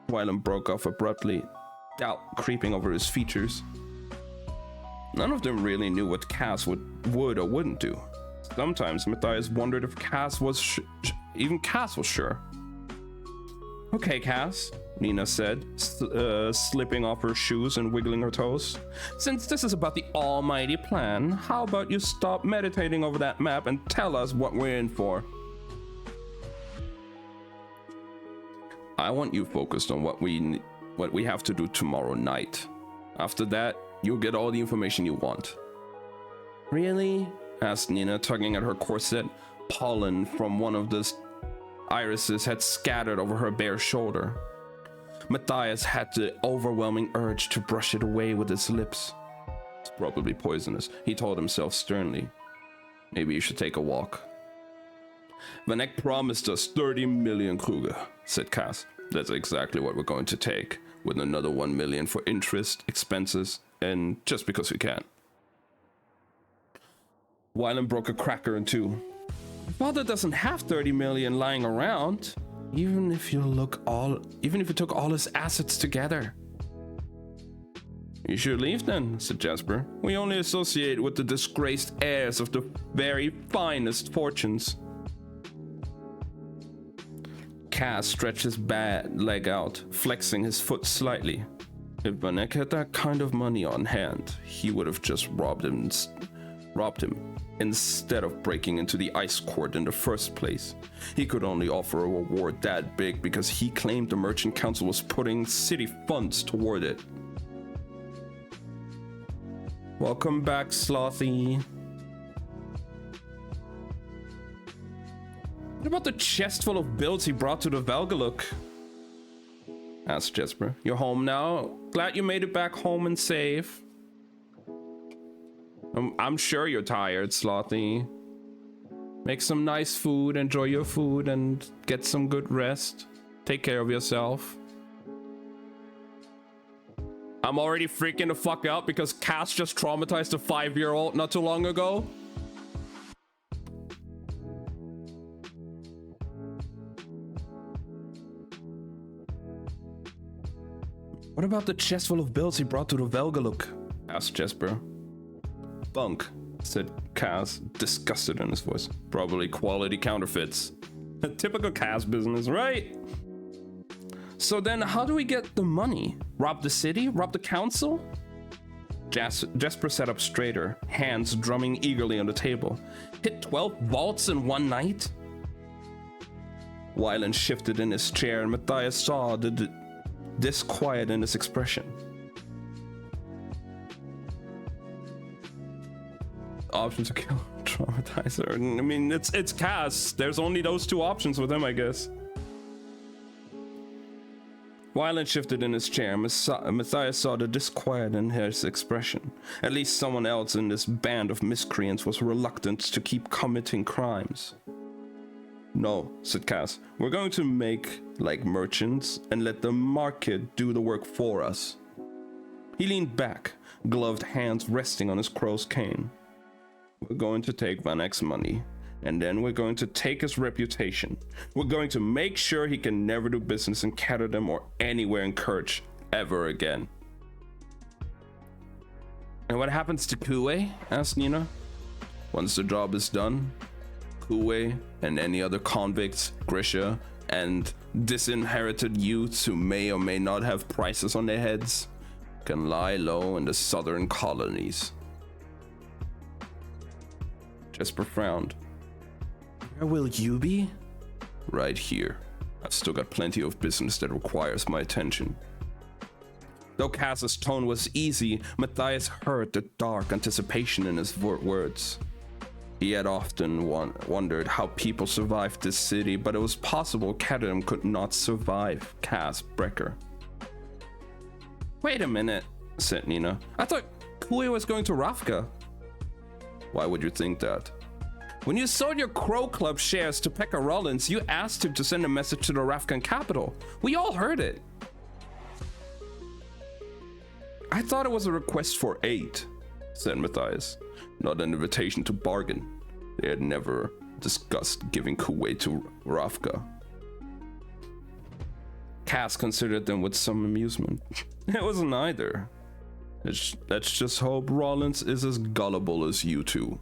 Wylan broke off abruptly, doubt creeping over his features. None of them really knew what Kaz would or wouldn't do. Sometimes Matthias wondered if Kaz was even Kaz was sure. Okay, Kaz, Nina said, slipping off her shoes and wiggling her toes. Since this is about the almighty plan, how about you stop meditating over that map and tell us what we're in for? I want you focused on what we have to do tomorrow night. After that, you'll get all the information you want. Really? Asked Nina, tugging at her corset. Pollen from one of the irises had scattered over her bare shoulder. Matthias had the overwhelming urge to brush it away with his lips. It's probably poisonous, he told himself sternly. Maybe you should take a walk. Vanek promised us 30 million Kruger, said Kaz. That's exactly what we're going to take, with another 1 million for interest, expenses, and just because we can. Wylan broke a cracker in two. Father doesn't have 30 million lying around, even if you took all his assets together. You should leave then, said Jesper. We only associate with the disgraced heirs of the very finest fortunes. Kaz stretched his bad leg out, flexing his foot slightly. If Vanek had that kind of money on hand, he would have just robbed him instead of breaking into the ice court in the first place. He could only offer a reward that big because he claimed the Merchant Council was putting city funds toward it. Welcome back, Slothy. What about the chest full of bills he brought to the Velgaluk? asked Jesper. You're home now? Glad you made it back home and safe. I'm sure you're tired, Slothy. Make some nice food, enjoy your food, and get some good rest. Take care of yourself. I'm already freaking the fuck out because Cass just traumatized a 5-year-old not too long ago. What about the chest full of bills he brought to the Velgaluk? Asked Jesper. Bunk, said Cass, disgusted in his voice. Probably quality counterfeits. A typical Cass business, right? So then how do we get the money? Rob the city? Rob the council? Jesper sat up straighter, hands drumming eagerly on the table. Hit 12 vaults in one night? Wyland shifted in his chair and Matthias saw the disquiet in his expression. Option to kill, traumatizer. I mean, it's Cass. There's only those two options with him, I guess. Wyland shifted in his chair. Matthias saw the disquiet in his expression. At least someone else in this band of miscreants was reluctant to keep committing crimes. No, said Cass. We're going to make like merchants and let the market do the work for us. He leaned back, gloved hands resting on his crow's cane. We're going to take Van Eck's money, and then we're going to take his reputation. We're going to make sure he can never do business in Catterdam or anywhere in Kerch ever again. And what happens to Kuwei? Asked Nina. Once the job is done, Kuwei and any other convicts, Grisha, and disinherited youths who may or may not have prices on their heads can lie low in the southern colonies. Jesper frowned. Where will you be? Right here. I've still got plenty of business that requires my attention. Though Cass's tone was easy, Matthias heard the dark anticipation in his words. He had often wondered how people survived this city, but it was possible Catterdam could not survive Cass Brecker. Wait a minute, said Nina. I thought Kuwei was going to Rafka. Why would you think that? When you sold your Crow Club shares to Pekka Rollins, you asked him to send a message to the Rafkan capital. We all heard it. I thought it was a request for aid, said Matthias, not an invitation to bargain. They had never discussed giving Kuwait to Rafka. Cass considered them with some amusement. It wasn't either. Let's just hope Rollins is as gullible as you two.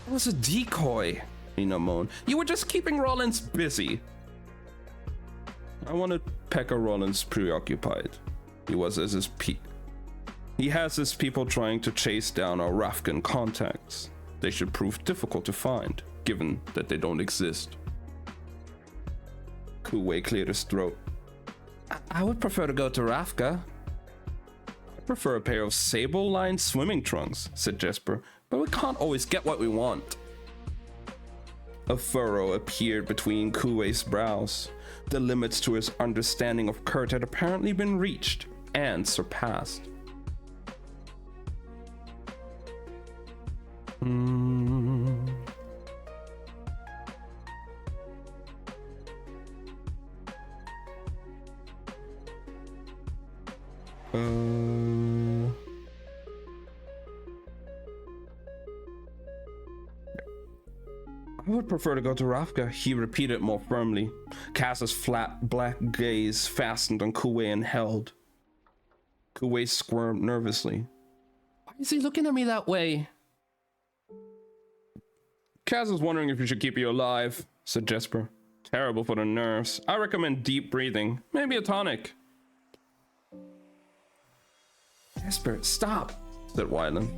It was a decoy, Nina moaned. You were just keeping Rollins busy. I wanted Pekka Rollins preoccupied. He has his people trying to chase down our Rafkan contacts. They should prove difficult to find, given that they don't exist. Kuwei cleared his throat. I would prefer to go to Rafka. I prefer a pair of sable-lined swimming trunks, said Jesper, but we can't always get what we want. A furrow appeared between Kuwei's brows. The limits to his understanding of Kurt had apparently been reached and surpassed. I would prefer to go to Rafka, he repeated more firmly. Cass's flat black gaze fastened on Kuwei and held. Kuwei squirmed nervously. Why is he looking at me that way? Cass is wondering if you should keep you alive, said Jesper. Terrible for the nerves. I recommend deep breathing, maybe a tonic. Jesper, stop, said Wyland.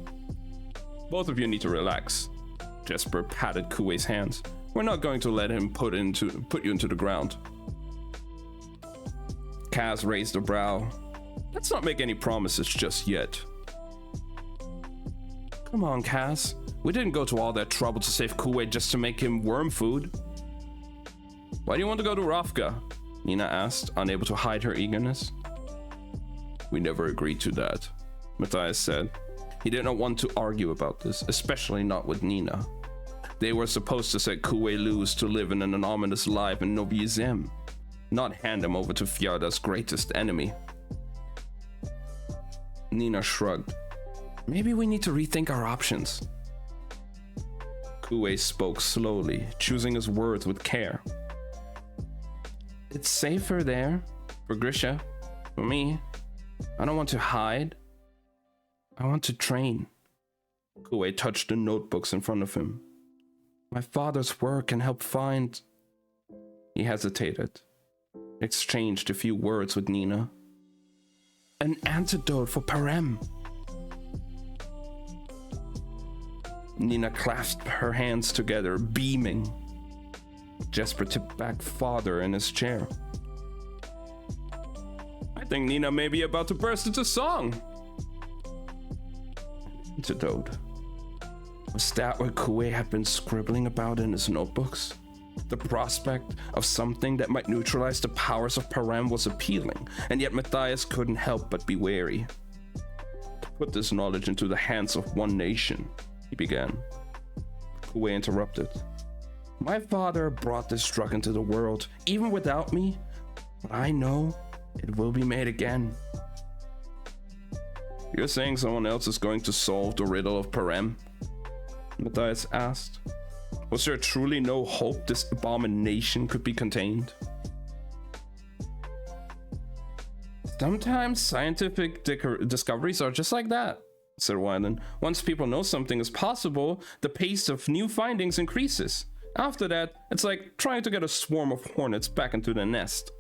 Both of you need to relax. Jesper patted Kuwei's hands. We're not going to let him put you into the ground. Cass raised a brow. Let's not make any promises just yet. Come on, Cass. We didn't go to all that trouble to save Kuwei just to make him worm food. Why do you want to go to Ravka? Nina asked, unable to hide her eagerness. We never agreed to that, Matthias said. He did not want to argue about this, especially not with Nina. They were supposed to set Kuwei loose to live in an anonymous life in Novi Zem, not hand him over to Fjorda's greatest enemy. Nina shrugged. Maybe we need to rethink our options. Kuwei spoke slowly, choosing his words with care. It's safer there, for Grisha. For me, I don't want to hide. I want to train. Kuwei touched the notebooks in front of him. My father's work can help find... He hesitated, exchanged a few words with Nina. An antidote for Parem. Nina clasped her hands together, beaming. Jesper tipped back farther in his chair. I think Nina may be about to burst into song. Antidote. Was that what Kuwei had been scribbling about in his notebooks? The prospect of something that might neutralize the powers of Parem was appealing, and yet Matthias couldn't help but be wary. To put this knowledge into the hands of one nation, he began. Kuwei interrupted. My father brought this drug into the world, even without me, but I know it will be made again. You're saying someone else is going to solve the riddle of Parem? Matthias asked. Was there truly no hope this abomination could be contained? Sometimes scientific discoveries are just like that, said Wylan. Once people know something is possible, the pace of new findings increases. After that, it's like trying to get a swarm of hornets back into the nest.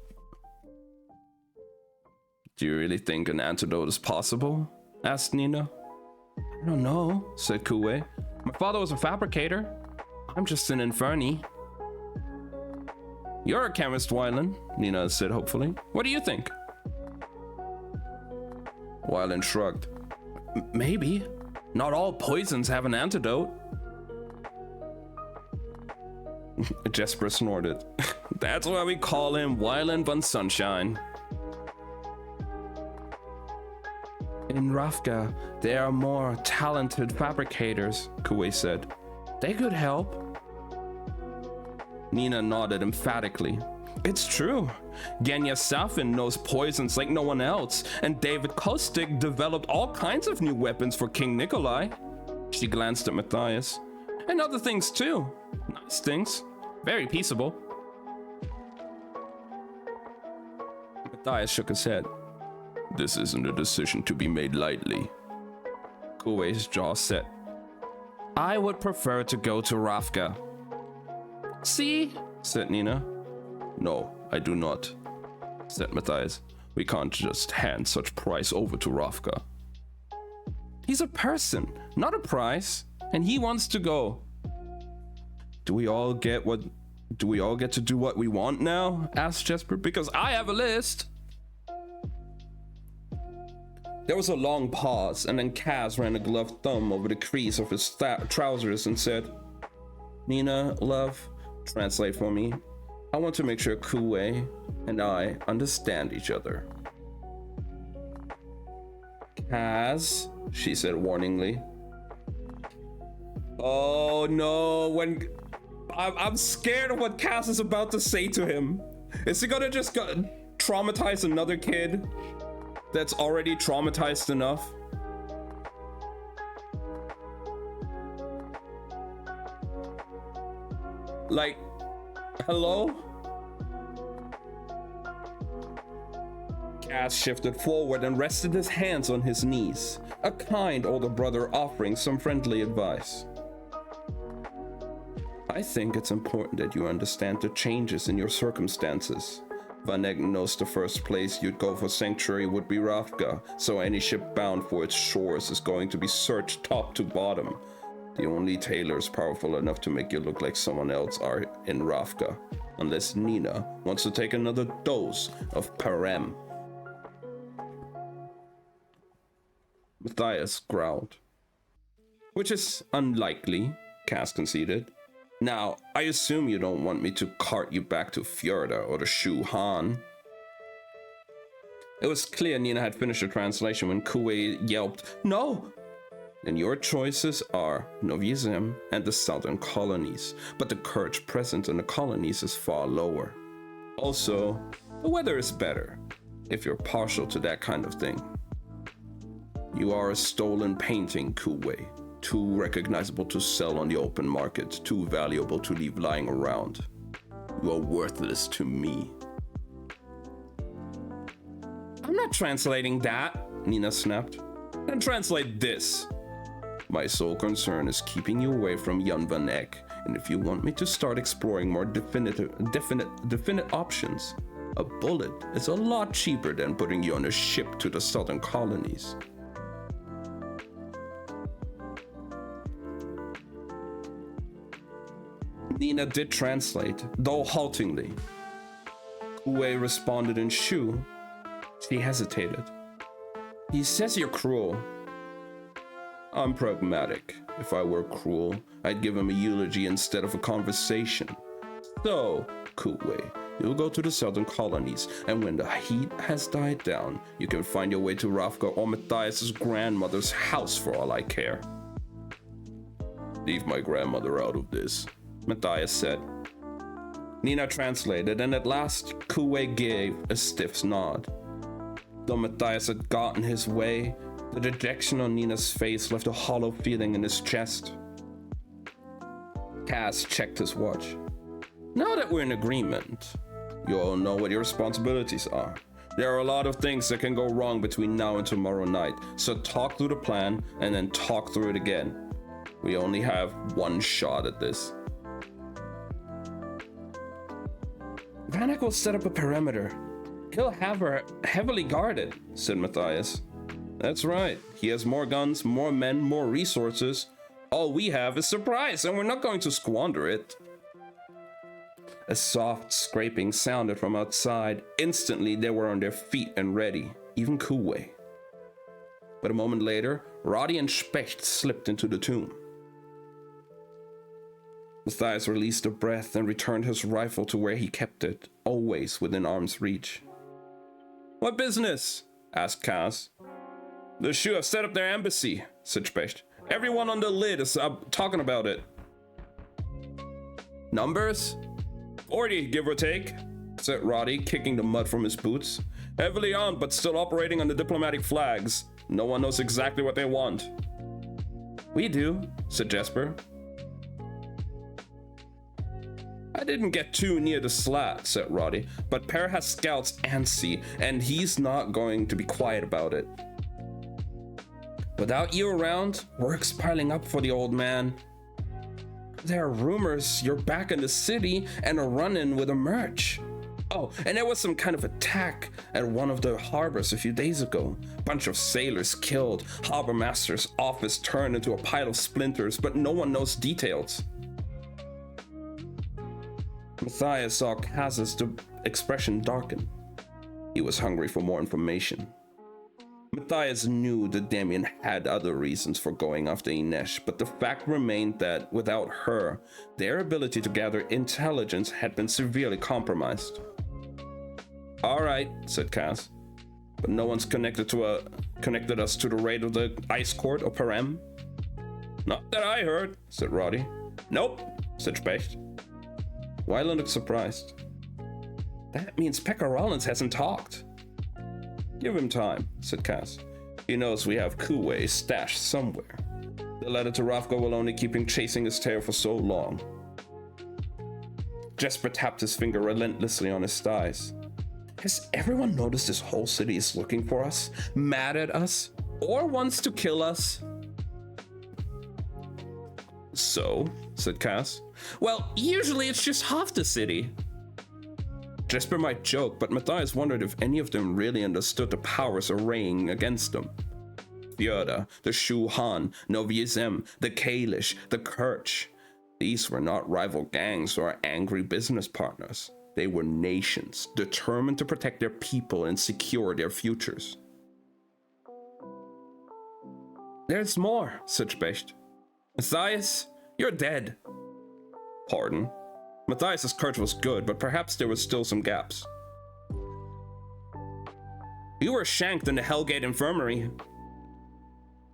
Do you really think an antidote is possible? Asked Nina. I don't know, said Kuwei. My father was a fabricator. I'm just an Inferni. You're a chemist, Wylan, Nina said hopefully. What do you think? Wylan shrugged. Maybe. Not all poisons have an antidote. Jesper snorted. That's why we call him Wylan von Sunshine. In Ravka, there are more talented fabricators, Kuwei said. They could help. Nina nodded emphatically. It's true. Genya Safin knows poisons like no one else, and David Kostik developed all kinds of new weapons for King Nikolai. She glanced at Matthias. And other things too. Nice things. Very peaceable. Matthias shook his head. This isn't a decision to be made lightly. Kuwei's jaw set. I would prefer to go to Ravka. See? Said Nina. No, I do not, said Matthias. We can't just hand such prize over to Ravka. He's a person, not a prize, and he wants to go. Do we all get to do what we want now? Asked Jesper. Because I have a list. There was a long pause, and then Kaz ran a gloved thumb over the crease of his trousers and said, Nina, love, translate for me. I want to make sure Kuwei and I understand each other. Kaz, she said warningly. Oh no, I'm scared of what Kaz is about to say to him. Is he gonna just traumatize another kid that's already traumatized enough? Like, hello? Kaz shifted forward and rested his hands on his knees, a kind older brother offering some friendly advice. I think it's important that you understand the changes in your circumstances. Van Egg knows the first place you'd go for sanctuary would be Ravka, so any ship bound for its shores is going to be searched top to bottom. The only tailors powerful enough to make you look like someone else are in Ravka, unless Nina wants to take another dose of Parem. Matthias growled. Which is unlikely, Kaz conceded. Now, I assume you don't want me to cart you back to Fjorda or the Shu Han. It was clear Nina had finished her translation when Kuwei yelped, "No!" Then your choices are Novyi Zem and the southern colonies, but the courage present in the colonies is far lower. Also, the weather is better, if you're partial to that kind of thing. You are a stolen painting, Kuwei. Too recognizable to sell on the open market, too valuable to leave lying around. You are worthless to me. I'm not translating that, Nina snapped. Then translate this. My sole concern is keeping you away from Jan van Eyck, and if you want me to start exploring more definite options, a bullet is a lot cheaper than putting you on a ship to the southern colonies. Nina did translate, though haltingly. Kuwei responded in Shu. She hesitated. He says you're cruel. I'm pragmatic. If I were cruel, I'd give him a eulogy instead of a conversation. So, Kuwei, you'll go to the southern colonies, and when the heat has died down, you can find your way to Ravka or Matthias's grandmother's house for all I care. Leave my grandmother out of this, Matthias said. Nina translated, and at last Kuwei gave a stiff nod. Though Matthias had gotten his way, the dejection on Nina's face left a hollow feeling in his chest. Cass checked his watch. Now that we're in agreement, you all know what your responsibilities are. There are a lot of things that can go wrong between now and tomorrow night, so talk through the plan and then talk through it again. We only have one shot at this. Van Eyck will set up a perimeter. He'll have her heavily guarded, said Matthias. That's right. He has more guns, more men, more resources. All we have is surprise, and we're not going to squander it. A soft scraping sounded from outside. Instantly, they were on their feet and ready, even Kuwei. But a moment later, Roddy and Specht slipped into the tomb. Matthias released a breath and returned his rifle to where he kept it, always within arm's reach. What business? Asked Cass. The Shu have set up their embassy, said Specht. Everyone on the lid is talking about it. Numbers? 40, give or take, said Roddy, kicking the mud from his boots. Heavily armed, but still operating under diplomatic flags. No one knows exactly what they want. We do, said Jesper. I didn't get too near the slat, said Roddy, but Per has scouts antsy, and he's not going to be quiet about it. Without you around, work's piling up for the old man. There are rumors you're back in the city and a run-in with a merch. Oh, and there was some kind of attack at one of the harbors a few days ago. Bunch of sailors killed, harbor master's office turned into a pile of splinters, but no one knows details. Matthias saw Cass's expression darken. He was hungry for more information. Matthias knew that Damien had other reasons for going after Inesh, but the fact remained that without her, their ability to gather intelligence had been severely compromised. All right, said Cass, but no one's connected us to the raid of the Ice Court or Perem. Not that I heard, said Roddy. Nope, said Specht. Wyland looked surprised. That means Pekka Rollins hasn't talked. Give him time, said Cass. He knows we have Kuwei stashed somewhere. The letter to Ravka will only keep him chasing his tail for so long. Jesper tapped his finger relentlessly on his thighs. Has everyone noticed this whole city is looking for us, mad at us, or wants to kill us? So, said Cass. Well, usually it's just half the city. Jesper might joke, but Matthias wondered if any of them really understood the powers arraying against them. Fjorda, the Shu Han, Novyi Zem, the Kalish, the Kerch. These were not rival gangs or angry business partners. They were nations, determined to protect their people and secure their futures. There's more, said Specht. Matthias, you're dead. Pardon? Matthias's courage was good, but perhaps there was still some gaps. You were shanked in the Hellgate Infirmary.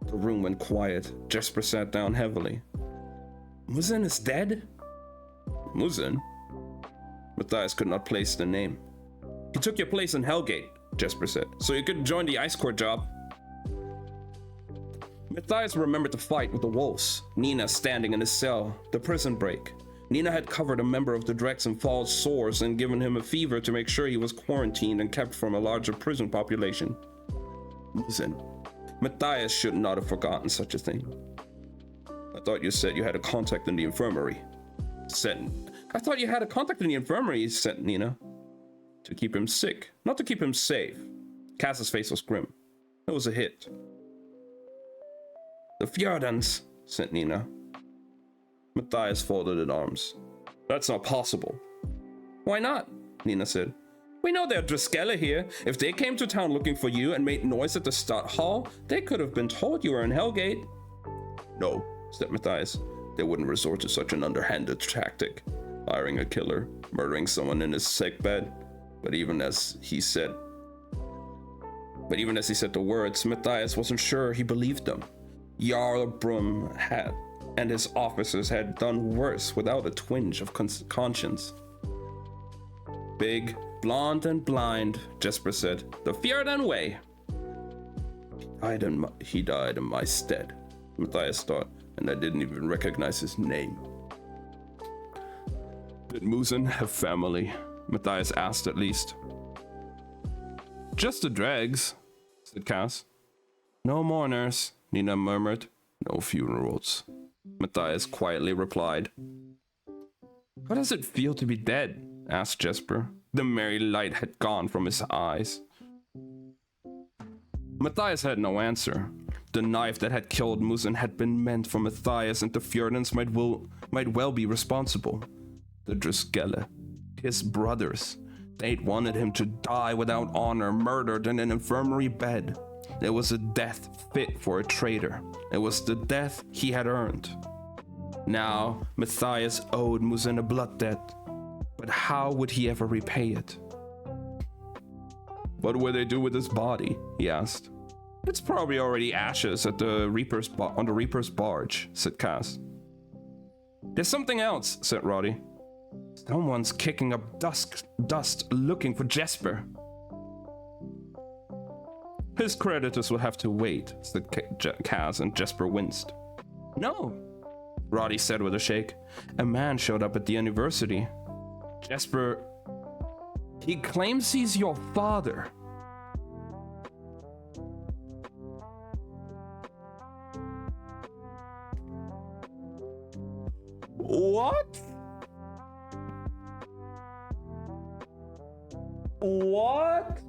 The room went quiet. Jesper sat down heavily. Muzin is dead? Muzin? Matthias could not place the name. He took your place in Hellgate, Jesper said, so you could join the Ice Court job. Matthias remembered the fight with the wolves, Nina standing in his cell, the prison break. Nina had covered a member of the Drex in Fall's sores and given him a fever to make sure he was quarantined and kept from a larger prison population. Listen, Matthias should not have forgotten such a thing. I thought you said you had a contact in the infirmary. I thought you had a contact in the infirmary, said Nina. To keep him sick, not to keep him safe. Cass's face was grim. It was a hit. The Fjordans, said Nina. Matthias folded his arms. That's not possible. Why not? Nina said. We know there are Driskella here. If they came to town looking for you and made noise at the Stud Hall, they could have been told you were in Hellgate. No, said Matthias. They wouldn't resort to such an underhanded tactic. Hiring a killer, murdering someone in his sickbed. But even as he said the words, Matthias wasn't sure he believed them. Jarl Brum had, and his officers had done worse without a twinge of conscience. Big, blonde, and blind, Jesper said. The Fjordan way. He died in my stead, Matthias thought, and I didn't even recognize his name. Did Muzin have family? Matthias asked at least. Just the dregs, said Cass. No mourners, Nina murmured. No funerals, Matthias quietly replied. How does it feel to be dead? Asked Jesper. The merry light had gone from his eyes. Matthias had no answer. The knife that had killed Muzin had been meant for Matthias, and the Fjordans might well be responsible. The Driskella, his brothers, they'd wanted him to die without honor, murdered in an infirmary bed. It was a death fit for a traitor. It was the death he had earned. Now, Matthias owed Muzin a blood debt, but how would he ever repay it? What will they do with his body? He asked. It's probably already ashes at the on the Reaper's barge, said Cass. There's something else, said Roddy. Someone's kicking up dust looking for Jesper. His creditors will have to wait, said Cass, and Jesper winced. No, Roddy said with a shake. A man showed up at the university. Jesper... He claims he's your father. What? What?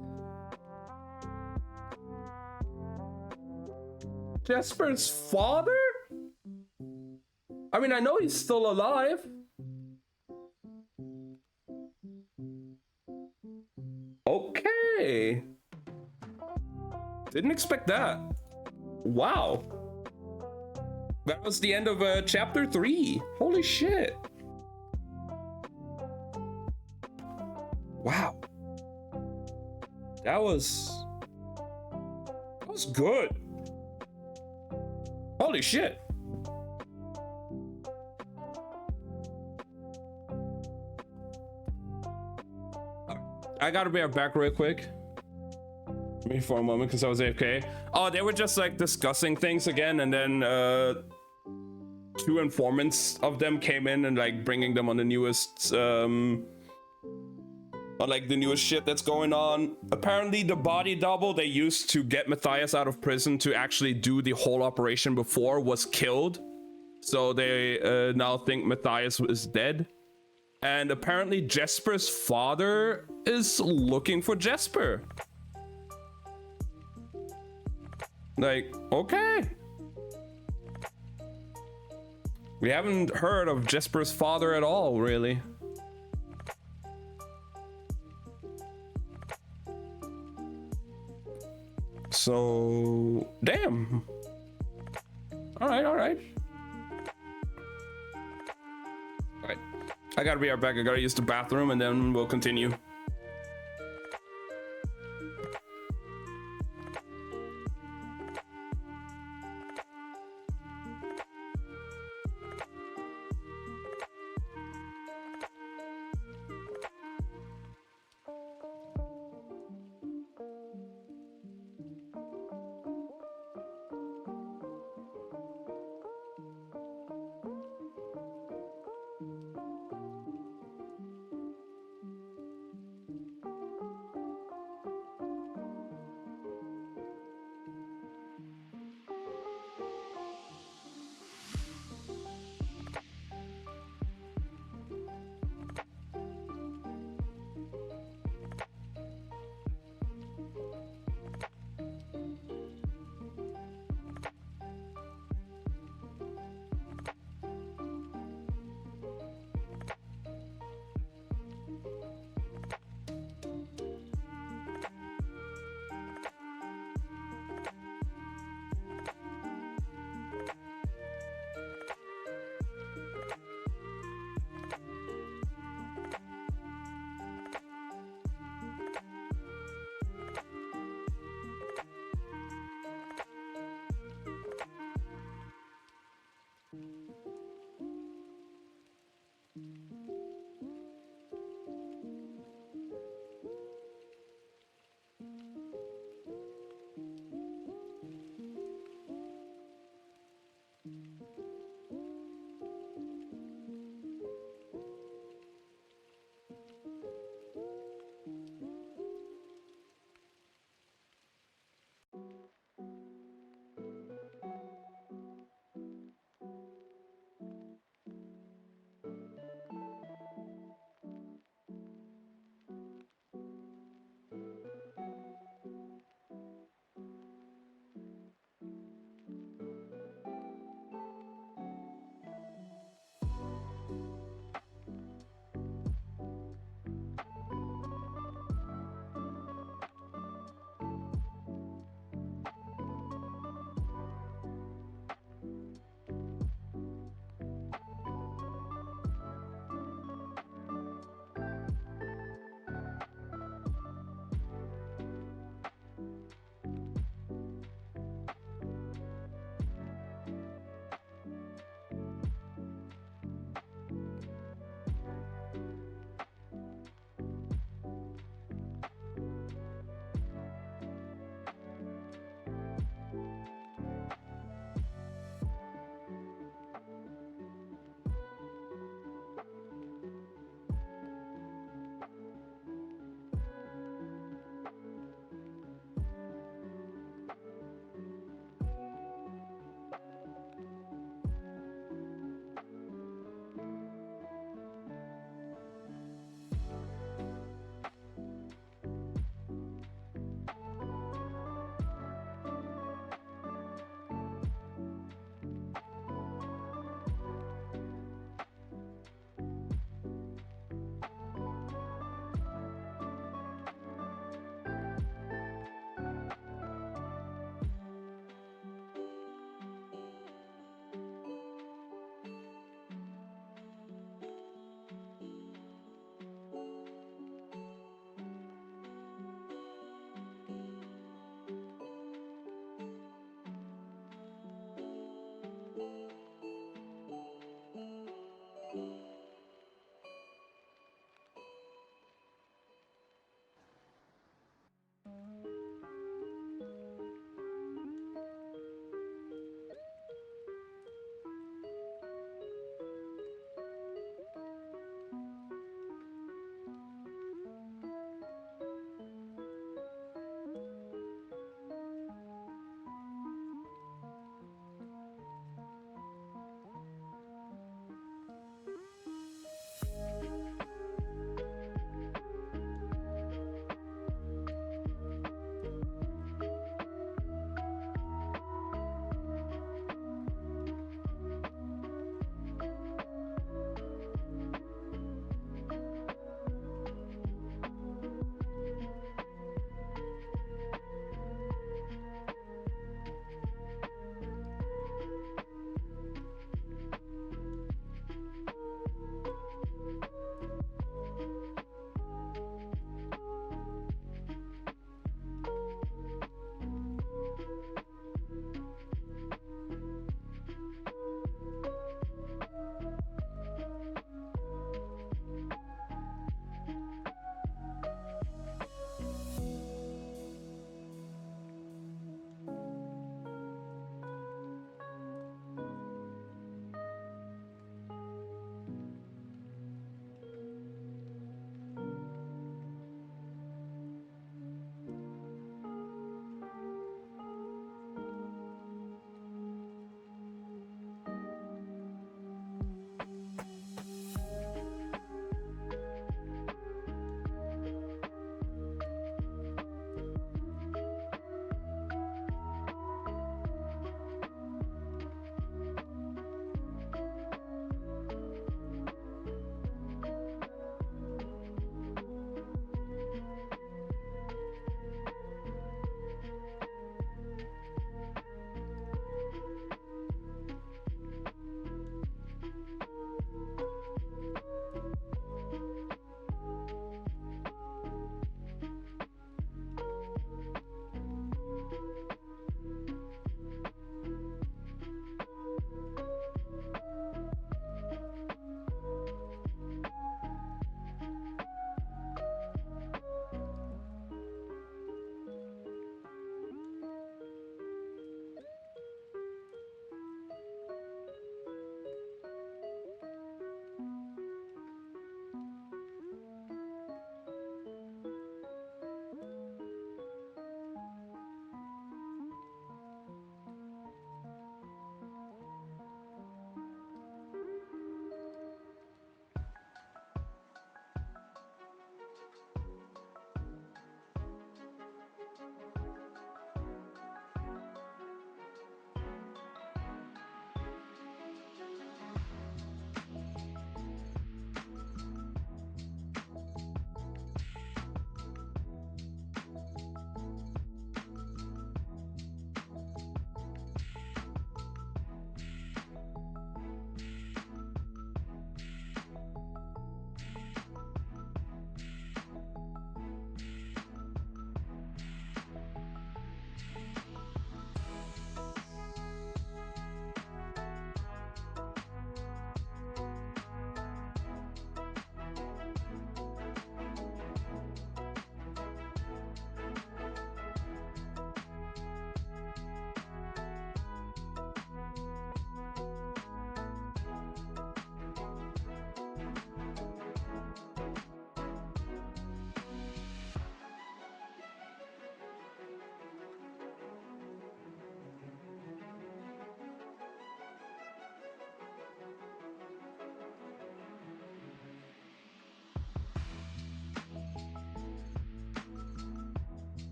Jesper's father? I mean, I know he's still alive. Okay. Didn't expect that. Wow. That was the end of chapter 3. Holy shit. Wow. That was good. Holy shit. I gotta be back real quick. Me for a moment because I was AFK. Oh, they were just like discussing things again, and then 2 informants of them came in and like bringing them on the newest the newest shit that's going on. Apparently the body double they used to get Matthias out of prison to actually do the whole operation before was killed. So they now think Matthias is dead. And apparently Jesper's father is looking for Jesper. Like, okay. We haven't heard of Jesper's father at all, really. So, damn. All right. Right. I gotta be right back. I gotta use the bathroom and then we'll continue.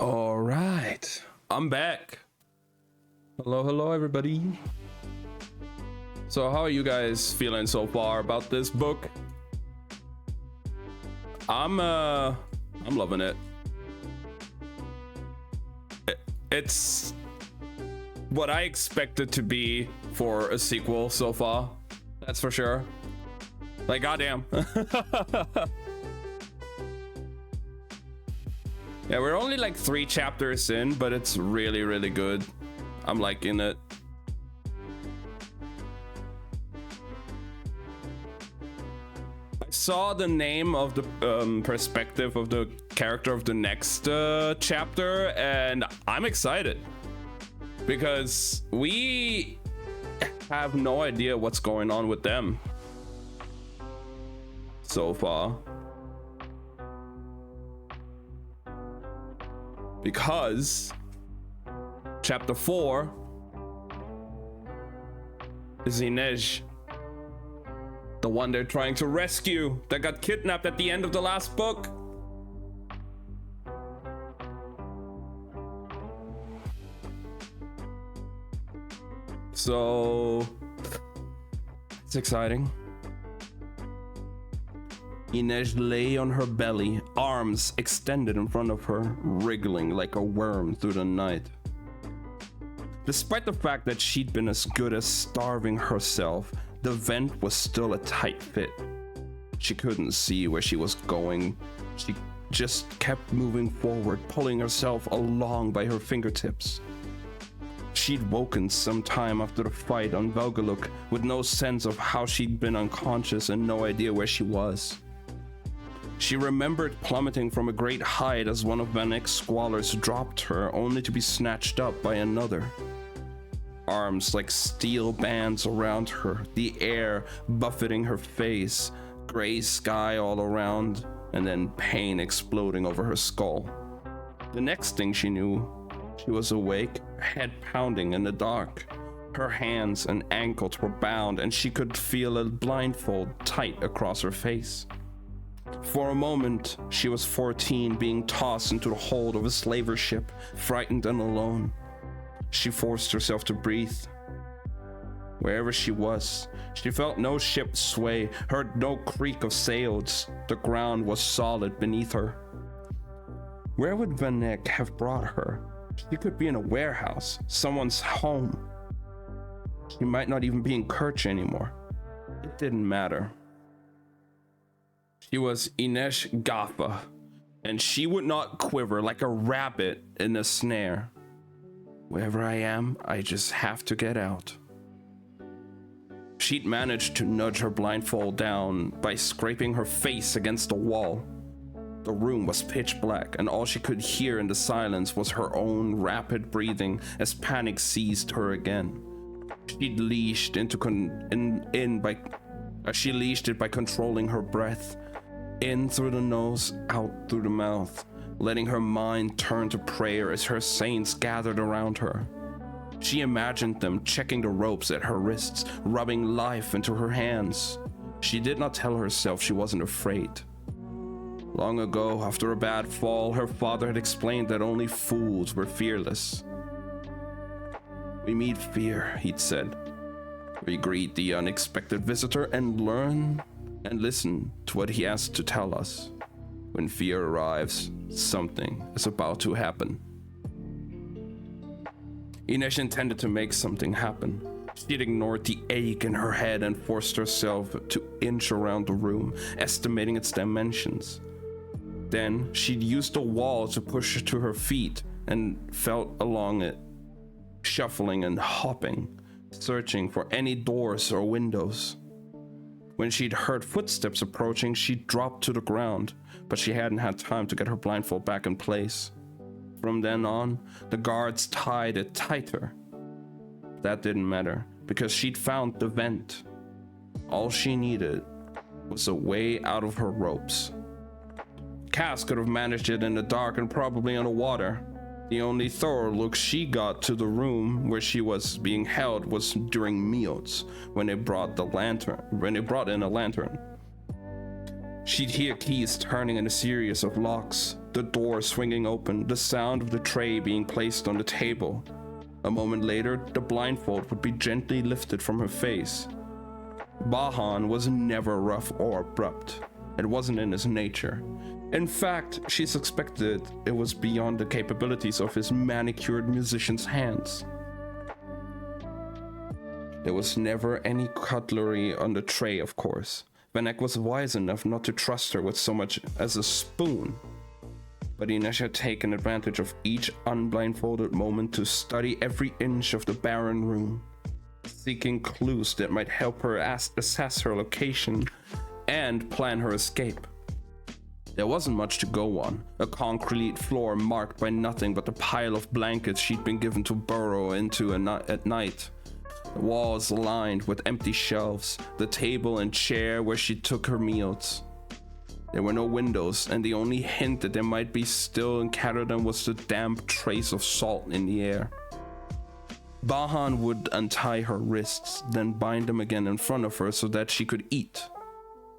All right, I'm back. Hello, everybody. So how are you guys feeling so far about this book? I'm loving it. It's what I expected to be for a sequel so far. That's for sure. Like, goddamn. Yeah, we're only like 3 chapters in, but it's really, really good. I'm liking it. I saw the name of the perspective of the character of the next chapter, and I'm excited because we have no idea what's going on with them so far. Because chapter 4 is Inej, the one they're trying to rescue that got kidnapped at the end of the last book. So it's exciting. Inej lay on her belly, arms extended in front of her, wriggling like a worm through the night. Despite the fact that she'd been as good as starving herself, the vent was still a tight fit. She couldn't see where she was going. She just kept moving forward, pulling herself along by her fingertips. She'd woken some time after the fight on Velgaluk with no sense of how she'd been unconscious and no idea where she was. She remembered plummeting from a great height as one of Van Eyck's squalors dropped her, only to be snatched up by another. Arms like steel bands around her, the air buffeting her face, gray sky all around, and then pain exploding over her skull. The next thing she knew, she was awake, head pounding in the dark. Her hands and ankles were bound, and she could feel a blindfold tight across her face. For a moment, she was 14, being tossed into the hold of a slaver ship, frightened and alone. She forced herself to breathe. Wherever she was, she felt no ship sway, heard no creak of sails. The ground was solid beneath her. Where would Van Eyck have brought her? She could be in a warehouse, someone's home. She might not even be in Kerch anymore. It didn't matter. She was Inej Gaffa, and she would not quiver like a rabbit in a snare. Wherever I am, I just have to get out. She'd managed to nudge her blindfold down by scraping her face against the wall. The room was pitch black, and all she could hear in the silence was her own rapid breathing as panic seized her again. She'd leashed it by controlling her breath. In through the nose, out through the mouth, letting her mind turn to prayer as her saints gathered around her. She imagined them checking the ropes at her wrists, rubbing life into her hands. She did not tell herself she wasn't afraid. Long ago, after a bad fall, her father had explained that only fools were fearless. We meet fear, he'd said. We greet the unexpected visitor and learn and listen to what he has to tell us. When fear arrives, something is about to happen. Inej intended to make something happen. She'd ignored the ache in her head and forced herself to inch around the room, estimating its dimensions. Then she'd used the wall to push her to her feet and felt along it, shuffling and hopping, searching for any doors or windows. When she'd heard footsteps approaching, she dropped to the ground, but she hadn't had time to get her blindfold back in place. From then on, the guards tied it tighter. That didn't matter, because she'd found the vent. All she needed was a way out of her ropes. Cass could have managed it in the dark and probably underwater. The only thorough look she got to the room where she was being held was during meals, when they brought in a lantern. She'd hear keys turning in a series of locks, the door swinging open, the sound of the tray being placed on the table. A moment later, the blindfold would be gently lifted from her face. Bahan was never rough or abrupt. It wasn't in his nature. In fact, she suspected it was beyond the capabilities of his manicured musician's hands. There was never any cutlery on the tray, of course. Vanek was wise enough not to trust her with so much as a spoon. But Inesh had taken advantage of each unblindfolded moment to study every inch of the barren room, seeking clues that might help her assess her location and plan her escape. There wasn't much to go on, a concrete floor marked by nothing but the pile of blankets she'd been given to burrow into at night. The walls lined with empty shelves, the table and chair where she took her meals. There were no windows, and the only hint that there might be still in Caterham was the damp trace of salt in the air. Bahan would untie her wrists, then bind them again in front of her so that she could eat.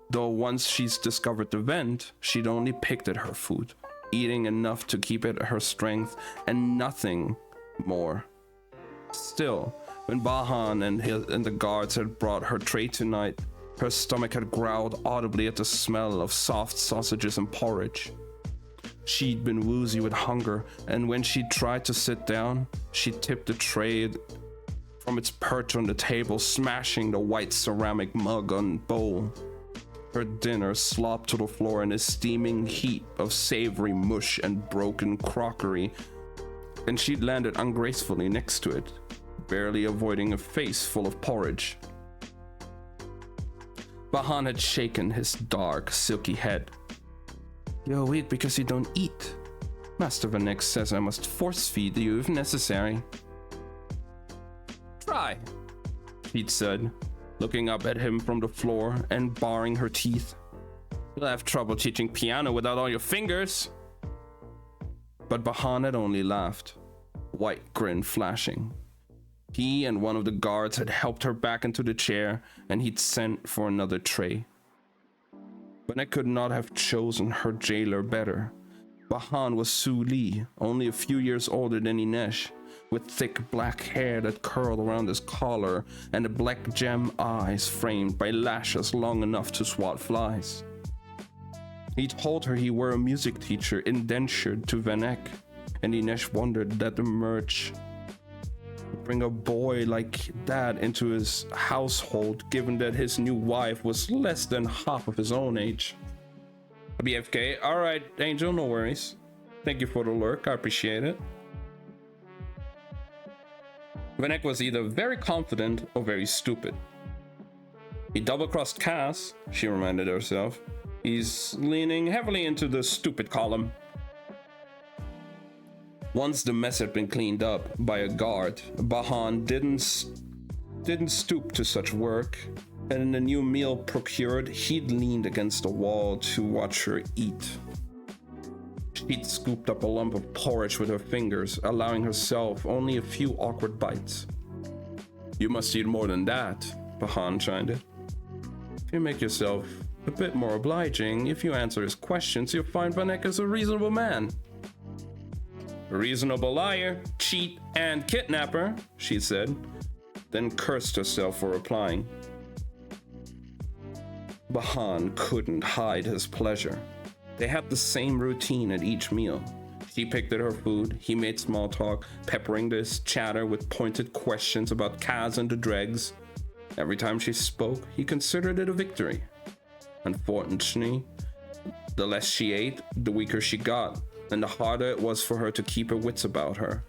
Though once she's discovered the vent, she'd only picked at her food, eating enough to keep it her strength and nothing more. Still, when Bahan and the guards had brought her tray tonight, her stomach had growled audibly at the smell of soft sausages and porridge. She'd been woozy with hunger, and when she tried to sit down, she tipped the tray from its perch on the table, smashing the white ceramic mug and bowl. Her dinner slopped to the floor in a steaming heap of savory mush and broken crockery, and she'd landed ungracefully next to it, barely avoiding a face full of porridge. Bahan had shaken his dark, silky head. "You're weak because you don't eat. Master Vanek says I must force feed you if necessary." "Try," she'd said, looking up at him from the floor and baring her teeth. "You'll have trouble teaching piano without all your fingers." But Bahan had only laughed, white grin flashing. He and one of the guards had helped her back into the chair, and he'd sent for another tray. Vanek could not have chosen her jailer better. Bahan was Su Li, only a few years older than Inesh, with thick black hair that curled around his collar and the black gem eyes framed by lashes long enough to swat flies. He told her he were a music teacher indentured to Vanek, and Inesh wondered that the merch would bring a boy like that into his household, given that his new wife was less than half of his own age. BFK, alright, Angel, no worries. Thank you for the lurk, I appreciate it. Vanek was either very confident or very stupid. He double-crossed Cass, she reminded herself. He's leaning heavily into the stupid column. Once the mess had been cleaned up by a guard, Bahan didn't stoop to such work, and in the new meal procured, he'd leaned against the wall to watch her eat. She'd scooped up a lump of porridge with her fingers, allowing herself only a few awkward bites. "You must eat more than that," Bahan chided. "If you make yourself a bit more obliging, if you answer his questions, you'll find Vanek is a reasonable man." "A reasonable liar, cheat, and kidnapper," she said, then cursed herself for replying. Bahan couldn't hide his pleasure. They had the same routine at each meal. She picked at her food, he made small talk, peppering this chatter with pointed questions about Kaz and the dregs. Every time she spoke, he considered it a victory. Unfortunately, the less she ate, the weaker she got, and the harder it was for her to keep her wits about her.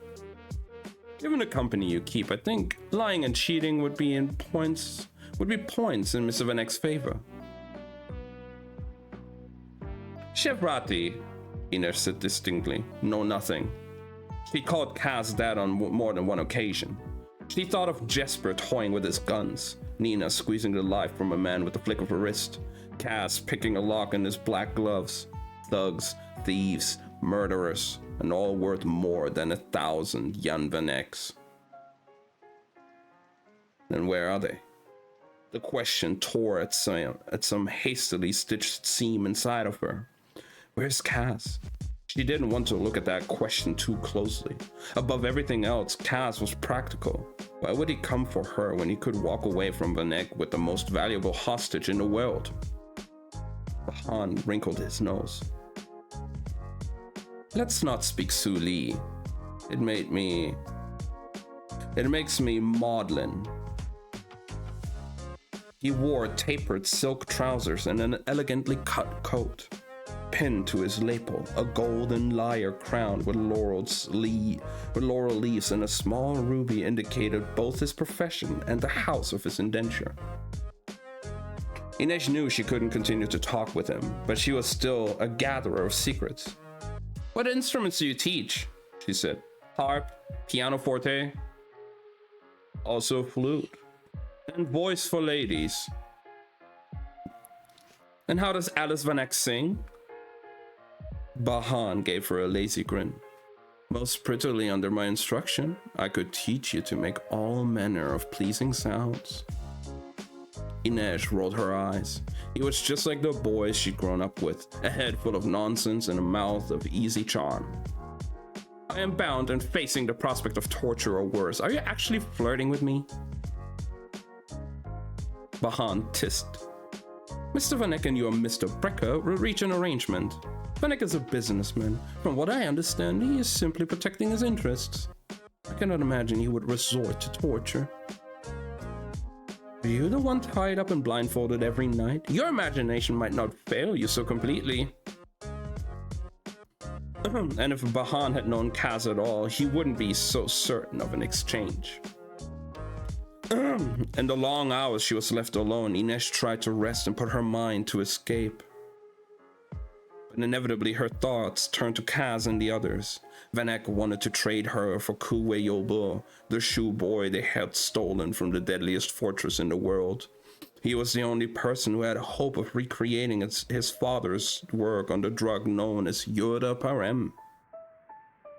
Given the company you keep, I think lying and cheating would be points in Mr. Vanek's favor. "Chevrati," Inesh said distinctly. "No, nothing." She called Kaz that on more than one occasion. She thought of Jesper toying with his guns, Nina squeezing the life from a man with a flick of her wrist, Kaz picking a lock in his black gloves. Thugs, thieves, murderers, and all worth more than 1,000 Jan Vaneks. Then where are they? The question tore at some hastily stitched seam inside of her. Where's Cass? She didn't want to look at that question too closely. Above everything else, Cass was practical. Why would he come for her when he could walk away from Vanek with the most valuable hostage in the world? Bahan wrinkled his nose. Let's not speak Su Li. It makes me maudlin. He wore tapered silk trousers and an elegantly cut coat. Pinned to his lapel, a golden lyre crowned with laurel leaves and a small ruby indicated both his profession and the house of his indenture. Inej knew she couldn't continue to talk with him, but she was still a gatherer of secrets. What instruments do you teach? She said. Harp, pianoforte, also flute, and voice for ladies. And how does Alice Vanek sing? Bahan gave her a lazy grin. Most prettily under my instruction, I could teach you to make all manner of pleasing sounds. Inej rolled her eyes. He was just like the boys she'd grown up with, a head full of nonsense and a mouth of easy charm. I am bound and facing the prospect of torture or worse. Are you actually flirting with me? Bahan tissed. Mr. Vanek and you and Mr. Brecker will reach an arrangement. Vanek is a businessman. From what I understand, he is simply protecting his interests. I cannot imagine he would resort to torture. Are you the one tied up and blindfolded every night? Your imagination might not fail you so completely. And if Bahan had known Kaz at all, he wouldn't be so certain of an exchange. In the long hours she was left alone, Inej tried to rest and put her mind to escape. But inevitably her thoughts turned to Kaz and the others. Vanek wanted to trade her for Kuwei Yolbo, the shoe boy they had stolen from the deadliest fortress in the world. He was the only person who had hope of recreating his father's work on the drug known as Yoda Parem.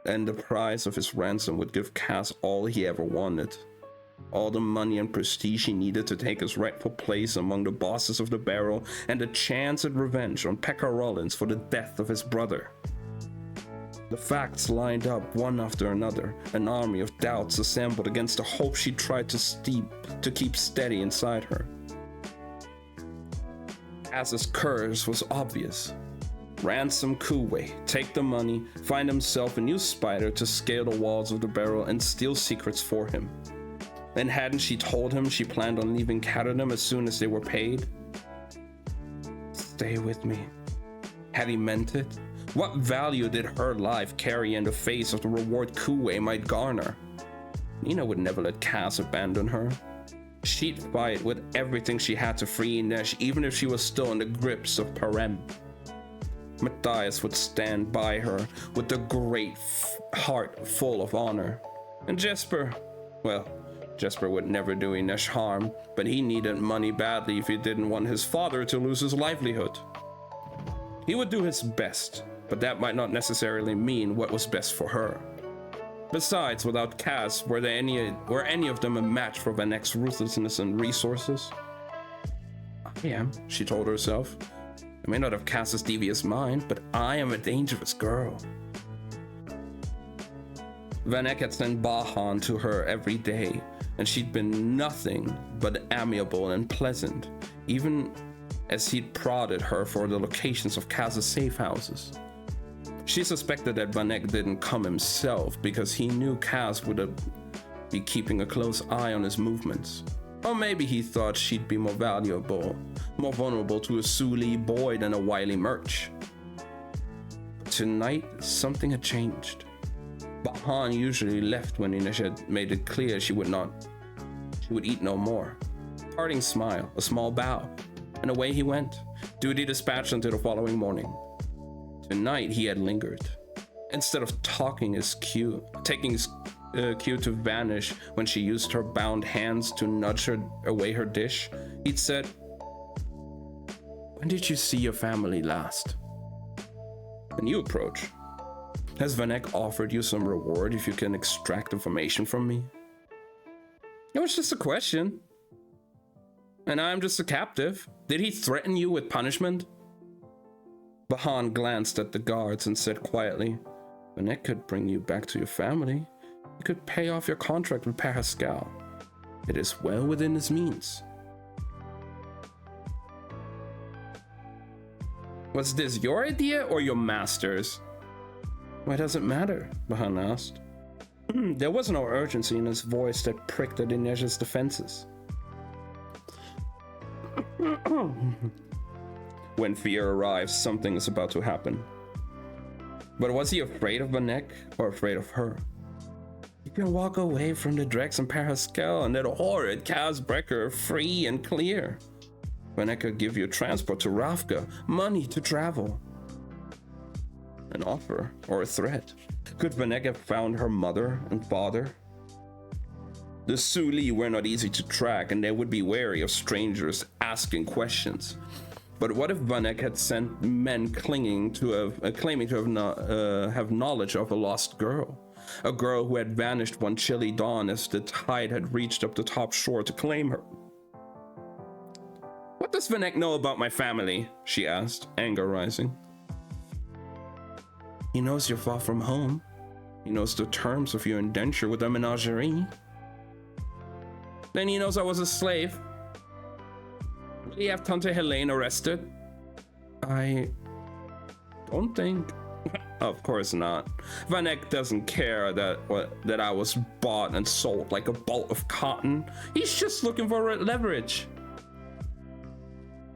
And the price of his ransom would give Kaz all he ever wanted. All the money and prestige he needed to take his rightful place among the bosses of the Barrel, and a chance at revenge on Pekka Rollins for the death of his brother. The facts lined up one after another, an army of doubts assembled against the hope she tried to keep steady inside her. Kaz's curse was obvious. Ransom Kuwei, take the money, find himself a new spider to scale the walls of the Barrel and steal secrets for him. And hadn't she told him she planned on leaving Caterham as soon as they were paid? Stay with me. Had he meant it? What value did her life carry in the face of the reward Kuwei might garner? Nina would never let Kaz abandon her. She'd fight with everything she had to free Inej, even if she was still in the grips of Parem. Matthias would stand by her with a great heart full of honor. And Jesper, well, Jesper would never do Inej harm, but he needed money badly if he didn't want his father to lose his livelihood. He would do his best, but that might not necessarily mean what was best for her. Besides, without Kaz, were any of them a match for Vanek's ruthlessness and resources? I am, she told herself. I may not have Kaz's devious mind, but I am a dangerous girl. Vanek had sent Bahan to her every day, and she'd been nothing but amiable and pleasant, even as he'd prodded her for the locations of Kaz's safe houses. She suspected that Vanek didn't come himself because he knew Kaz would be keeping a close eye on his movements. Or maybe he thought she'd be more valuable, more vulnerable to a Su Li boy than a wily merch. But tonight, something had changed. Bahan usually left when Inej had made it clear she would eat no more. A parting smile, a small bow, and away he went, duty dispatched until the following morning. Tonight he had lingered. Instead of taking his cue to vanish when she used her bound hands to nudge her away her dish, he'd said, "When did you see your family last?" And you approach. Has Vanek offered you some reward if you can extract information from me? It was just a question. and I'm just a captive. Did he threaten you with punishment? Bahan glanced at the guards and said quietly, Vanek could bring you back to your family. He could pay off your contract with Pascal. It is well within his means. Was this your idea or your master's? Why does it matter? Bahan asked. There was no urgency in his voice that pricked at Inej's defenses. When fear arrives, something is about to happen. But was he afraid of Vanek or afraid of her? You can walk away from the Drex and Pascal and that horrid Kazbrecker free and clear. Vanek could give you transport to Ravka, money to travel. An offer or a threat. Could Vanek have found her mother and father? The Suli were not easy to track, and they would be wary of strangers asking questions. But what if Vanek had sent men claiming to have knowledge of a lost girl? A girl who had vanished one chilly dawn as the tide had reached up the top shore to claim her. What does Vanek know about my family? She asked, anger rising. He knows you're far from home. He knows the terms of your indenture with the menagerie. Then he knows I was a slave. Will he have Tante Helene arrested? I don't think. Of course not. Vanek doesn't care that I was bought and sold like a bolt of cotton. He's just looking for leverage.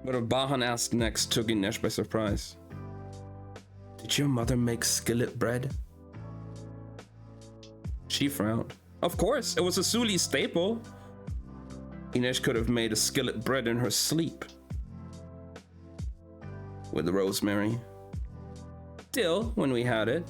What Bahan asked next took Inej by surprise. Did your mother make skillet bread? She frowned. Of course, it was a Suli staple. Inej could have made a skillet bread in her sleep. With rosemary. Still, when we had it,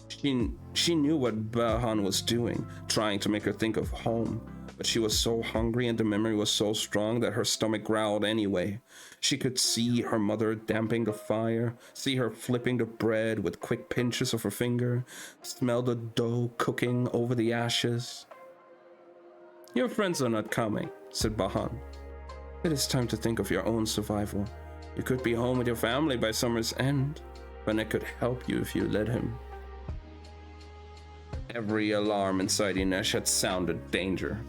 she knew what Bahan was doing, trying to make her think of home. But she was so hungry and the memory was so strong that her stomach growled anyway. She could see her mother damping the fire, see her flipping the bread with quick pinches of her finger, smell the dough cooking over the ashes. Your friends are not coming, said Bahan. It is time to think of your own survival. You could be home with your family by summer's end. Vanek could help you if you let him. Every alarm inside Inej had sounded danger.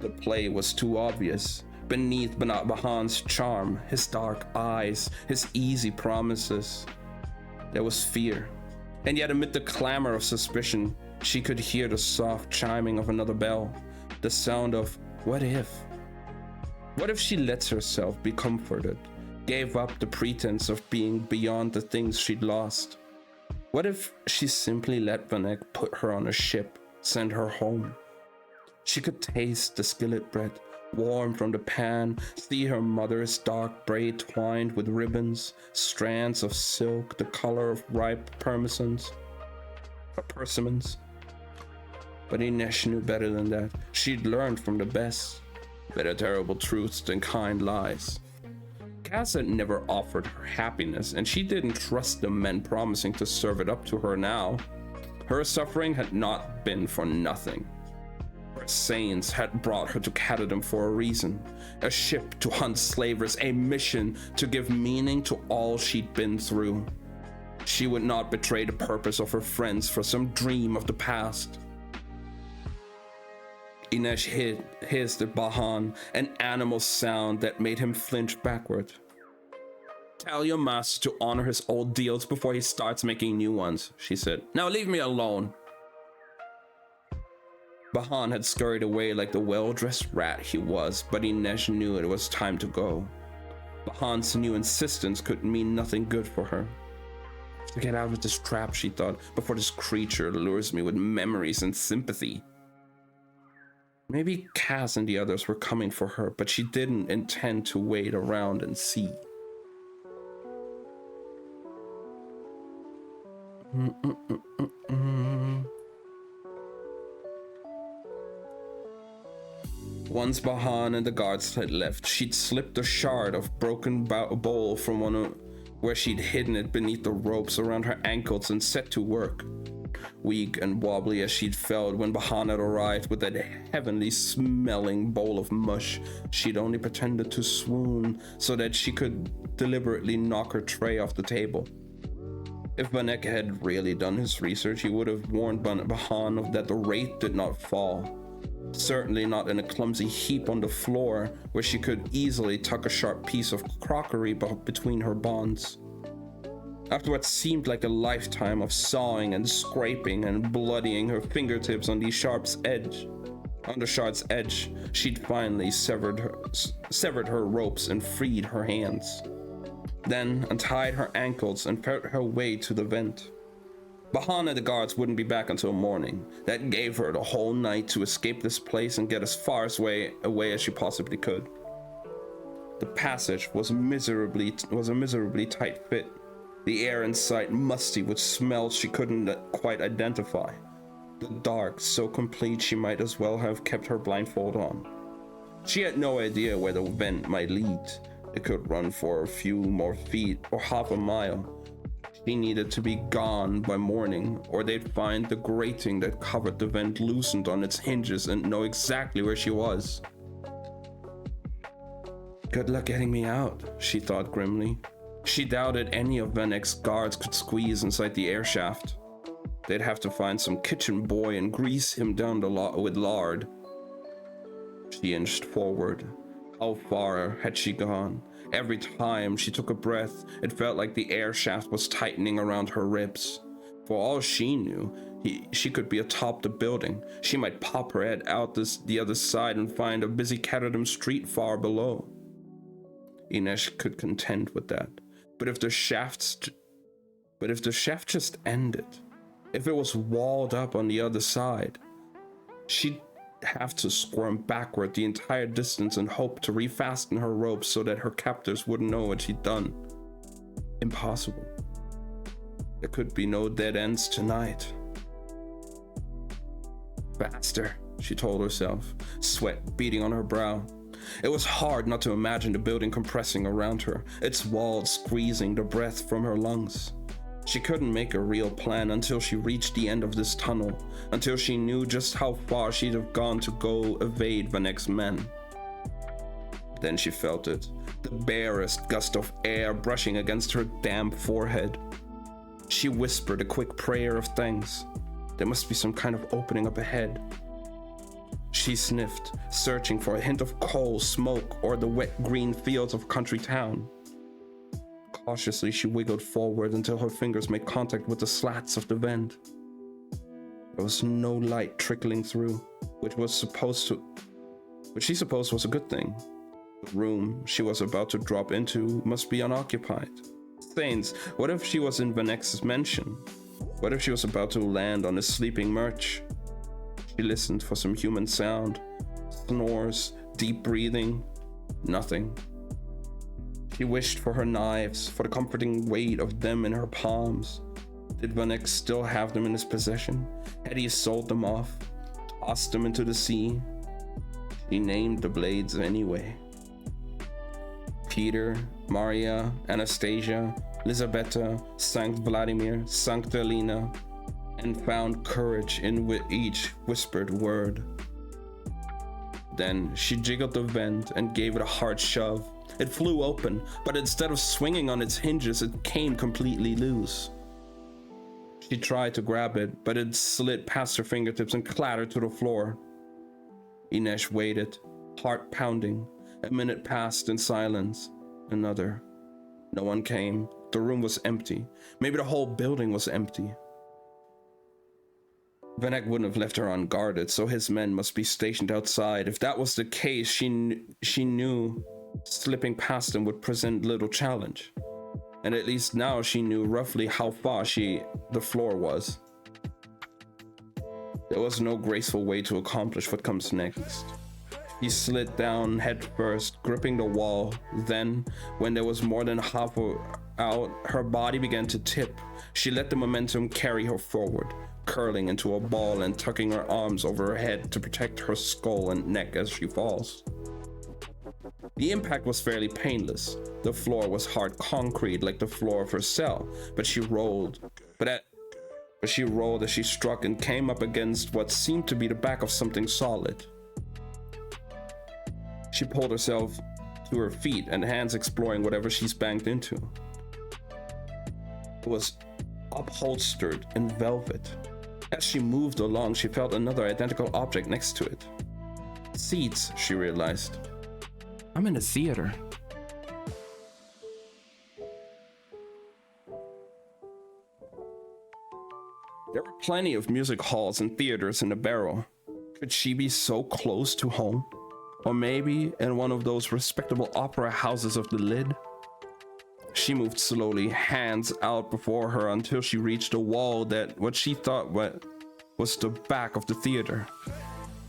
The play was too obvious. Beneath Bahan's charm, his dark eyes, his easy promises, there was fear. And yet amid the clamor of suspicion, she could hear the soft chiming of another bell, the sound of what if? What if she lets herself be comforted, gave up the pretense of being beyond the things she'd lost? What if she simply let Vanek put her on a ship, send her home? She could taste the skillet bread, warm from the pan, see her mother's dark braid twined with ribbons, strands of silk the color of ripe persimmons. But Inej knew better than that. She'd learned from the best. Better terrible truths than kind lies. Cass had never offered her happiness, and she didn't trust the men promising to serve it up to her now. Her suffering had not been for nothing. Her saints had brought her to Catadom for a reason. A ship to hunt slavers, a mission to give meaning to all she'd been through. She would not betray the purpose of her friends for some dream of the past. Inej hissed at Bahan, an animal sound that made him flinch backward. Tell your master to honor his old deals before he starts making new ones, she said. Now leave me alone. Bahan had scurried away like the well-dressed rat he was, but Inej knew it was time to go. Bahan's new insistence could mean nothing good for her. To get out of this trap, she thought, before this creature lures me with memories and sympathy. Maybe Cass and the others were coming for her, but she didn't intend to wait around and see. Once Bahan and the guards had left, she'd slipped a shard of broken bowl from one where she'd hidden it beneath the ropes around her ankles and set to work. Weak and wobbly as she'd felt when Bahamut arrived with that heavenly smelling bowl of mush, she'd only pretended to swoon so that she could deliberately knock her tray off the table. If Vanek had really done his research, he would have warned Bahamut that the wraith did not fall. Certainly not in a clumsy heap on the floor where she could easily tuck a sharp piece of crockery between her bonds. After what seemed like a lifetime of sawing and scraping and bloodying her fingertips on the shard's edge, she'd finally severed her ropes and freed her hands. Then untied her ankles and felt her way to the vent. Bahamut and the guards wouldn't be back until morning. That gave her the whole night to escape this place and get as far away as she possibly could. The passage was a miserably tight fit. The air inside musty with smells she couldn't quite identify. The dark so complete she might as well have kept her blindfold on. She had no idea where the vent might lead. It could run for a few more feet or half a mile. She needed to be gone by morning, or they'd find the grating that covered the vent loosened on its hinges and know exactly where she was. Good luck getting me out, she thought grimly. She doubted any of Vanek's guards could squeeze inside the air shaft. They'd have to find some kitchen boy and grease him down with lard. She inched forward. How far had she gone? Every time she took a breath, it felt like the air shaft was tightening around her ribs. For all she knew, she could be atop the building. She might pop her head out the other side and find a busy Caterham street far below. Inej could contend with that. But if the shaft just ended, if it was walled up on the other side, she'd have to squirm backward the entire distance and hope to refasten her ropes so that her captors wouldn't know what she'd done. Impossible. There could be no dead ends tonight. Faster, she told herself, sweat beading on her brow. It was hard not to imagine the building compressing around her, its walls squeezing the breath from her lungs. She couldn't make a real plan until she reached the end of this tunnel, until she knew just how far she'd have gone to go evade Vanek's men. Then she felt it, the barest gust of air brushing against her damp forehead. She whispered a quick prayer of thanks. There must be some kind of opening up ahead. She sniffed, searching for a hint of coal, smoke, or the wet green fields of country town. Cautiously, she wiggled forward until her fingers made contact with the slats of the vent. There was no light trickling through, which she supposed was a good thing. The room she was about to drop into must be unoccupied. Saints, what if she was in Vanek's mansion? What if she was about to land on his sleeping Murch? She listened for some human sound. Snores, deep breathing, nothing. She wished for her knives, for the comforting weight of them in her palms. Did Vanek still have them in his possession? Had he sold them off, tossed them into the sea? She named the blades anyway. Peter, Maria, Anastasia, Lizabeta, Sankt Vladimir, Sancta Elena, and found courage in each whispered word. Then she jiggled the vent and gave it a hard shove. It flew open, but instead of swinging on its hinges, it came completely loose. She tried to grab it, but it slid past her fingertips and clattered to the floor. Inej waited, heart pounding. A minute passed in silence. Another. No one came. The room was empty. Maybe the whole building was empty. Vanek wouldn't have left her unguarded, so his men must be stationed outside. If that was the case, she knew slipping past them would present little challenge. And at least now she knew roughly how far the floor was. There was no graceful way to accomplish what comes next. He slid down head first, gripping the wall. Then, when there was more than half out, her body began to tip. She let the momentum carry her forward, curling into a ball and tucking her arms over her head to protect her skull and neck as she falls. The impact was fairly painless. The floor was hard concrete like the floor of her cell, but she rolled as she struck and came up against what seemed to be the back of something solid. She pulled herself to her feet and hands exploring whatever she's banged into. It was upholstered in velvet. As she moved along, she felt another identical object next to it. Seats, she realized. I'm in a theater. There were plenty of music halls and theaters in the Barrow. Could she be so close to home? Or maybe in one of those respectable opera houses of the Lid? She moved slowly, hands out before her, until she reached a wall that what she thought was the back of the theater.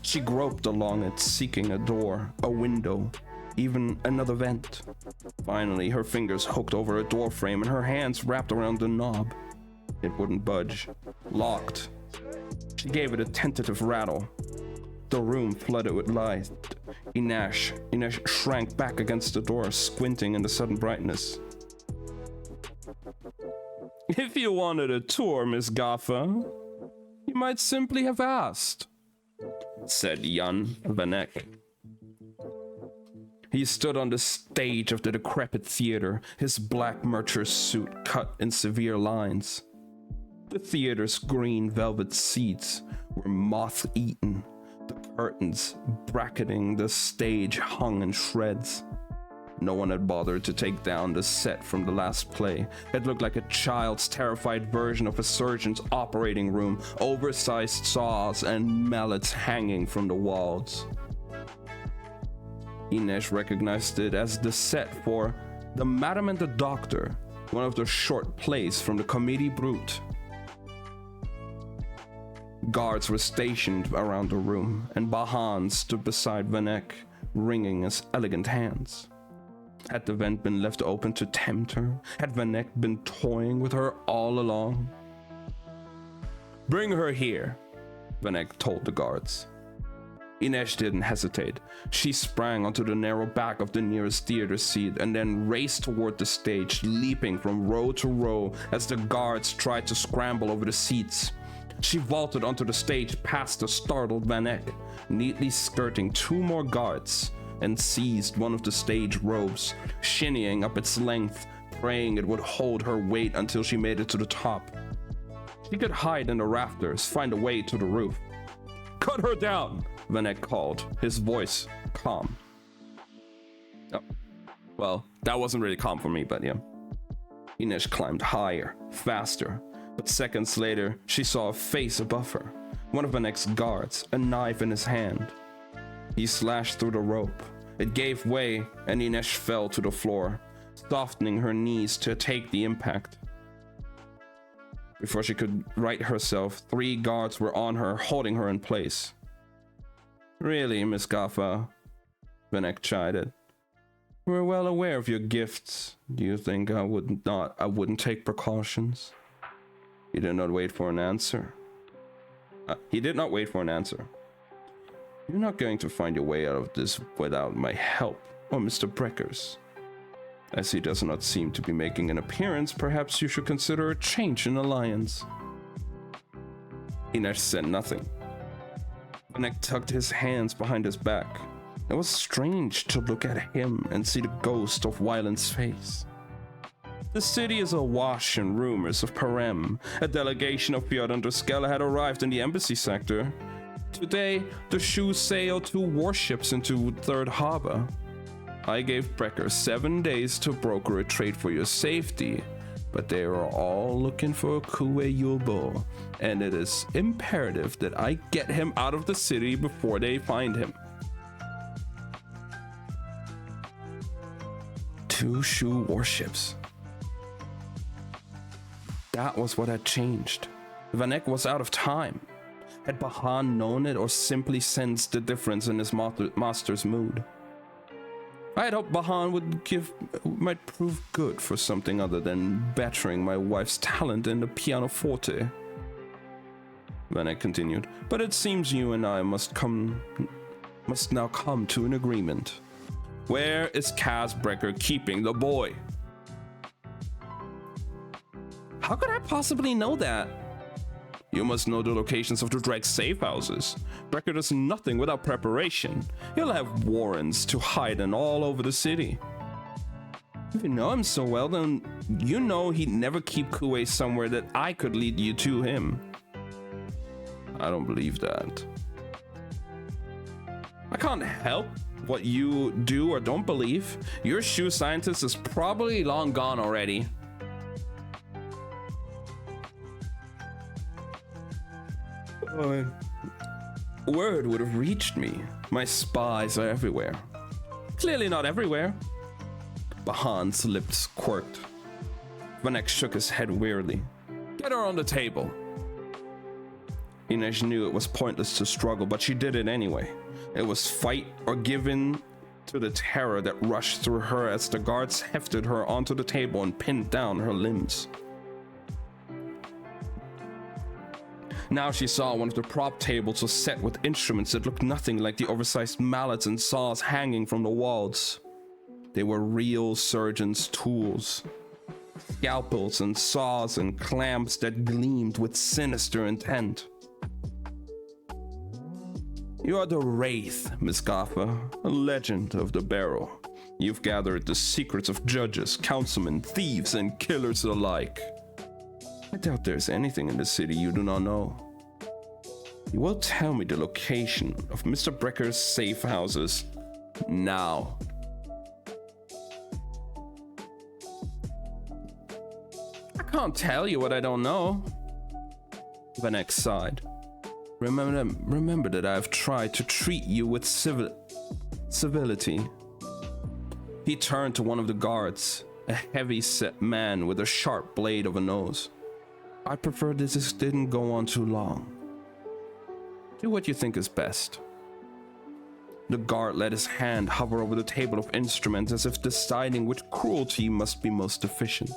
She groped along it, seeking a door, a window, even another vent. Finally, her fingers hooked over a door frame and her hands wrapped around the knob. It wouldn't budge. Locked. She gave it a tentative rattle. The room flooded with light. Inash shrank back against the door, squinting in the sudden brightness. If you wanted a tour, Miss Gaffa, you might simply have asked, said Jan Vanek. He stood on the stage of the decrepit theater, his black mercer suit cut in severe lines. The theater's green velvet seats were moth-eaten. The curtains bracketing the stage hung in shreds. No one had bothered to take down the set from the last play. It looked like a child's terrified version of a surgeon's operating room, oversized saws and mallets hanging from the walls. Ines recognized it as the set for The Madam and the Doctor, one of the short plays from the Comédie Brute. Guards were stationed around the room, and Bahan stood beside Vanek, wringing his elegant hands. Had the vent been left open to tempt her? Had Vanek been toying with her all along? Bring her here, Vanek told the guards. Ines didn't hesitate. She sprang onto the narrow back of the nearest theater seat and then raced toward the stage, leaping from row to row as the guards tried to scramble over the seats. She vaulted onto the stage past the startled Vanek, neatly skirting two more guards, and seized one of the stage ropes, shinnying up its length, praying it would hold her weight until she made it to the top. She could hide in the rafters, find a way to the roof. Cut her down, Vanek called, his voice calm. Oh, well, that wasn't really calm for me, but yeah. Ines climbed higher, faster, but seconds later, she saw a face above her, one of Vanek's guards, a knife in his hand. He slashed through the rope. It gave way, and Ines fell to the floor, softening her knees to take the impact. Before she could right herself, 3 guards were on her, holding her in place. Really, Miss Gaffa, Vanek chided. We're well aware of your gifts. Do you think I wouldn't take precautions? He did not wait for an answer. You're not going to find your way out of this without my help, or Mr. Brecker's. As he does not seem to be making an appearance, perhaps you should consider a change in alliance. Ines said nothing. Vanek tucked his hands behind his back. It was strange to look at him and see the ghost of Wyland's face. The city is awash in rumors of Parem. A delegation of Fjord under Skella had arrived in the embassy sector. Today, the Shu sailed 2 warships into Third Harbor. I gave Brecker 7 days to broker a trade for your safety, but they are all looking for Kue Yulbo, and it is imperative that I get him out of the city before they find him. 2 Shu warships. That was what had changed. Vanek was out of time. Had Bahan known it or simply sensed the difference in his master's mood? I had hoped Bahan might prove good for something other than bettering my wife's talent in the pianoforte. Vanek continued, but it seems you and I must now come to an agreement. Where is Kaz Brecker keeping the boy? How could I possibly know that? You must know the locations of the Dreg safe houses. Brecker does nothing without preparation. He'll have warrants to hide in all over the city. If you know him so well, then you know he'd never keep Kuei somewhere that I could lead you to him. I don't believe that. I can't help what you do or don't believe. Your shoe scientist is probably long gone already. Word would have reached me. My spies are everywhere. Clearly not everywhere. Bahan's lips quirked. Vanek shook his head wearily. Get her on the table. Inej knew it was pointless to struggle, but she did it anyway. It was fight or give in to the terror that rushed through her as the guards hefted her onto the table and pinned down her limbs. Now she saw one of the prop tables was set with instruments that looked nothing like the oversized mallets and saws hanging from the walls. They were real surgeons' tools. Scalpels and saws and clamps that gleamed with sinister intent. You are the Wraith, Miss Gaffa, a legend of the Barrow. You've gathered the secrets of judges, councilmen, thieves, and killers alike. I doubt there's anything in the city you do not know. You will tell me the location of Mr. Brecker's safe houses now. I can't tell you what I don't know. Vanek sighed. Remember that I have tried to treat you with civility. He turned to one of the guards, a heavy-set man with a sharp blade of a nose. I prefer this didn't go on too long. Do what you think is best. The guard let his hand hover over the table of instruments as if deciding which cruelty must be most efficient.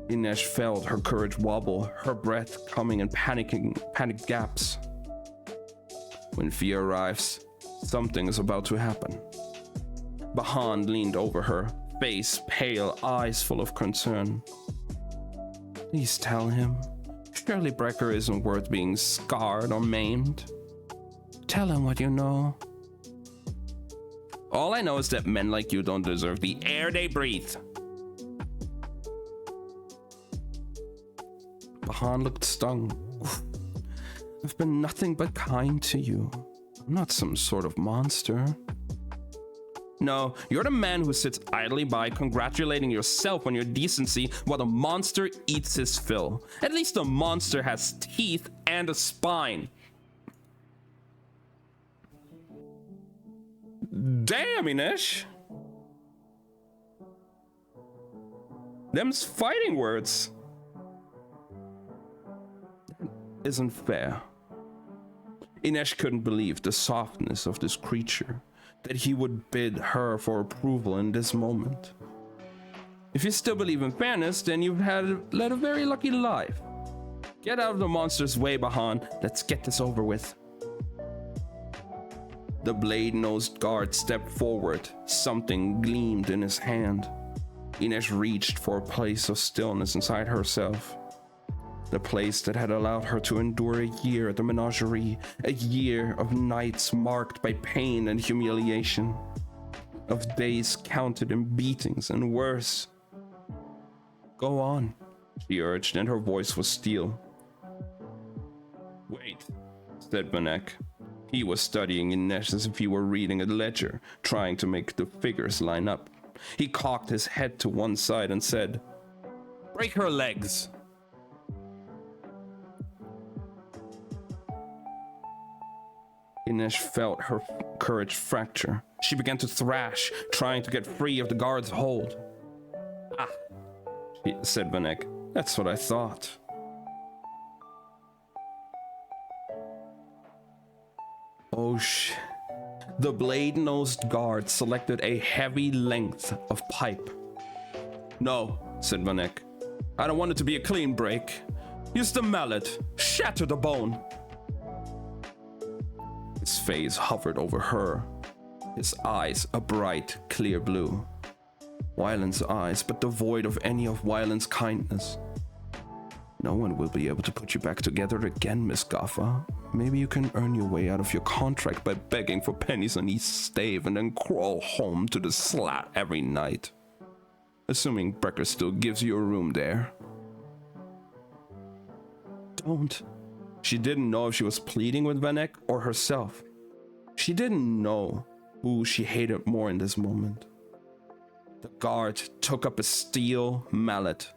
Inej felt her courage wobble, her breath coming in panic gaps. When fear arrives, something is about to happen. Bahan leaned over her, face pale, eyes full of concern. Please tell him. Surely Brecker isn't worth being scarred or maimed. Tell him what you know. All I know is that men like you don't deserve the air they breathe. Bahan looked stung. I've been nothing but kind to you. I'm not some sort of monster. No, you're the man who sits idly by congratulating yourself on your decency while the monster eats his fill. At least the monster has teeth and a spine. Damn, Inej. Them's fighting words. Isn't fair. Inej couldn't believe the softness of this creature, that he would bid her for approval in this moment. If you still believe in fairness, then you've led a very lucky life. Get out of the monster's way, Bahan. Let's get this over with. The blade-nosed guard stepped forward. Something gleamed in his hand. Inej reached for a place of stillness inside herself. The place that had allowed her to endure a year at the menagerie, a year of nights marked by pain and humiliation, of days counted in beatings and worse. Go on, she urged, and her voice was steel. Wait, said Vanek. He was studying Inej as if he were reading a ledger, trying to make the figures line up. He cocked his head to one side and said, "Break her legs." Inej felt her courage fracture. She began to thrash, trying to get free of the guard's hold. Ah, said Vanek. That's what I thought. Oh The blade-nosed guard selected a heavy length of pipe. No, said Vanek. I don't want it to be a clean break. Use the mallet. Shatter the bone. His face hovered over her. His eyes a bright, clear blue. Wyland's eyes, but devoid of any of Wyland's kindness. No one will be able to put you back together again, Miss Gaffa. Maybe you can earn your way out of your contract by begging for pennies on East Stave and then crawl home to the slat every night. Assuming Brecker still gives you a room there. Don't. She didn't know if she was pleading with Vanek or herself. She didn't know who she hated more in this moment. The guard took up a steel mallet.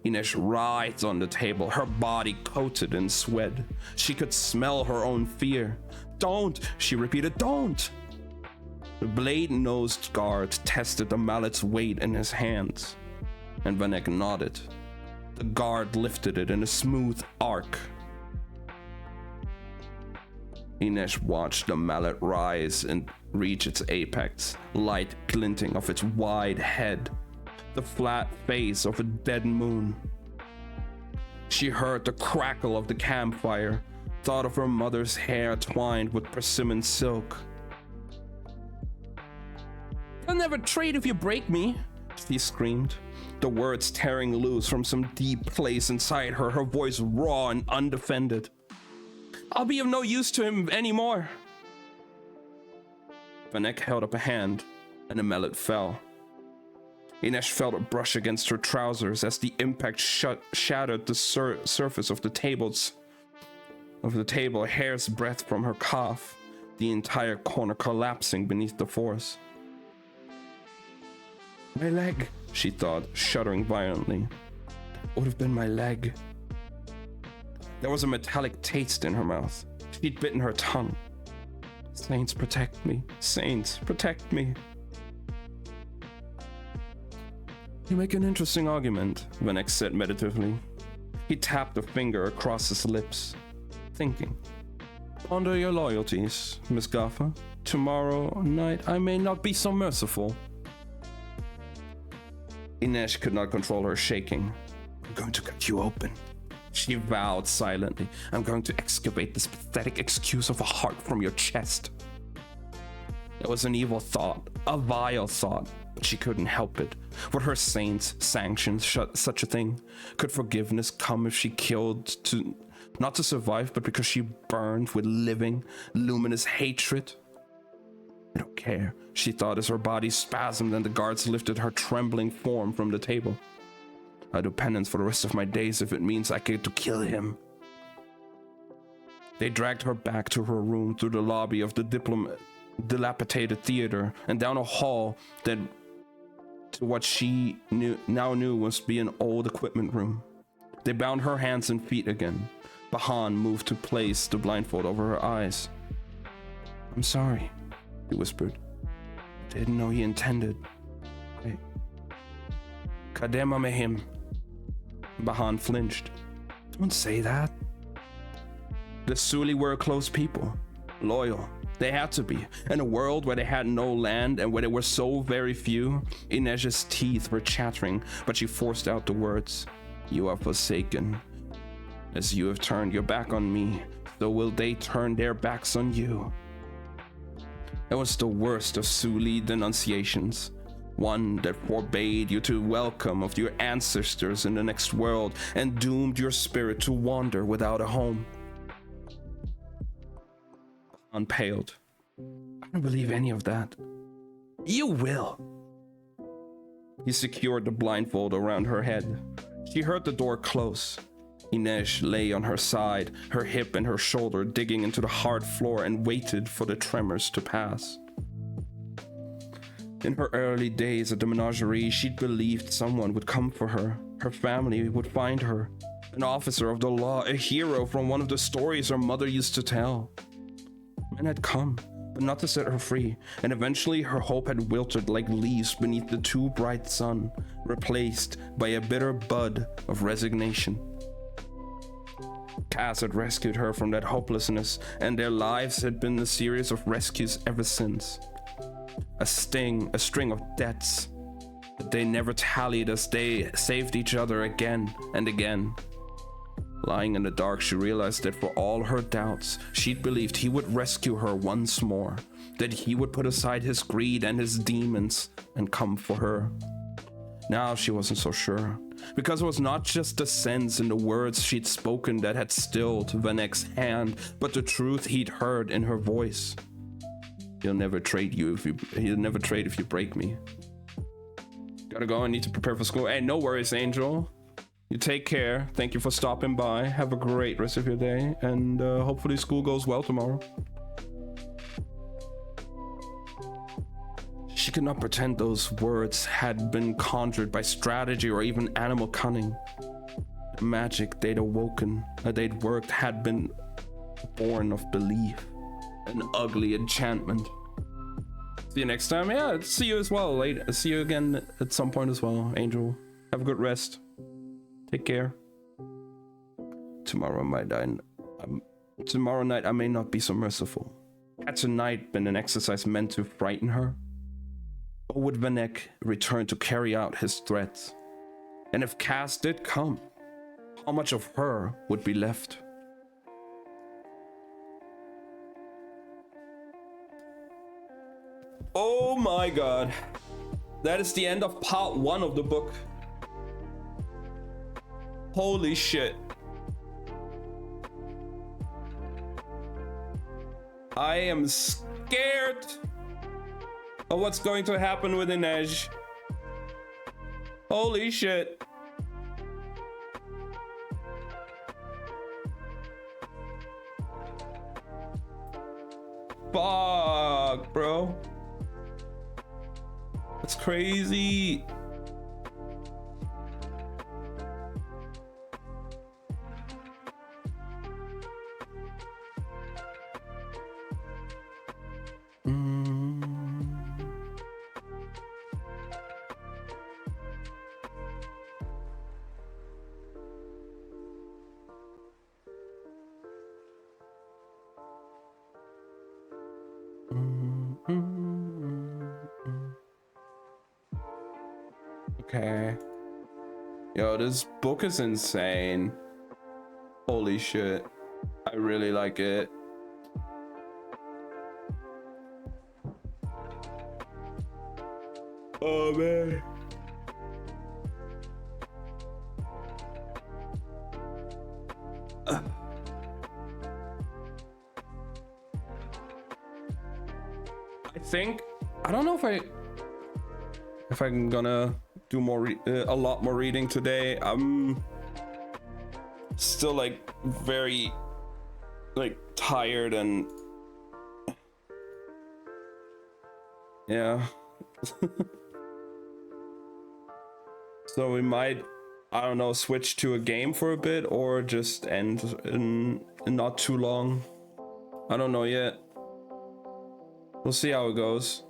Inej writhed on the table, her body coated in sweat. She could smell her own fear. Don't, she repeated, don't. The blade-nosed guard tested the mallet's weight in his hands, and Vanek nodded. The guard lifted it in a smooth arc. Inej watched the mallet rise and reach its apex, light glinting off its wide head, the flat face of a dead moon. She heard the crackle of the campfire, thought of her mother's hair twined with persimmon silk. I'll never trade if you break me, she screamed, the words tearing loose from some deep place inside her, her voice raw and undefended. I'll be of no use to him anymore. Vanek held up a hand, and the mallet fell. Inej felt a brush against her trousers as the impact shattered the surface of the table, a hair's breadth from her calf, the entire corner collapsing beneath the force. My leg, she thought, shuddering violently. That would have been my leg. There was a metallic taste in her mouth. She'd bitten her tongue. Saints protect me. Saints protect me. You make an interesting argument, Vanek said meditatively. He tapped a finger across his lips, thinking. Ponder your loyalties, Miss Gaffa. Tomorrow night I may not be so merciful. Inej could not control her shaking. I'm going to cut you open, she vowed silently. I'm going to excavate this pathetic excuse of a heart from your chest. It was an evil thought, a vile thought, but she couldn't help it. Would her saints sanction such a thing? Could forgiveness come if she killed not to survive, but because she burned with living, luminous hatred? I don't care, she thought as her body spasmed and the guards lifted her trembling form from the table. I'll do penance for the rest of my days if it means I get to kill him. They dragged her back to her room through the lobby of the dilapidated theater and down a hall that to what she now knew must be an old equipment room. They bound her hands and feet again. Bahan moved to place the blindfold over her eyes. I'm sorry, he whispered. Didn't know he intended. Kadema mehim. Bahan flinched. Don't say that. The Suli were a close people, loyal. They had to be. In a world where they had no land and where there were so very few, Inej's teeth were chattering, but she forced out the words. You are forsaken. As you have turned your back on me, so will they turn their backs on you. It was the worst of Suli denunciations. One that forbade you to welcome of your ancestors in the next world and doomed your spirit to wander without a home. Unpaled. I don't believe any of that. You will. He secured the blindfold around her head. She heard the door close. Inej lay on her side, her hip and her shoulder digging into the hard floor, and waited for the tremors to pass. In her early days at the menagerie, she'd believed someone would come for her. Her family would find her. An officer of the law, a hero from one of the stories her mother used to tell. Men had come, but not to set her free, and eventually her hope had wilted like leaves beneath the too bright sun, replaced by a bitter bud of resignation. Cass had rescued her from that hopelessness, and their lives had been a series of rescues ever since. A string of debts that they never tallied as they saved each other again and again. Lying in the dark, she realized that for all her doubts, she'd believed he would rescue her once more, that he would put aside his greed and his demons and come for her. Now she wasn't so sure, because it was not just the sense in the words she'd spoken that had stilled Vanek's hand, but the truth he'd heard in her voice. He'll never trade if you break me. Gotta go, I need to prepare for school. Hey, no worries, Angel. You take care. Thank you for stopping by. Have a great rest of your day, and hopefully school goes well tomorrow. She could not pretend those words had been conjured by strategy or even animal cunning. The magic they'd worked had been born of belief, an ugly enchantment. See you next time. Yeah, see you as well. See you again at some point as well, Angel. Have a good rest. Take care. Tomorrow night I may not be so merciful. Had tonight been an exercise meant to frighten her? Or would Vanek return to carry out his threats? And if Cass did come, how much of her would be left? Oh my god. That is the end of part 1 of the book. Holy shit. I am scared of what's going to happen with Inej. Holy shit. Fuck, bro. That's crazy. Okay. Yo, this book is insane. Holy shit. I really like it. Oh man. I don't know if I'm gonna do a lot more reading today. I'm still like very tired and yeah. So we might, I don't know, switch to a game for a bit or just end in not too long. I don't know yet. We'll see how it goes.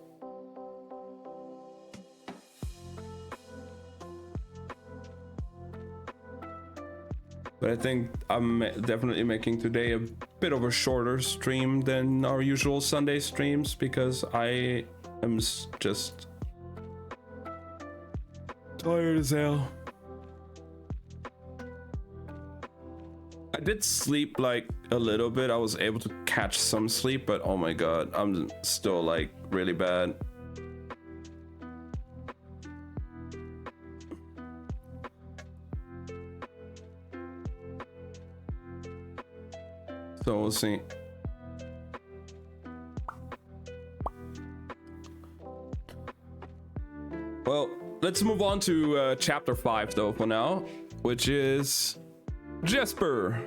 But I think I'm definitely making today a bit of a shorter stream than our usual Sunday streams because I am just tired as hell. I did sleep like a little bit. I was able to catch some sleep, but oh my god, I'm still like really bad. So we'll see. Well, let's move on to chapter 5 though for now, which is Jesper.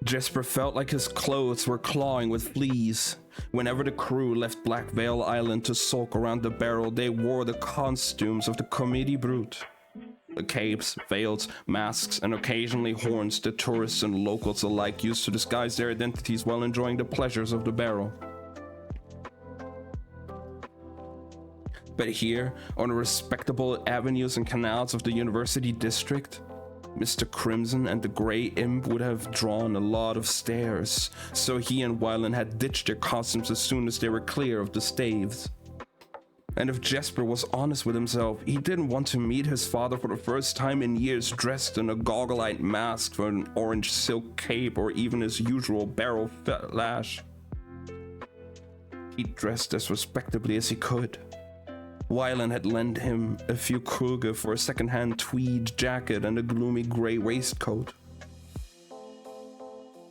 Jesper felt like his clothes were clawing with fleas. Whenever the crew left Black Veil Island to sulk around the barrel, they wore the costumes of the Comedie Brute. The capes, veils, masks, and occasionally horns that tourists and locals alike used to disguise their identities while enjoying the pleasures of the barrel. But here, on the respectable avenues and canals of the University District, Mr. Crimson and the Grey Imp would have drawn a lot of stares, so he and Wylan had ditched their costumes as soon as they were clear of the staves. And if Jesper was honest with himself, he didn't want to meet his father for the first time in years dressed in a goggle-eyed mask for an orange silk cape or even his usual barrel lash. He dressed as respectably as he could. Wylan had lent him a few kruger for a second-hand tweed jacket and a gloomy gray waistcoat.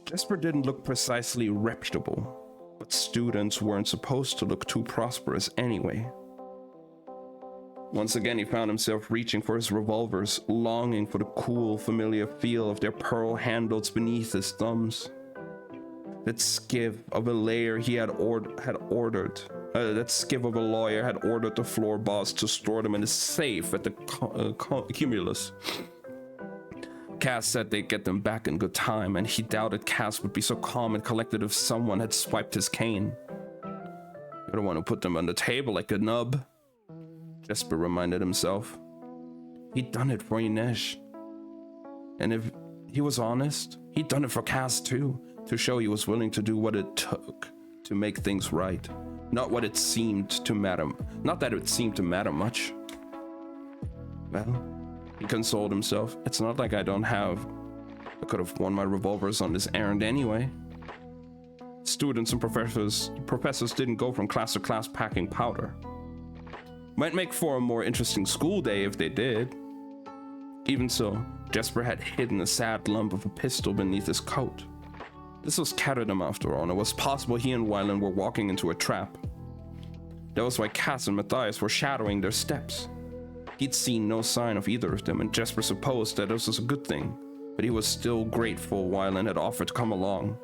Jesper didn't look precisely reputable, but students weren't supposed to look too prosperous anyway. Once again, he found himself reaching for his revolvers, longing for the cool, familiar feel of their pearl handles beneath his thumbs. That skiv of a lawyer had ordered the floor boss to store them in a safe at the Cumulus. Cass said they'd get them back in good time, and he doubted Cass would be so calm and collected if someone had swiped his cane. You're the one who put them on the table like a nub, Jesper reminded himself. He'd done it for Inej. And if he was honest, he'd done it for Cass too, to show he was willing to do what it took to make things right. Not that it seemed to matter much. Well, he consoled himself. It's not like I could have won my revolvers on this errand anyway. Students and professors didn't go from class to class packing powder. Might make for a more interesting school day if they did. Even so, Jesper had hidden a sad lump of a pistol beneath his coat. This was Caradum after all, and it was possible he and Wylan were walking into a trap. That was why Cass and Matthias were shadowing their steps. He'd seen no sign of either of them, and Jesper supposed that this was a good thing, but he was still grateful Wylan had offered to come along.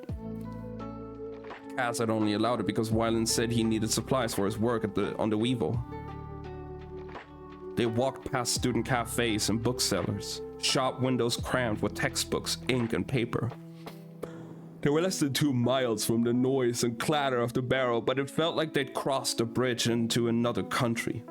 Cass had only allowed it because Wylan said he needed supplies for his work on the Weevil. They walked past student cafes and booksellers, shop windows crammed with textbooks, ink, and paper. They were less than 2 miles from the noise and clatter of the barrel, but it felt like they'd crossed a bridge into another country.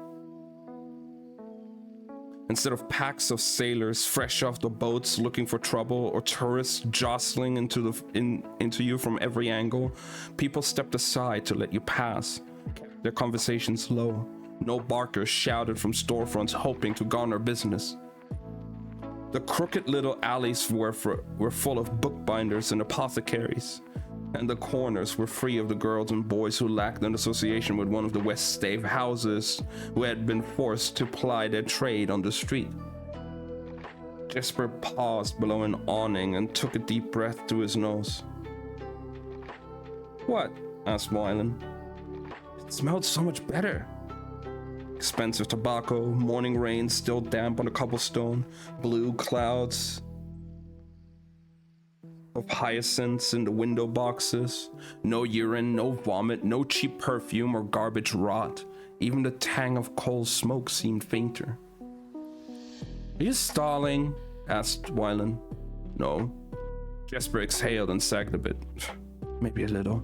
Instead of packs of sailors fresh off the boats looking for trouble, or tourists jostling into you from every angle, people stepped aside to let you pass, kept their conversations low. No barkers shouted from storefronts hoping to garner business. The crooked little alleys were full of bookbinders and apothecaries, and the corners were free of the girls and boys who lacked an association with one of the West Stave houses who had been forced to ply their trade on the street. Jesper paused below an awning and took a deep breath through his nose. "What?" asked Wylan. "It smelled so much better." Expensive tobacco, morning rain still damp on the cobblestone, blue clouds of hyacinths in the window boxes, no urine, no vomit, no cheap perfume or garbage rot. Even the tang of coal smoke seemed fainter. "Are you stalling?" asked Wylan. "No." Jesper exhaled and sagged a bit. "Maybe a little."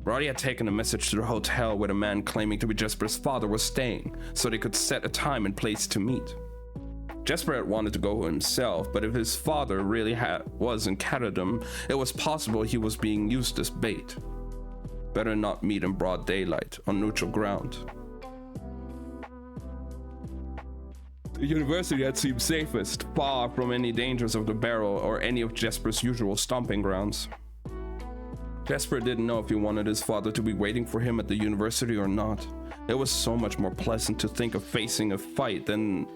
Roddy had taken a message to the hotel where the man claiming to be Jesper's father was staying, so they could set a time and place to meet. Jesper had wanted to go himself, but if his father really was in Caradum, it was possible he was being used as bait. Better not meet in broad daylight, on neutral ground. The university had seemed safest, far from any dangers of the barrel or any of Jesper's usual stomping grounds. Jesper didn't know if he wanted his father to be waiting for him at the university or not. It was so much more pleasant to think of facing a fight than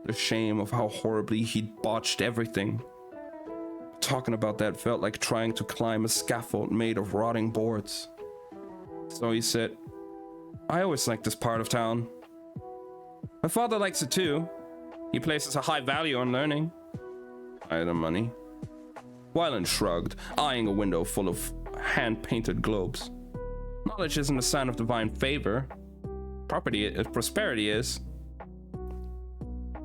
the shame of how horribly he'd botched everything. Talking about that felt like trying to climb a scaffold made of rotting boards. So he said, "I always liked this part of town. My father likes it too. He places a high value on learning." "I had the money." Wylan shrugged, eyeing a window full of hand-painted globes. "Knowledge isn't a sign of divine favor. Prosperity is."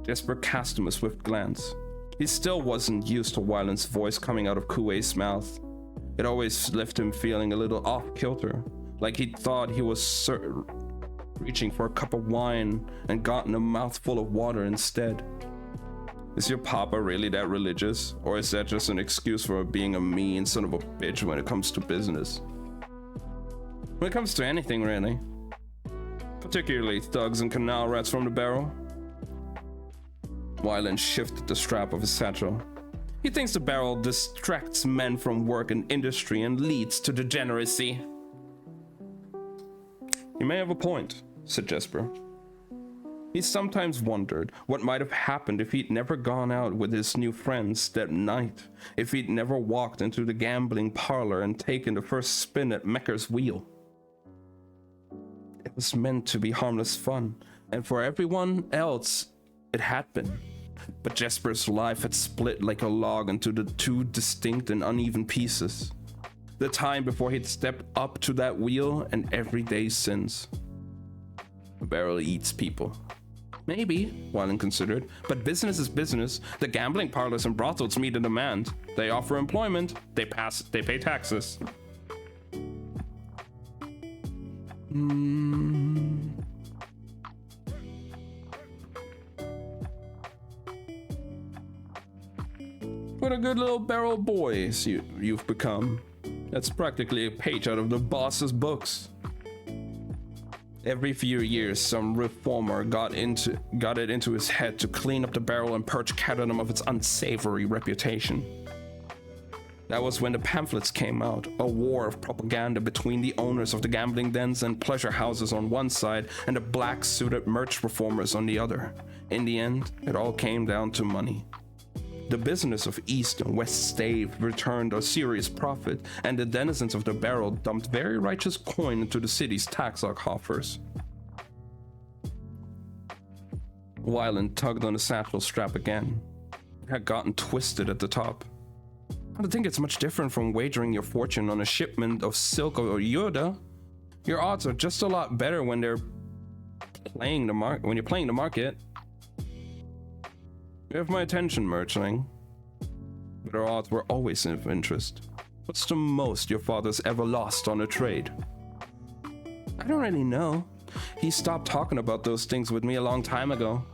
Jesper cast him a swift glance. He still wasn't used to Wylan's voice coming out of Kuwei's mouth. It always left him feeling a little off-kilter, like he thought he was reaching for a cup of wine and gotten a mouthful of water instead. Is your papa really that religious, or is that just an excuse for being a mean son of a bitch when it comes to business? When it comes to anything, really. particularly thugs and canal rats from the barrel. Wyland shifted the strap of his satchel. He thinks the barrel distracts men from work and industry and leads to degeneracy. You may have a point, said Jesper. He sometimes wondered what might have happened if he'd never gone out with his new friends that night, if he'd never walked into the gambling parlor and taken the first spin at Mecker's wheel. It was meant to be harmless fun, and for everyone else, it had been. But Jesper's life had split like a log into the two distinct and uneven pieces. The time before he'd stepped up to that wheel and every day since. The barrel eats people. Maybe, Wyland considered, but business is business. The gambling parlors and brothels meet a demand. They offer employment, they pay taxes. What a good little barrel boys you've become. That's practically a page out of the boss's books. Every few years, some reformer got it into his head to clean up the barrel and purge Catterham of its unsavory reputation. That was when the pamphlets came out, a war of propaganda between the owners of the gambling dens and pleasure houses on one side and the black-suited merch reformers on the other. In the end, it all came down to money. The business of East and West Stave returned a serious profit, and the denizens of the barrel dumped very righteous coin into the city's tax coffers. Wyland tugged on the satchel strap again. It had gotten twisted at the top. I don't think it's much different from wagering your fortune on a shipment of silk or Yoda. Your odds are just a lot better when you're playing the market. You have my attention, Merchling. But our odds were always of interest. What's the most your father's ever lost on a trade? I don't really know. He stopped talking about those things with me a long time ago.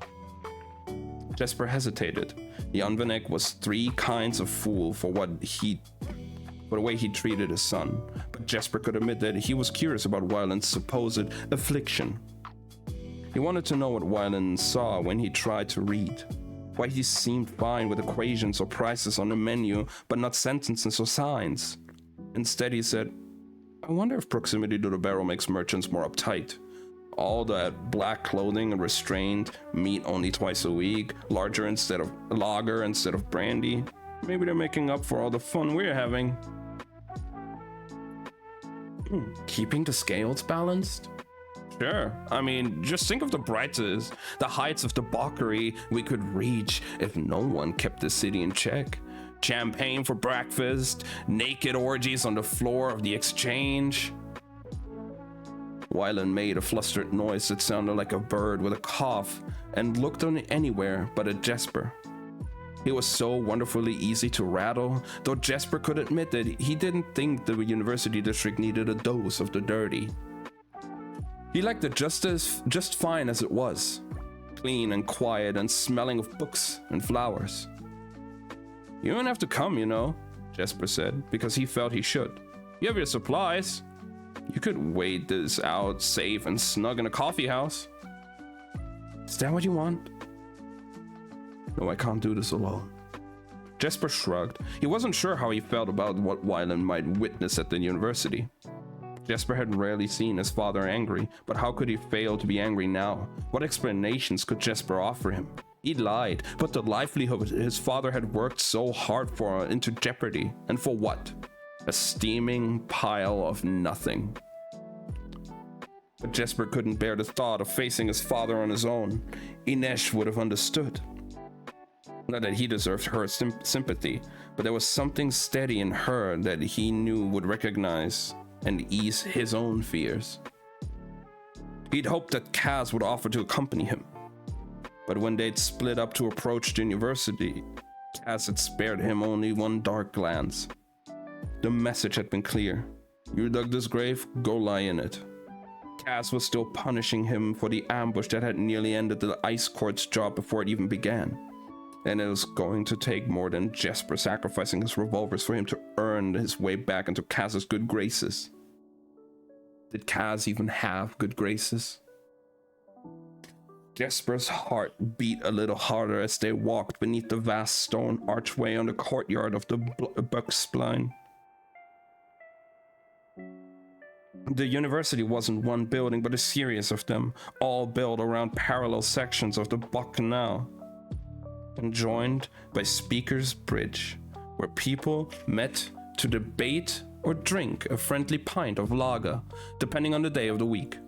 Jesper hesitated. Jan van Eyck was 3 kinds of fool for the way he treated his son. But Jesper could admit that he was curious about Wyland's supposed affliction. He wanted to know what Wyland saw when he tried to read. Why he seemed fine with equations or prices on the menu, but not sentences or signs. Instead, he said, I wonder if proximity to the barrel makes merchants more uptight. All that black clothing and restrained, meat only twice a week, lager instead of brandy. Maybe they're making up for all the fun we're having. Keeping the scales balanced? Sure. I mean, just think of the prices, the heights of debauchery we could reach if no one kept the city in check. Champagne for breakfast, naked orgies on the floor of the exchange. Wyland made a flustered noise that sounded like a bird with a cough and looked on anywhere but at Jesper. He was so wonderfully easy to rattle, though Jesper could admit that he didn't think the university district needed a dose of the dirty. He liked it just fine as it was, clean and quiet and smelling of books and flowers. You don't have to come, you know, Jesper said, because he felt he should. You have your supplies. You could wait this out safe and snug in a coffee house. Is that what you want? No, I can't do this alone. Jesper shrugged. He wasn't sure how he felt about what Wyland might witness at the university. Jesper had rarely seen his father angry, but how could he fail to be angry now? What explanations could Jesper offer him? He lied, put the livelihood his father had worked so hard for into jeopardy. And for what? A steaming pile of nothing. But Jesper couldn't bear the thought of facing his father on his own. Inesh would have understood. Not that he deserved her sympathy, but there was something steady in her that he knew would recognize and ease his own fears. He'd hoped that Kaz would offer to accompany him. But when they'd split up to approach the university, Kaz had spared him only one dark glance. The message had been clear. You dug this grave, go lie in it. Kaz was still punishing him for the ambush that had nearly ended the ice court's job before it even began. And it was going to take more than Jesper sacrificing his revolvers for him to earn his way back into Kaz's good graces. Did Kaz even have good graces? Jesper's heart beat a little harder as they walked beneath the vast stone archway on the courtyard of the Buckspline. The university wasn't one building, but a series of them, all built around parallel sections of the Buck Canal, and joined by Speaker's Bridge, where people met to debate or drink a friendly pint of lager, depending on the day of the week.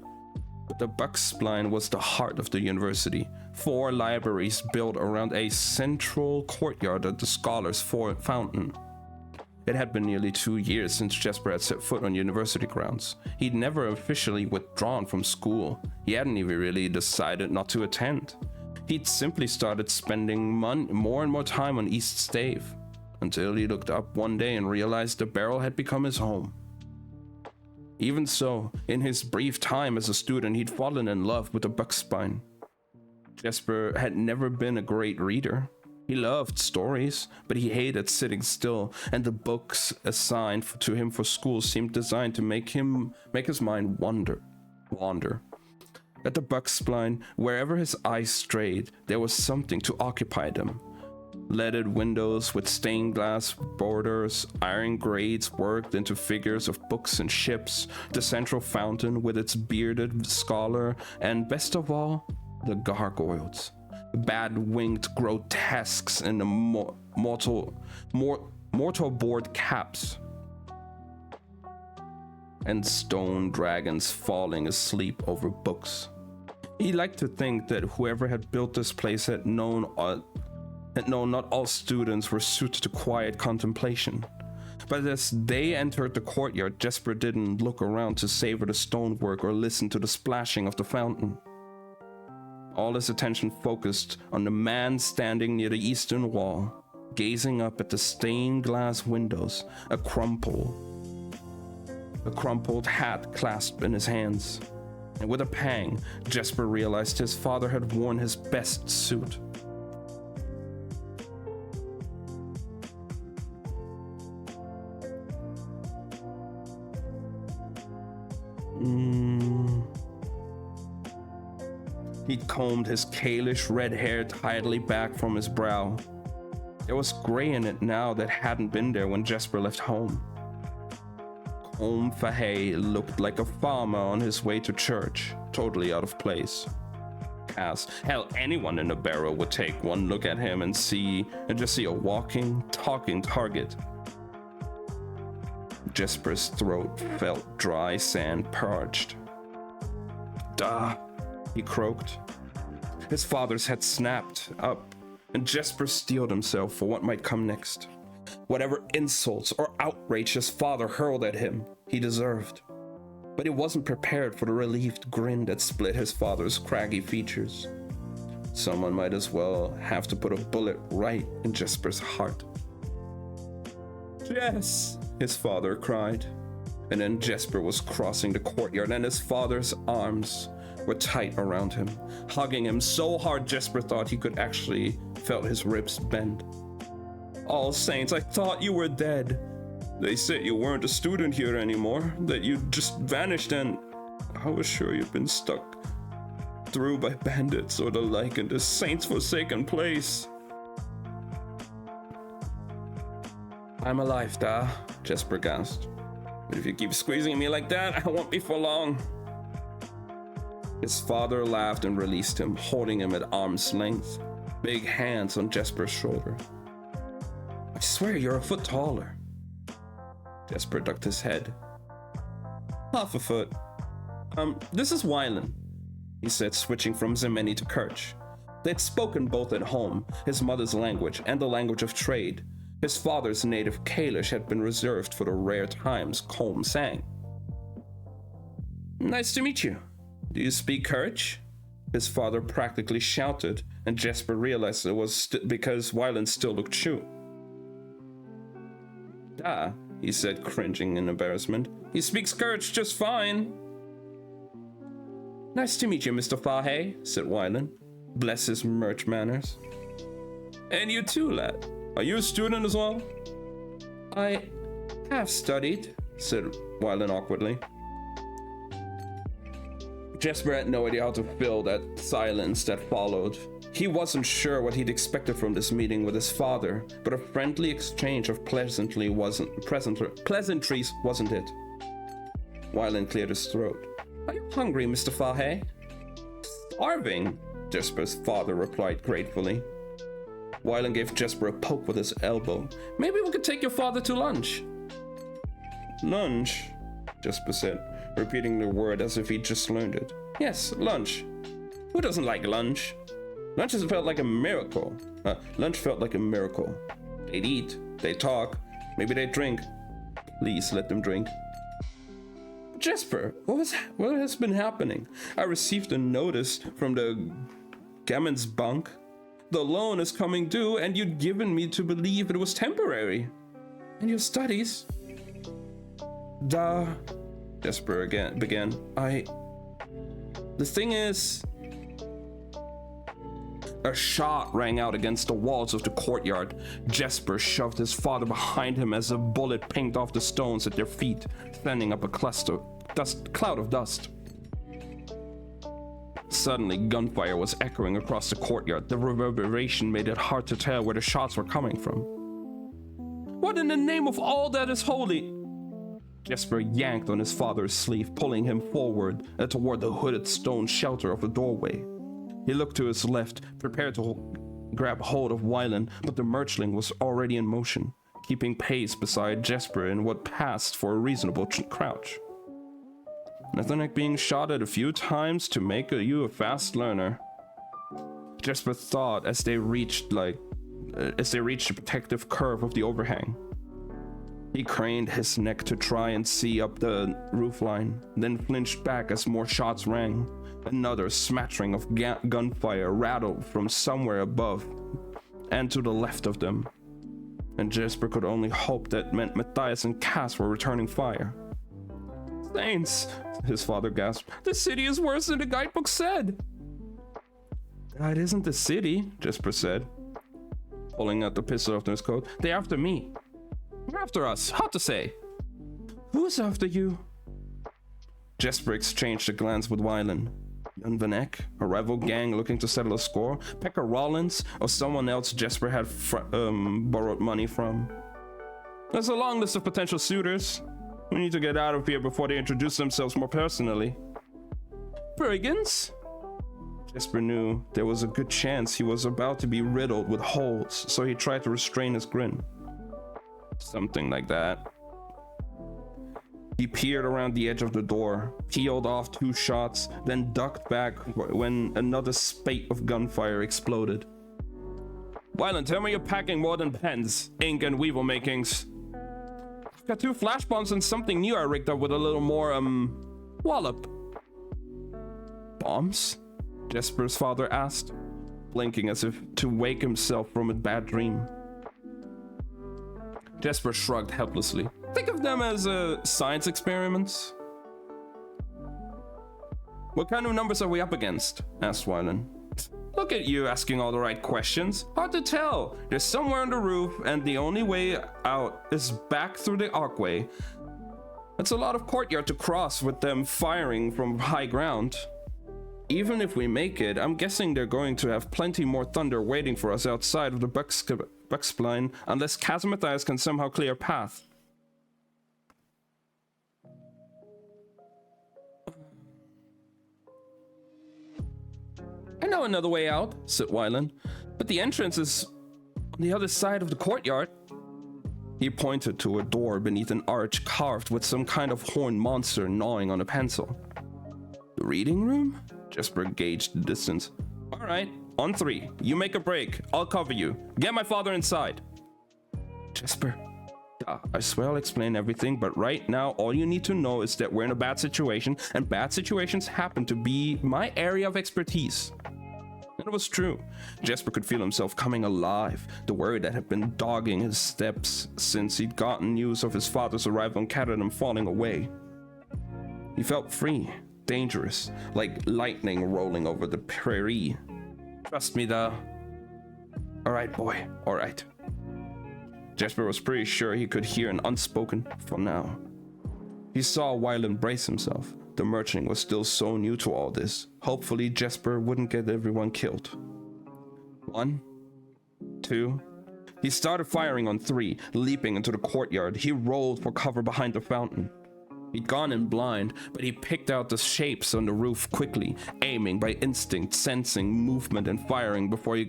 But the Buckspline was the heart of the university, 4 libraries built around a central courtyard at the Scholars' Fountain. It had been nearly 2 years since Jesper had set foot on university grounds. He'd never officially withdrawn from school. He hadn't even really decided not to attend. He'd simply started spending more and more time on East Stave, until he looked up one day and realized the barrel had become his home. Even so, in his brief time as a student, he'd fallen in love with the Buckspine. Jesper had never been a great reader. He loved stories, but he hated sitting still, and the books assigned to him for school seemed designed to make his mind wander. At the Buckspline, wherever his eyes strayed, there was something to occupy them. Leaded windows with stained glass borders, iron grates worked into figures of books and ships, the central fountain with its bearded scholar, and best of all, the gargoyles. Bad-winged grotesques in the mortal board caps, and stone dragons falling asleep over books. He liked to think that whoever had built this place had known not all students were suited to quiet contemplation. But as they entered the courtyard, Jesper didn't look around to savor the stonework or listen to the splashing of the fountain. All his attention focused on the man standing near the eastern wall, gazing up at the stained glass windows, a crumpled hat clasped in his hands. And with a pang, Jesper realized his father had worn his best suit. He'd combed his Kalish red hair tidily back from his brow. There was gray in it now that hadn't been there when Jesper left home. Colm Fahey looked like a farmer on his way to church, totally out of place. Hell, anyone in a barrel would take one look at him and just see a walking, talking target. Jesper's throat felt dry sand parched. Duh, he croaked. His father's head snapped up, and Jesper steeled himself for what might come next. Whatever insults or outrage his father hurled at him, he deserved. But he wasn't prepared for the relieved grin that split his father's craggy features. Someone might as well have to put a bullet right in Jesper's heart. "Jess!" his father cried. And then Jesper was crossing the courtyard, and his father's arms were tight around him, hugging him so hard Jesper thought he could actually felt his ribs bend. "All Saints, I thought you were dead. They said you weren't a student here anymore, that you just vanished, and I was sure you'd been stuck through by bandits or the like in this saints forsaken place." "I'm alive, Da," Jesper gasped. "But if you keep squeezing me like that, I won't be for long." His father laughed and released him, holding him at arm's length, big hands on Jesper's shoulder. "I swear you're a foot taller." Jesper ducked his head. "Half a foot. This is Wylan," he said, switching from Zemeni to Kirch. They'd spoken both at home, his mother's language and the language of trade. His father's native Kalish had been reserved for the rare times Colm sang. "Nice to meet you. Do you speak Kirch?" His father practically shouted, and Jesper realized it was because Wylan still looked shoe. "Da," he said, cringing in embarrassment. "He speaks Kirch just fine." "Nice to meet you, Mr. Fahey," said Wylan. Bless his merch manners. "And you too, lad. Are you a student as well?" "I have studied," said Wylan awkwardly. Jesper had no idea how to fill that silence that followed. He wasn't sure what he'd expected from this meeting with his father, but a friendly exchange of pleasantries wasn't it. Wylan cleared his throat. Are you hungry, Mr. Fahey? Starving, Jesper's father replied gratefully. Wylan gave Jesper a poke with his elbow. Maybe we could take your father to lunch. Lunch, Jesper said, repeating the word as if he'd just learned it. Yes, lunch. Who doesn't like lunch? Lunch has felt like a miracle. Lunch felt like a miracle. They'd eat, they'd talk, maybe they'd drink. Please let them drink. Jesper, what has been happening? I received a notice from the Gammon's bunk. The loan is coming due, and you'd given me to believe it was temporary. And your studies? Jesper began. The thing is... A shot rang out against the walls of the courtyard. Jesper shoved his father behind him as a bullet pinged off the stones at their feet, sending up a cloud of dust. Suddenly, gunfire was echoing across the courtyard. The reverberation made it hard to tell where the shots were coming from. What in the name of all that is holy? Jesper yanked on his father's sleeve, pulling him forward toward the hooded stone shelter of the doorway. He looked to his left, prepared to grab hold of Wylan, but the merchling was already in motion, keeping pace beside Jesper in what passed for a reasonable crouch. Nothing like being shot at a few times to make you a fast learner, Jesper thought as they reached the protective curve of the overhang. He craned his neck to try and see up the roofline, then flinched back as more shots rang. Another smattering of gunfire rattled from somewhere above and to the left of them, and Jesper could only hope that meant Matthias and Cass were returning fire. Saints, his father gasped. The city is worse than the guidebook said. It isn't the city, Jesper said, pulling out the pistol after his coat. They're after me. They're after us. Hard to say. Who's after you? Jesper exchanged a glance with Wylan. Jan Van Eyck, a rival gang looking to settle a score, Pekka Rollins, or someone else Jesper had borrowed money from. There's a long list of potential suitors. We need to get out of here before they introduce themselves more personally. Brigands? Jesper knew there was a good chance he was about to be riddled with holes, so he tried to restrain his grin. Something like that. He peered around the edge of the door, peeled off 2 shots, then ducked back when another spate of gunfire exploded. Wylan, tell me you're packing more than pens, ink, and weevil makings. I've got 2 flash bombs and something new I rigged up with a little more, wallop. Bombs? Jesper's father asked, blinking as if to wake himself from a bad dream. Jesper shrugged helplessly. Think of them as science experiments. What kind of numbers are we up against? Asked Wylan. Look at you asking all the right questions. Hard to tell. They're somewhere on the roof, and the only way out is back through the archway. That's a lot of courtyard to cross with them firing from high ground. Even if we make it, I'm guessing they're going to have plenty more thunder waiting for us outside of the Buckspline, unless Cass and Matthias can somehow clear a path. I know another way out, said Wylan, but the entrance is on the other side of the courtyard. He pointed to a door beneath an arch carved with some kind of horned monster gnawing on a pencil. The reading room? Jesper gauged the distance. All right, on 3. You make a break. I'll cover you. Get my father inside. Jesper, I swear I'll explain everything, but right now all you need to know is that we're in a bad situation, and bad situations happen to be my area of expertise. And it was true. Jesper could feel himself coming alive, the worry that had been dogging his steps since he'd gotten news of his father's arrival and Catterham falling away. He felt free. Dangerous, like lightning rolling over the prairie. Trust me, though. All right, boy, all right. Jesper was pretty sure he could hear an unspoken for now. He saw Wyland brace himself. The merchant was still so new to all this. Hopefully Jesper wouldn't get everyone killed. 1, 2. He started firing on 3, leaping into the courtyard. He rolled for cover behind the fountain. He'd gone in blind, but he picked out the shapes on the roof quickly, aiming by instinct, sensing movement and firing before he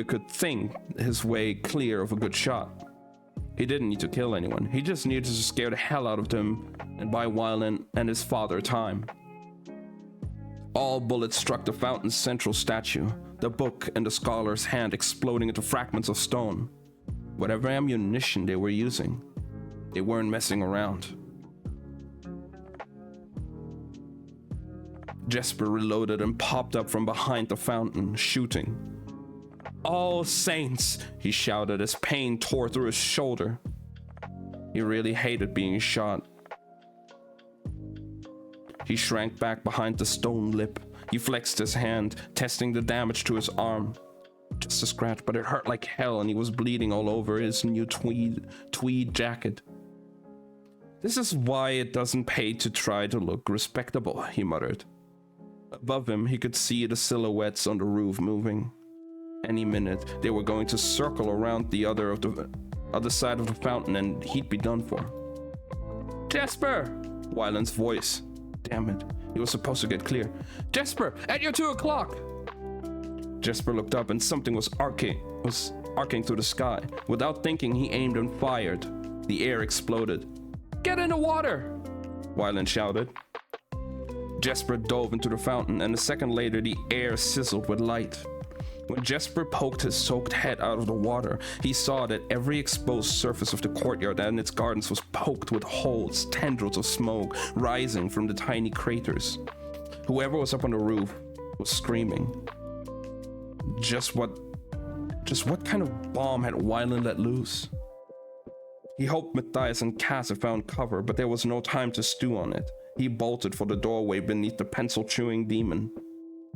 could think his way clear of a good shot. He didn't need to kill anyone. He just needed to scare the hell out of them and buy Wyland and his father time. All bullets struck the fountain's central statue, the book in the scholar's hand exploding into fragments of stone. Whatever ammunition they were using, they weren't messing around. Jesper reloaded and popped up from behind the fountain, shooting. "All saints!" he shouted as pain tore through his shoulder. He really hated being shot. He shrank back behind the stone lip. He flexed his hand, testing the damage to his arm. Just a scratch, but it hurt like hell and he was bleeding all over his new tweed jacket. "This is why it doesn't pay to try to look respectable," he muttered. Above him, he could see the silhouettes on the roof moving. Any minute, they were going to circle around the other side of the fountain and he'd be done for. "Jesper!" Wyland's voice. Damn it, he was supposed to get clear. "Jesper, at your 2 o'clock!" Jesper looked up and something was arcing through the sky. Without thinking, he aimed and fired. The air exploded. "Get in the water!" Wyland shouted. Jesper dove into the fountain, and a second later, the air sizzled with light. When Jesper poked his soaked head out of the water, he saw that every exposed surface of the courtyard and its gardens was poked with holes, tendrils of smoke rising from the tiny craters. Whoever was up on the roof was screaming. Just what kind of bomb had Wyland let loose? He hoped Matthias and Cass had found cover, but there was no time to stew on it. He bolted for the doorway beneath the pencil-chewing demon.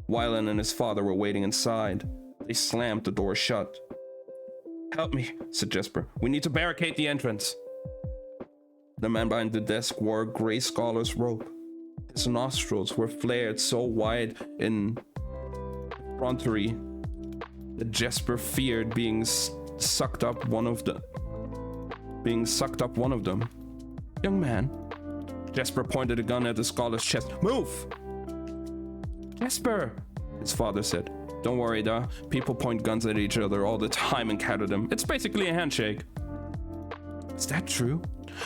Wyland and his father were waiting inside. They slammed the door shut. "Help me," said Jesper. "We need to barricade the entrance." The man behind the desk wore a gray scholar's robe. His nostrils were flared so wide in effrontery that Jesper feared being sucked up one of them. "Young man." Jesper pointed a gun at the scholar's chest. "Move!" "Jesper," his father said. "Don't worry, Da. People point guns at each other all the time in Caterdom. It's basically a handshake." "Is that true?"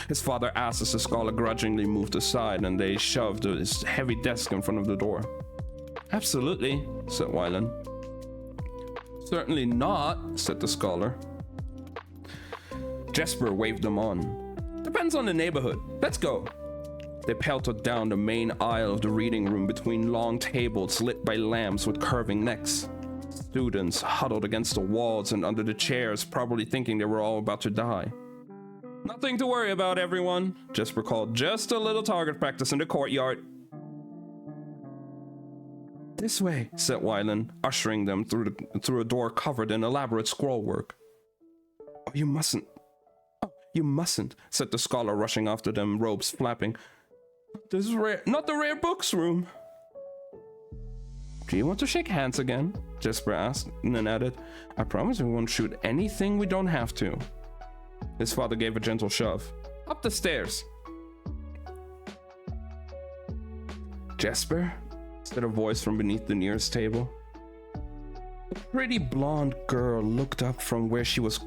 his father asked as the scholar grudgingly moved aside and they shoved his heavy desk in front of the door. "Absolutely," said Wyland. "Certainly not," said the scholar. Jesper waved them on. "Depends on the neighborhood. Let's go." They pelted down the main aisle of the reading room between long tables lit by lamps with curving necks. Students huddled against the walls and under the chairs, probably thinking they were all about to die. "Nothing to worry about, everyone," Jesper called. "Just a little target practice in the courtyard." "This way," said Wyland, ushering them through a door covered in elaborate scrollwork. "Oh, you mustn't," said the scholar, rushing after them, robes flapping. "This is not the rare books room." "Do you want to shake hands again?" Jesper asked, and then added, "I promise we won't shoot anything we don't have to." His father gave a gentle shove. "Up the stairs." "Jesper?" said a voice from beneath the nearest table. A pretty blonde girl looked up from where she was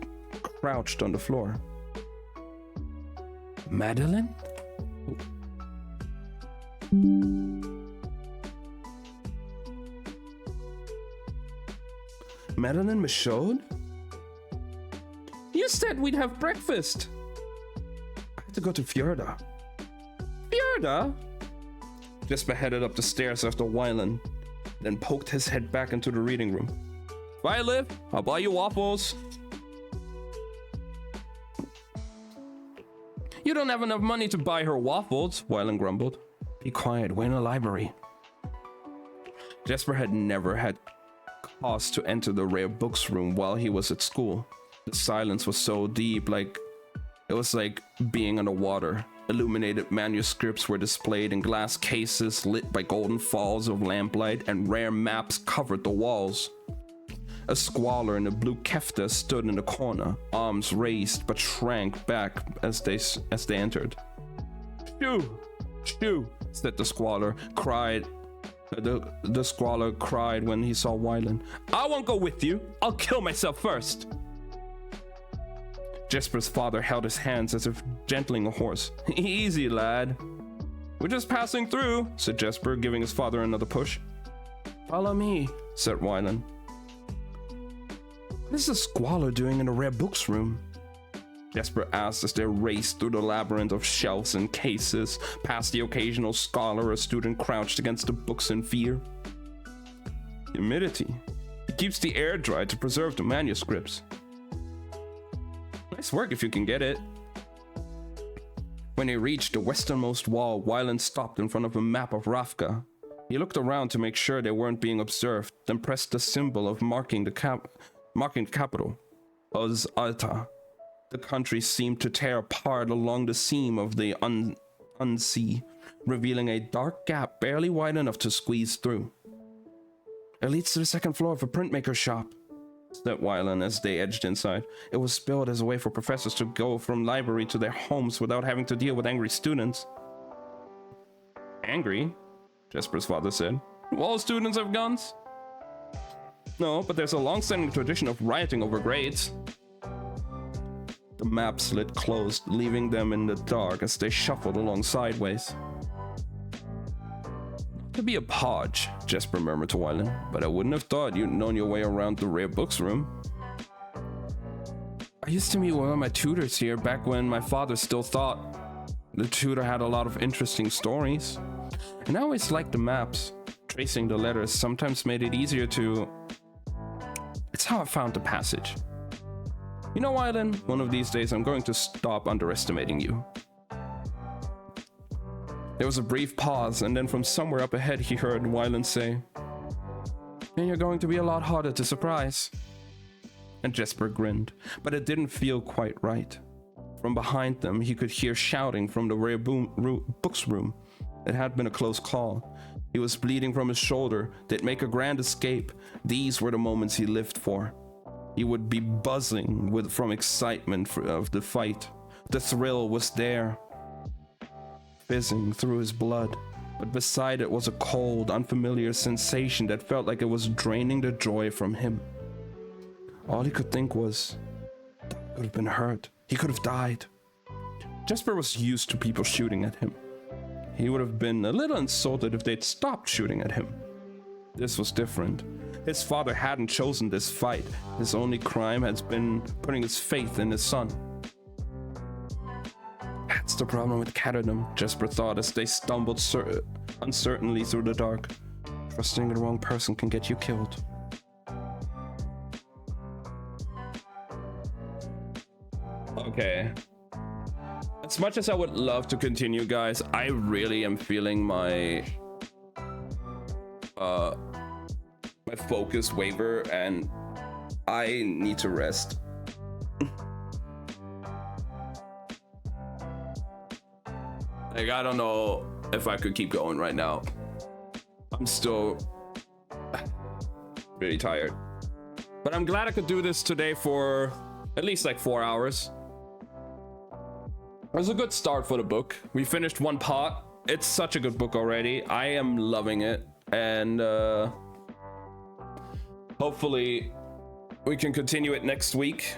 crouched on the floor. "Madeline?" "Madeline Michaud? You said we'd have breakfast." "I had to go to Fjorda." "Fjorda?" Jesper headed up the stairs after Wyland, then poked his head back into the reading room. "If I live, I'll buy you waffles." "You don't have enough money to buy her waffles," Wyland grumbled. "Be quiet, we're in a library." Jesper had never had cause to enter the rare books room while he was at school. The silence was so deep, it was like being underwater. Illuminated manuscripts were displayed in glass cases lit by golden falls of lamplight, and rare maps covered the walls. A squaller in a blue kefta stood in the corner, arms raised but shrank back as they entered. "Shoo! Shoo!" said the squaller. The squaller cried when he saw Wylan. "I won't go with you. I'll kill myself first." Jesper's father held his hands as if gentling a horse. "Easy, lad. We're just passing through," said Jesper, giving his father another push. "Follow me," said Wylan. "What is the squaller doing in the rare books room?" Jesper asked as they raced through the labyrinth of shelves and cases, past the occasional scholar or student crouched against the books in fear. "Humidity. It keeps the air dry to preserve the manuscripts." "Nice work if you can get it." When they reached the westernmost wall, Wylan stopped in front of a map of Ravka. He looked around to make sure they weren't being observed, then pressed the symbol of marking the capital, Uz Alta. The country seemed to tear apart along the seam of the unsea, revealing a dark gap barely wide enough to squeeze through. "It leads to the second floor of a printmaker's shop," said Wylan as they edged inside. "It was built as a way for professors to go from library to their homes without having to deal with angry students." "Angry?" Jesper's father said. "Do all students have guns?" "No, but there's a long-standing tradition of rioting over grades." The map slid closed, leaving them in the dark as they shuffled along sideways. "To be a podge," Jesper murmured to Wylan, "but I wouldn't have thought you'd known your way around the rare books room." "I used to meet one of my tutors here back when my father still thought the tutor had a lot of interesting stories. And I always liked the maps. Tracing the letters sometimes made it easier to... It's how I found the passage. You know, Wylan, one of these days I'm going to stop underestimating you." There was a brief pause, and then from somewhere up ahead he heard Wylan say, "And you're going to be a lot harder to surprise." And Jesper grinned, but it didn't feel quite right. From behind them he could hear shouting from the rare books room. It had been a close call. He was bleeding from his shoulder. They'd make a grand escape. These were the moments he lived for. He would be buzzing from excitement of the fight. The thrill was there, fizzing through his blood, but beside it was a cold, unfamiliar sensation that felt like it was draining the joy from him. All he could think was, he could have been hurt. He could have died. Jesper was used to people shooting at him. He would have been a little insulted if they'd stopped shooting at him. This was different. His father hadn't chosen this fight. His only crime has been putting his faith in his son. That's the problem with Catadom, Jesper thought as they stumbled uncertainly through the dark. Trusting the wrong person can get you killed. Okay. As much as I would love to continue, guys, I really am feeling my focus waver, and I need to rest. Like, I don't know if I could keep going right now. I'm still really tired. But I'm glad I could do this today for at least like 4 hours. It was a good start for the book. We finished one part. It's such a good book already. I am loving it. And hopefully we can continue it next week.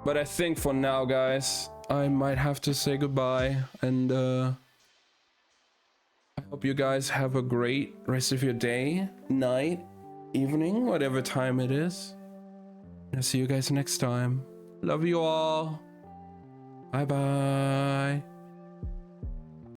But I think for now, guys, I might have to say goodbye. And I hope you guys have a great rest of your day, night, evening, whatever time it is. I'll see you guys next time. Love you all. Bye bye.